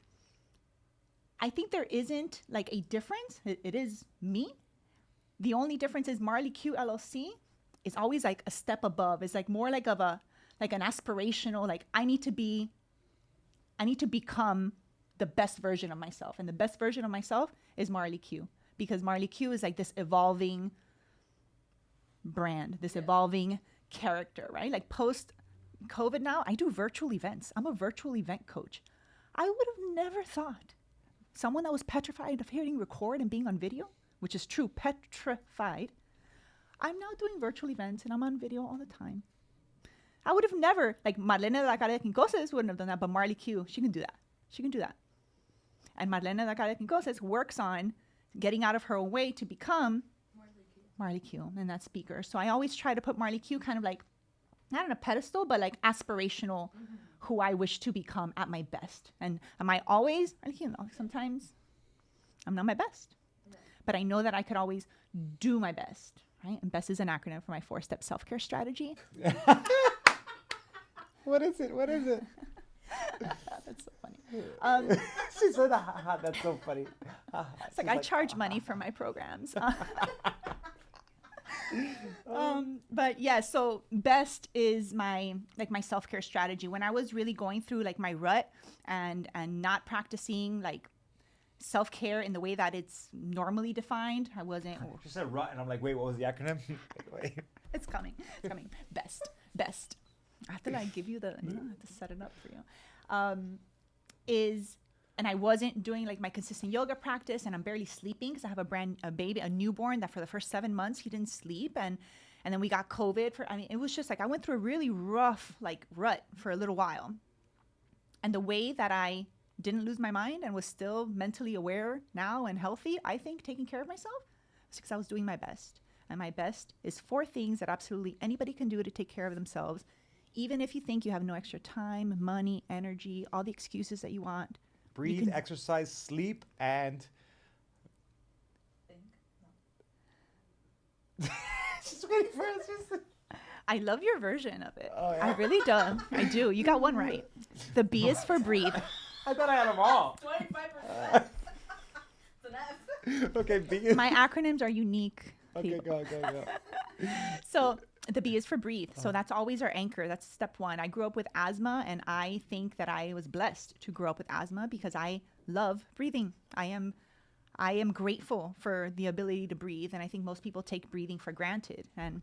there isn't like a difference. It is me. The only difference is Marley Q LLC is always like a step above. It's like more like an aspirational, like I need to become the best version of myself. And the best version of myself is Marley Q, because Marley Q is like this evolving brand, this evolving character, right? Like post COVID now, I do virtual events. I'm a virtual event coach. I would have never thought someone that was petrified of hitting record and being on video, which is true, petrified. I'm now doing virtual events and I'm on video all the time. I would have never, like Marlene de la Cara de Quincoses wouldn't have done that, but Marley Q, she can do that. She can do that. And Marlene de la Cara de Quincoses works on getting out of her way to become Marley Q and that speaker. So I always try to put Marley Q kind of like, not on a pedestal, but like aspirational, who I wish to become at my best. And am I always, you know, sometimes I'm not my best, but I know that I could always do my best, right? And BEST is an acronym for my 4-step self-care strategy. What is it? That's so funny. She said, that's so funny. It's like I charge money for my programs. But yeah, so BEST is my self-care strategy. When I was really going through like my rut and not practicing like self-care in the way that it's normally defined, I wasn't. She said rut, and I'm like, wait, what was the acronym? Wait. It's coming. BEST. After I give you the, I have to set it up for you. And I wasn't doing like my consistent yoga practice, and I'm barely sleeping because I have a newborn that for the first 7 months he didn't sleep, and then we got COVID. It was just like I went through a really rough like rut for a little while, and the way that I didn't lose my mind and was still mentally aware now and healthy, I think taking care of myself, was because I was doing my best, and my best is 4 things that absolutely anybody can do to take care of themselves, even if you think you have no extra time, money, energy, all the excuses that you want. Breathe, exercise, sleep, and... She's waiting for us. I love your version of it. Oh, yeah? I really do. I do. You got one right. The B is for breathe. I thought I had them all. 25%. It's an F. Okay, B is... My acronyms are unique. Okay, go. So the B is for breathe. So that's always our anchor. That's step 1. I grew up with asthma, and I think that I was blessed to grow up with asthma because I love breathing. I am grateful for the ability to breathe, and I think most people take breathing for granted. And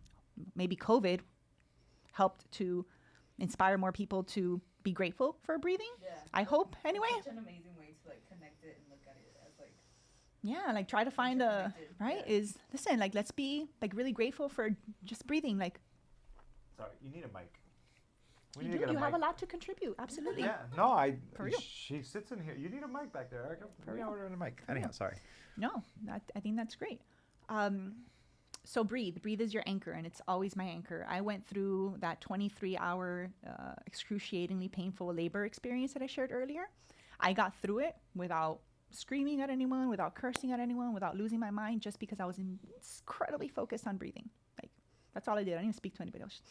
maybe COVID helped to inspire more people to be grateful for breathing. Yeah. I hope, anyway. It's such an amazing way to like connect it and look at it as like. Yeah, like try to find listen, like let's be like really grateful for just breathing. Like, sorry, you need a mic. You have a lot to contribute. Absolutely. Yeah, no, For real. She sits in here. You need a mic back there, Erica. For real. Order a mic. Anyhow, sorry. No, I think that's great. So breathe is your anchor, and it's always my anchor. I went through that 23-hour excruciatingly painful labor experience that I shared earlier. I got through it without screaming at anyone, without cursing at anyone, without losing my mind, just because I was incredibly focused on breathing. Like, that's all I did. I didn't even speak to anybody else.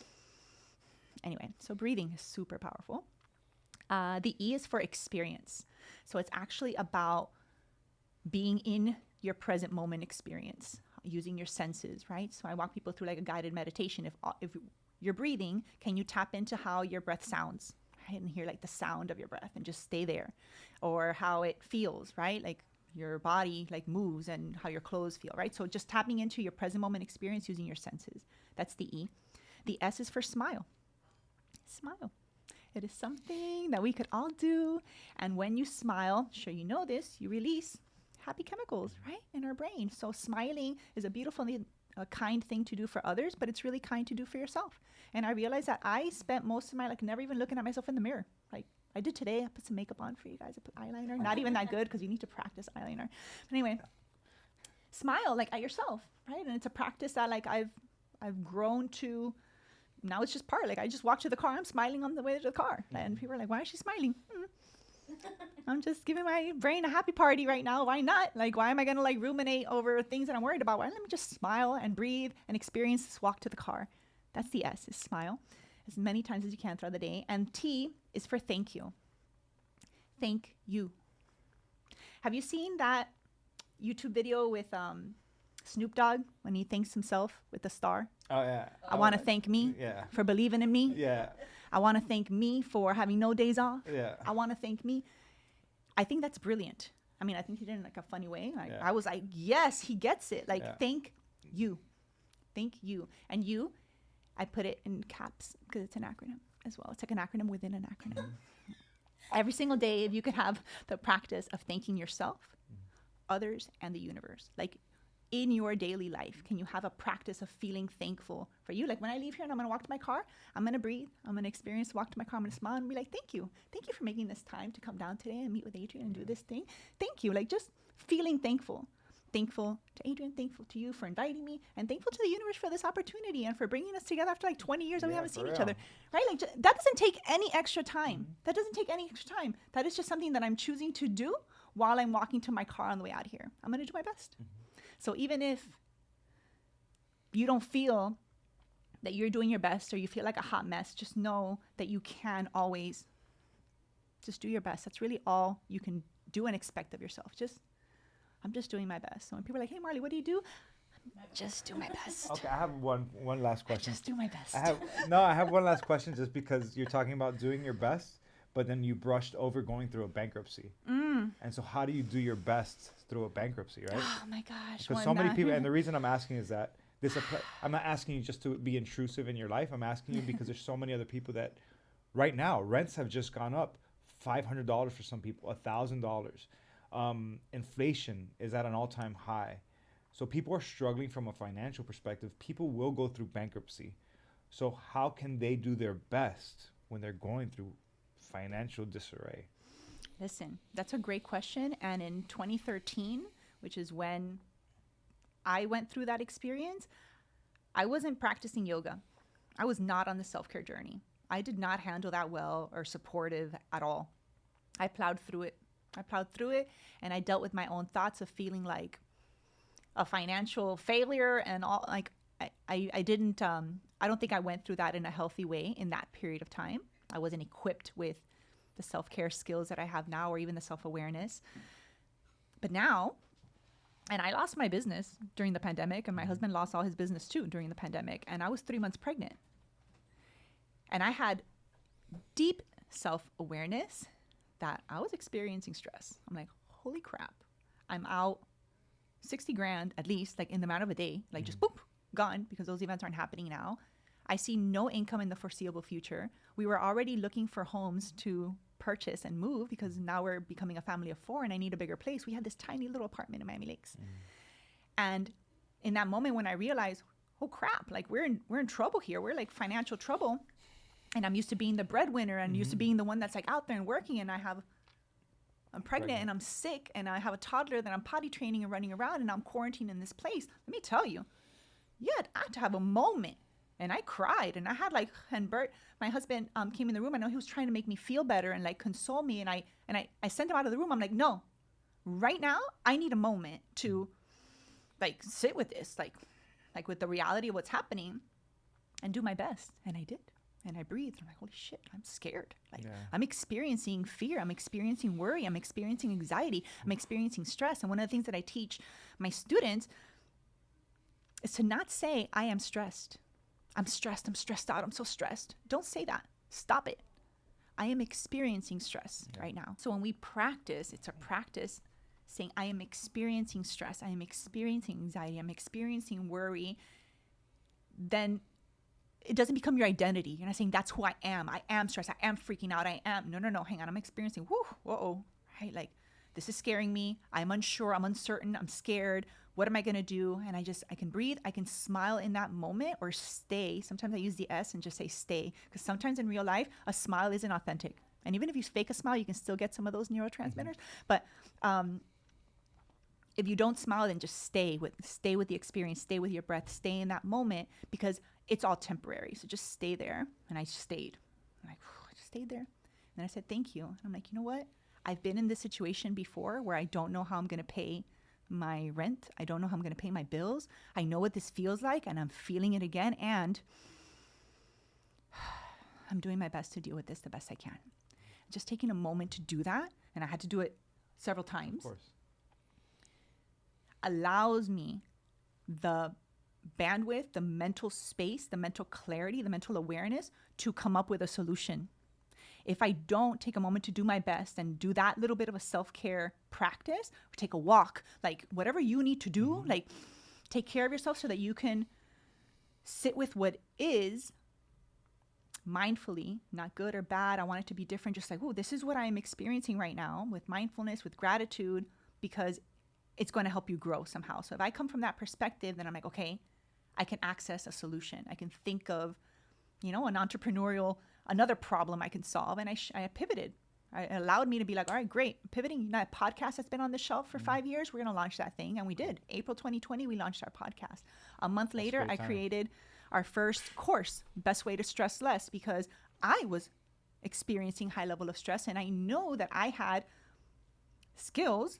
Anyway, so breathing is super powerful. The E is for experience. So it's actually about being in your present moment experience, using your senses, right? So I walk people through like a guided meditation. If you're breathing, can you tap into how your breath sounds, right? And hear like the sound of your breath and just stay there, or how it feels, right? Like your body like moves and how your clothes feel, right? So just tapping into your present moment experience using your senses. That's the E. The S is for smile. Smile. It is something that we could all do. And when you smile, sure you know this, you release happy chemicals, right, in our brain. So smiling is a beautiful, a kind thing to do for others, but it's really kind to do for yourself. And I realized that I spent most of my life never even looking at myself in the mirror. Like I did today. I put some makeup on for you guys. I put eyeliner. Not even that good because you need to practice eyeliner. But anyway, smile like at yourself, right? And it's a practice that like I've grown to. Now it's just part. Like I just walk to the car. I'm smiling on the way to the car, and people are like, "Why is she smiling?" I'm just giving my brain a happy party right now. Why not? Like, why am I going to like ruminate over things that I'm worried about? Why don't let me just smile and breathe and experience this walk to the car? That's the S, is smile as many times as you can throughout the day. And T is for thank you. Thank you. Have you seen that YouTube video with Snoop Dogg when he thanks himself with the star? Oh, yeah. I want to thank me for believing in me. Yeah. I want to thank me for having no days off. Yeah. I want to thank me. I think that's brilliant. I mean, I think he did it in like a funny way. I was like, yes, he gets it. Like, thank you. Thank you. And you, I put it in caps because it's an acronym as well. It's like an acronym within an acronym. Every single day, if you could have the practice of thanking yourself, others, and the universe. Like, in your daily life, can you have a practice of feeling thankful for you? Like when I leave here and I'm going to walk to my car, I'm going to breathe. I'm going to experience walk to my car. I'm going to smile and be like, thank you. Thank you for making this time to come down today and meet with Adrian and do this thing. Thank you. Like just feeling thankful. Thankful to Adrian, thankful to you for inviting me, and thankful to the universe for this opportunity and for bringing us together after like 20 years that we haven't seen each other, right? Like that doesn't take any extra time. That doesn't take any extra time. That is just something that I'm choosing to do while I'm walking to my car on the way out here. I'm going to do my best. So even if you don't feel that you're doing your best or you feel like a hot mess, just know that you can always just do your best. That's really all you can do and expect of yourself. I'm just doing my best. So when people are like, hey, Marley, what do you do? I just do my best. Okay, I have one last question. I just do my best. I have one last question just because you're talking about doing your best, but then you brushed over going through a bankruptcy. And so how do you do your best through a bankruptcy, right? Oh my gosh. Because so many people, and the reason I'm asking is that I'm not asking you just to be intrusive in your life. I'm asking you because there's so many other people that right now, rents have just gone up $500 for some people, $1,000. Inflation is at an all-time high. So people are struggling from a financial perspective. People will go through bankruptcy. So how can they do their best when they're going through financial disarray? Listen, that's a great question. And in 2013, which is when I went through that experience, I wasn't practicing yoga. I was not on the self-care journey. I did not handle that well or supportive at all. I plowed through it. And I dealt with my own thoughts of feeling like a financial failure and all. Like I didn't, I don't think I went through that in a healthy way in that period of time. I wasn't equipped with the self-care skills that I have now or even the self-awareness. But now, and I lost my business during the pandemic, and my husband lost all his business too during the pandemic, and I was 3 months pregnant. And I had deep self-awareness that I was experiencing stress. I'm like, holy crap, I'm out 60 grand at least, like in the matter of a day, like just boop, gone, because those events aren't happening now. I see no income in the foreseeable future. We were already looking for homes to purchase and move because now we're becoming a family of 4 and I need a bigger place. We had this tiny little apartment in Miami Lakes. And in that moment when I realized, oh crap, like we're in trouble here. We're like financial trouble. And I'm used to being the breadwinner and used to being the one that's like out there and working. And I'm pregnant and I'm sick and I have a toddler that I'm potty training and running around and I'm quarantined in this place. Let me tell you, I had to have a moment. And I cried and I had like, and Bert, my husband, came in the room. I know he was trying to make me feel better and like console me. And I sent him out of the room. I'm like, no, right now I need a moment to like sit with this, like with the reality of what's happening and do my best. And I did. And I breathed. I'm like, holy shit, I'm scared. Like I'm experiencing fear. I'm experiencing worry. I'm experiencing anxiety. I'm experiencing stress. And one of the things that I teach my students is to not say, I am stressed. I'm stressed. I'm stressed out. I'm so stressed. Don't say that. Stop it. I am experiencing stress right now. So when we practice, it's a practice saying, I am experiencing stress. I am experiencing anxiety. I'm experiencing worry. Then it doesn't become your identity. You're not saying that's who I am. I am stressed. I am freaking out. I am. No. Hang on. I'm experiencing, whoa, right? Like this is scaring me. I'm unsure. I'm uncertain. I'm scared. What am I going to do? And I can breathe. I can smile in that moment or stay. Sometimes I use the S and just say stay. Because sometimes in real life, a smile isn't authentic. And even if you fake a smile, you can still get some of those neurotransmitters. But if you don't smile, then just stay with the experience, stay with your breath, stay in that moment because it's all temporary. So just stay there. And I stayed. I just stayed there. And then I said, thank you. And I'm like, you know what? I've been in this situation before where I don't know how I'm going to pay my rent. I don't know how I'm going to pay my bills. I know what this feels like, and I'm feeling it again. And I'm doing my best to deal with this the best I can. Just taking a moment to do that, and I had to do it several times, Of course. allows me the bandwidth, the mental space, the mental clarity, the mental awareness to come up with a solution. If I don't take a moment to do my best and do that little bit of a self-care practice, or take a walk, like whatever you need to do, like take care of yourself so that you can sit with what is mindfully, not good or bad. I want it to be different. Just like, oh, this is what I'm experiencing right now, with mindfulness, with gratitude, because it's going to help you grow somehow. So if I come from that perspective, then I'm like, okay, I can access a solution. I can think of, another problem I can solve. And I pivoted. It allowed me to be like, all right, great. Pivoting, that podcast that's been on the shelf for 5 years, we're going to launch that thing. And we did. April 2020, we launched our podcast. A month later, I created our first course, Best Way to Stress Less, because I was experiencing high level of stress. And I know that I had skills.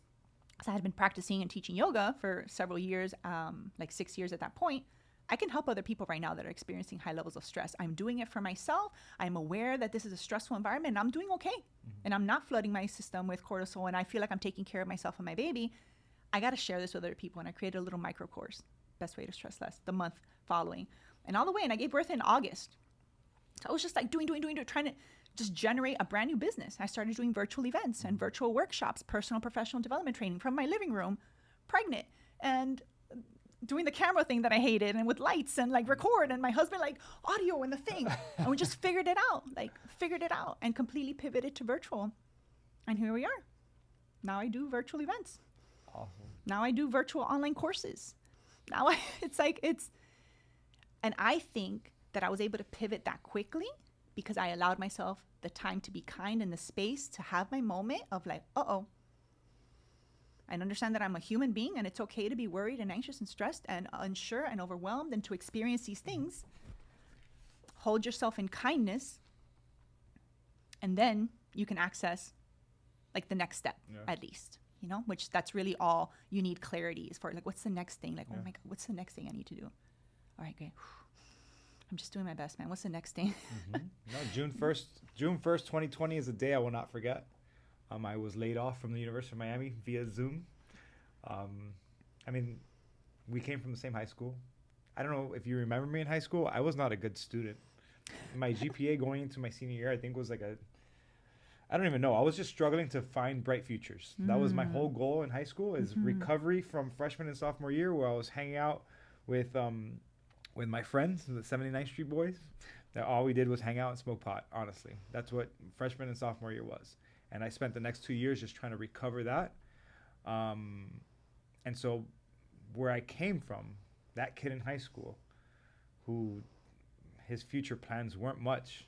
So I had been practicing and teaching yoga for several years, like 6 years at that point. I can help other people right now that are experiencing high levels of stress. I'm doing it for myself. I'm aware that this is a stressful environment, and I'm doing okay. And I'm not flooding my system with cortisol, and I feel like I'm taking care of myself and my baby. I got to share this with other people, and I created a little micro course, Best Way to Stress Less, the month following. And all the way, and I gave birth in August. So I was just like doing, trying to just generate a brand new business. I started doing virtual events and virtual workshops, personal professional development training from my living room, pregnant, and doing the camera thing that I hated, and with lights and like record, and my husband like audio and the thing. And we just figured it out and completely pivoted to virtual. And here we are. Now I do virtual events. Awesome. Now I do virtual online courses. And I think that I was able to pivot that quickly because I allowed myself the time to be kind and the space to have my moment of like, I understand that I'm a human being, and it's okay to be worried and anxious and stressed and unsure and overwhelmed, and to experience these things. Hold yourself in kindness, and then you can access like the next step, at least, which that's really all you need clarity as far as like, what's the next thing? Like, oh my God, what's the next thing I need to do? All right, great. I'm just doing my best, man. What's the next thing? No, June 1st, 2020 is a day I will not forget. I was laid off from the University of Miami via Zoom. We came from the same high school. I don't know if you remember me in high school. I was not a good student. My GPA going into my senior year, I think, was like I don't even know. I was just struggling to find bright futures. That was my whole goal in high school, is recovery from freshman and sophomore year, where I was hanging out with my friends, the 79th Street boys. That all we did was hang out and smoke pot, honestly. That's what freshman and sophomore year was. And I spent the next 2 years just trying to recover that. And so where I came from, that kid in high school who his future plans weren't much,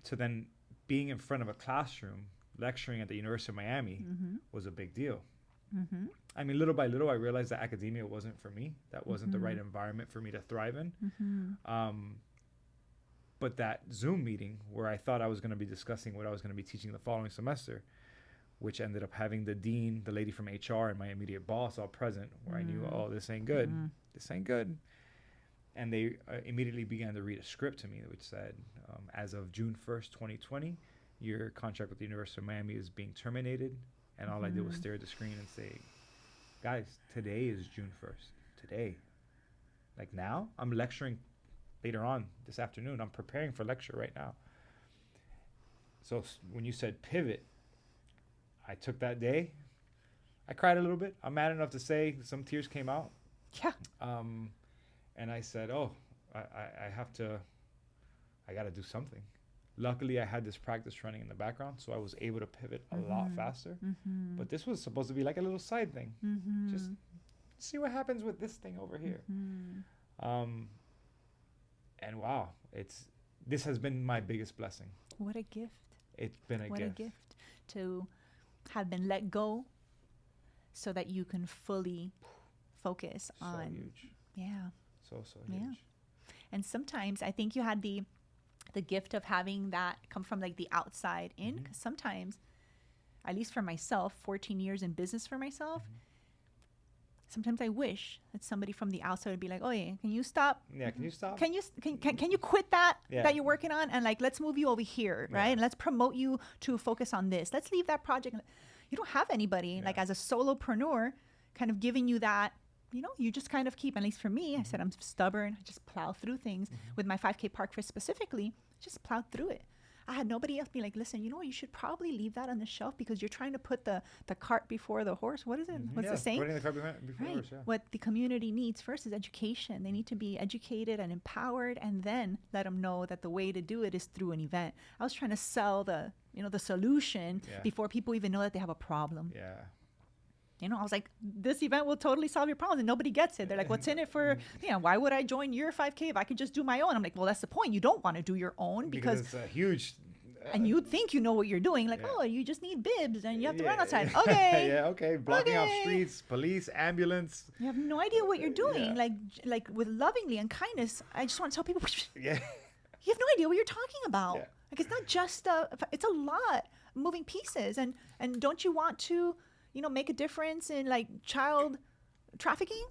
to then being in front of a classroom lecturing at the University of Miami was a big deal. I mean, little by little, I realized that academia wasn't for me. That wasn't the right environment for me to thrive in. But that Zoom meeting where I thought I was going to be discussing what I was going to be teaching the following semester, which ended up having the dean, the lady from HR, and my immediate boss all present, where I knew, this ain't good. This ain't good. And they immediately began to read a script to me, which said, as of June 1st, 2020, your contract with the University of Miami is being terminated. And all I did was stare at the screen and say, guys, today is June 1st. Today. Like now, I'm lecturing later on this afternoon. I'm preparing for lecture right now. So when you said pivot, I took that day. I cried a little bit. I'm mad enough to say some tears came out. Yeah. And I said, I got to do something. Luckily, I had this practice running in the background, so I was able to pivot a lot faster. But this was supposed to be like a little side thing. Just see what happens with this thing over here. And wow, this has been my biggest blessing. What a gift. It's been a gift. What a gift to have been let go so that you can fully focus on. So huge. Yeah. So huge. Yeah. And sometimes I think you had the gift of having that come from like the outside in, because sometimes at least for myself, 14 years in business for myself, sometimes I wish that somebody from the outside would be like, oh yeah, can you stop? Yeah, can you stop? Can you quit that Yeah. that you're working on, and like, let's move you over here, right? Yeah. And let's promote you to focus on this. Let's leave that project. You don't have anybody like as a solopreneur kind of giving you that, you know, you just kind of keep, at least for me, I said, I'm stubborn. I just plow through things. With my 5K Park Fest specifically, just plowed through it. I had nobody else be like, listen, you know what, you should probably leave that on the shelf because you're trying to put the cart before the horse. What is it? What's the saying? Putting the cart before the Right. horse, yeah. What the community needs first is education. They need to be educated and empowered, and then let them know that the way to do it is through an event. I was trying to sell the solution before people even know that they have a problem. Yeah. You know, I was like, this event will totally solve your problems, and nobody gets it. They're like, what's in it for, why would I join your 5K if I could just do my own? I'm like, well, that's the point. You don't want to do your own because it's a huge... and you think you know what you're doing. Like, oh, you just need bibs and you have to run outside. Okay. Yeah, okay. Blocking off Okay. streets, police, ambulance. You have no idea what you're doing. Yeah. Like with lovingly and kindness, I just want to tell people, Yeah. you have no idea what you're talking about. Yeah. Like, it's not just it's a lot of moving pieces. And don't you want to, make a difference in like child trafficking?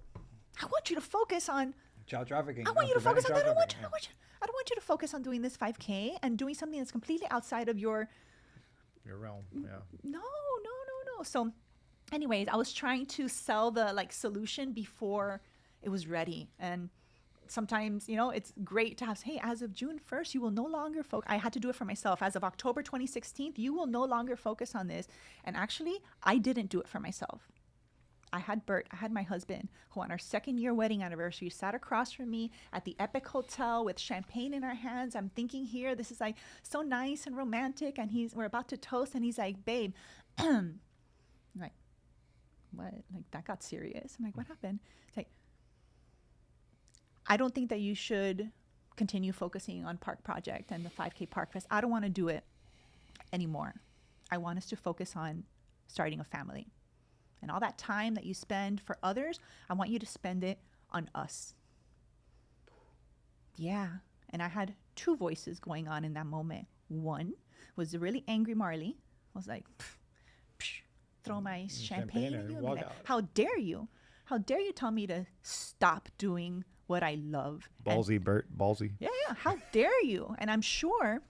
I want you to focus on, Child trafficking. I want you to focus on that. I don't trafficking, want you to focus on doing this 5K and doing something that's completely outside of your realm. Yeah. No. So anyways, I was trying to sell the like solution before it was ready. And sometimes, it's great to have, hey, as of June 1st, you will no longer focus. I had to do it for myself. As of October 2016, you will no longer focus on this. And actually, I didn't do it for myself. I had Bert, I had my husband, who on our 2nd year wedding anniversary sat across from me at the Epic Hotel with champagne in our hands. I'm thinking here, this is like so nice and romantic. And we're about to toast. And he's like, babe, I'm like, what? Like, that got serious. I'm like, what happened? It's like, I don't think that you should continue focusing on Park Project and the 5K Park Fest. I don't want to do it anymore. I want us to focus on starting a family. And all that time that you spend for others, I want you to spend it on us. Yeah. And I had 2 voices going on in that moment. One was the really angry Marley. I was like, throw my champagne at you and be like, how dare you? How dare you tell me to stop doing what I love? Ballsy, Bert. Ballsy. Yeah. How dare you? And I'm sure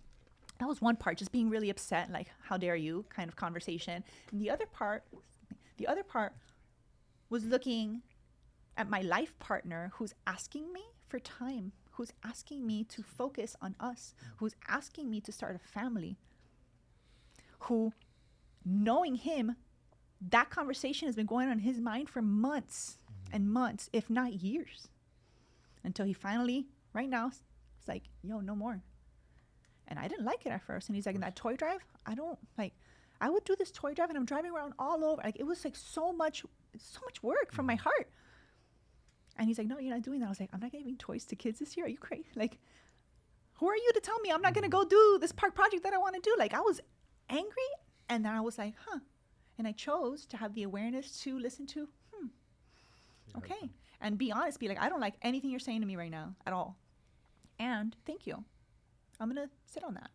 that was one part, just being really upset, like, how dare you kind of conversation. And the other part was looking at my life partner who's asking me for time, who's asking me to focus on us, who's asking me to start a family, who, knowing him, that conversation has been going on in his mind for months and months, if not years, until he finally, right now, it's like, yo, no more. And I didn't like it at first. And he's like, in that toy drive, I would do this toy drive and I'm driving around all over. Like, it was like so much work from my heart. And he's like, no, you're not doing that. I was like, I'm not giving toys to kids this year. Are you crazy? Like, who are you to tell me I'm not going to go do this park project that I want to do? Like, I was angry. And then I was like, And I chose to have the awareness to listen to, okay. And be honest, be like, I don't like anything you're saying to me right now at all. And thank you. I'm going to sit on that.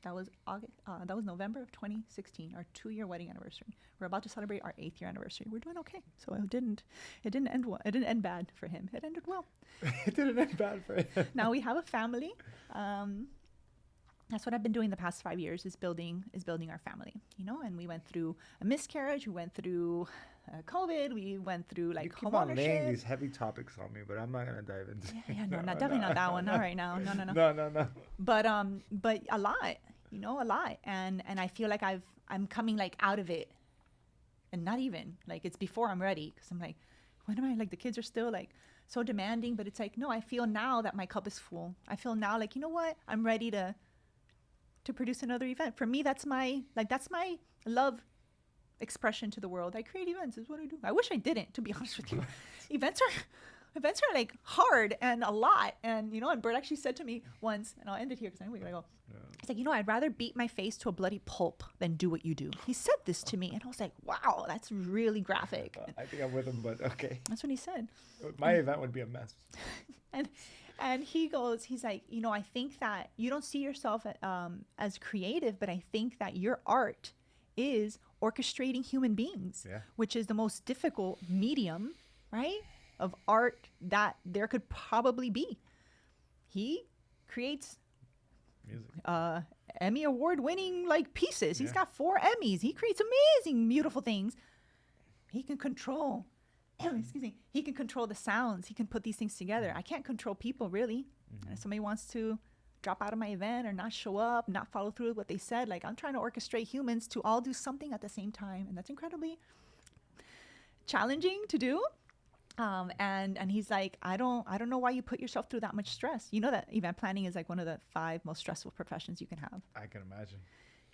That was that was November of 2016, our 2-year wedding anniversary. We're about to celebrate our 8th year anniversary. We're doing okay. So it didn't end well. It didn't end bad for him. It ended well. It didn't end bad for him. Now we have a family. That's what I've been doing the past 5 years, is building our family, and we went through a miscarriage. We went through COVID. We went through like you keep home on laying ownership. these heavy topics on me, but I'm not gonna dive into. Yeah, no, definitely not that one. Not right now. No. No. But a lot, a lot, and I feel like I'm coming like out of it, and not even like it's before I'm ready, because I'm like, when am I, like, the kids are still like so demanding, but it's like, no, I feel now that my cup is full. I feel now like, you know what, I'm ready to produce another event. For me, that's my love expression to the world. I create events, is what I do. I wish I didn't, to be honest with you. Events are like hard and a lot. And, and Bert actually said to me once, and I'll end it here because I know we gotta go. Yeah. He's like, I'd rather beat my face to a bloody pulp than do what you do. He said this to me, and I was like, wow, that's really graphic. I think I'm with him, but okay. That's what he said. My event would be a mess. And he's like, I think that you don't see yourself as creative, but I think that your art is orchestrating human beings, Yeah. which is the most difficult medium, right, of art that there could probably be. He creates Music. Emmy award winning like pieces. He's Yeah. got 4 Emmys. He creates amazing, beautiful things. He can control, excuse me, he can control the sounds. He can put these things together. I can't control people really. Mm-hmm. If somebody wants to drop out of my event or not show up, not follow through with what they said, like I'm trying to orchestrate humans to all do something at the same time. And that's incredibly challenging to do. And he's like, I don't know why you put yourself through that much stress. You know that event planning is like one of the 5 most stressful professions you can have. I can imagine.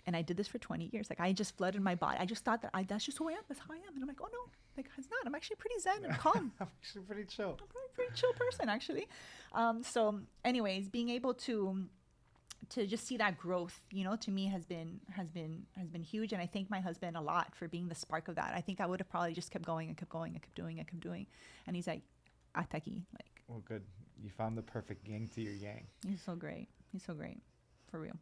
And I did this for 20 years. Like I just flooded my body. I just thought that that's just who I am. That's how I am. And I'm like, oh no, like it's not. I'm actually pretty zen and calm. I'm actually pretty chill. I'm a pretty chill person actually. So anyways, being able to just see that growth, you know, to me has been huge. And I thank my husband a lot for being the spark of that. I think I would have probably just kept going and kept going and kept doing. And he's like, hasta aquí. Like, Well, good. You found the perfect yang to your yang. he's so great. For real.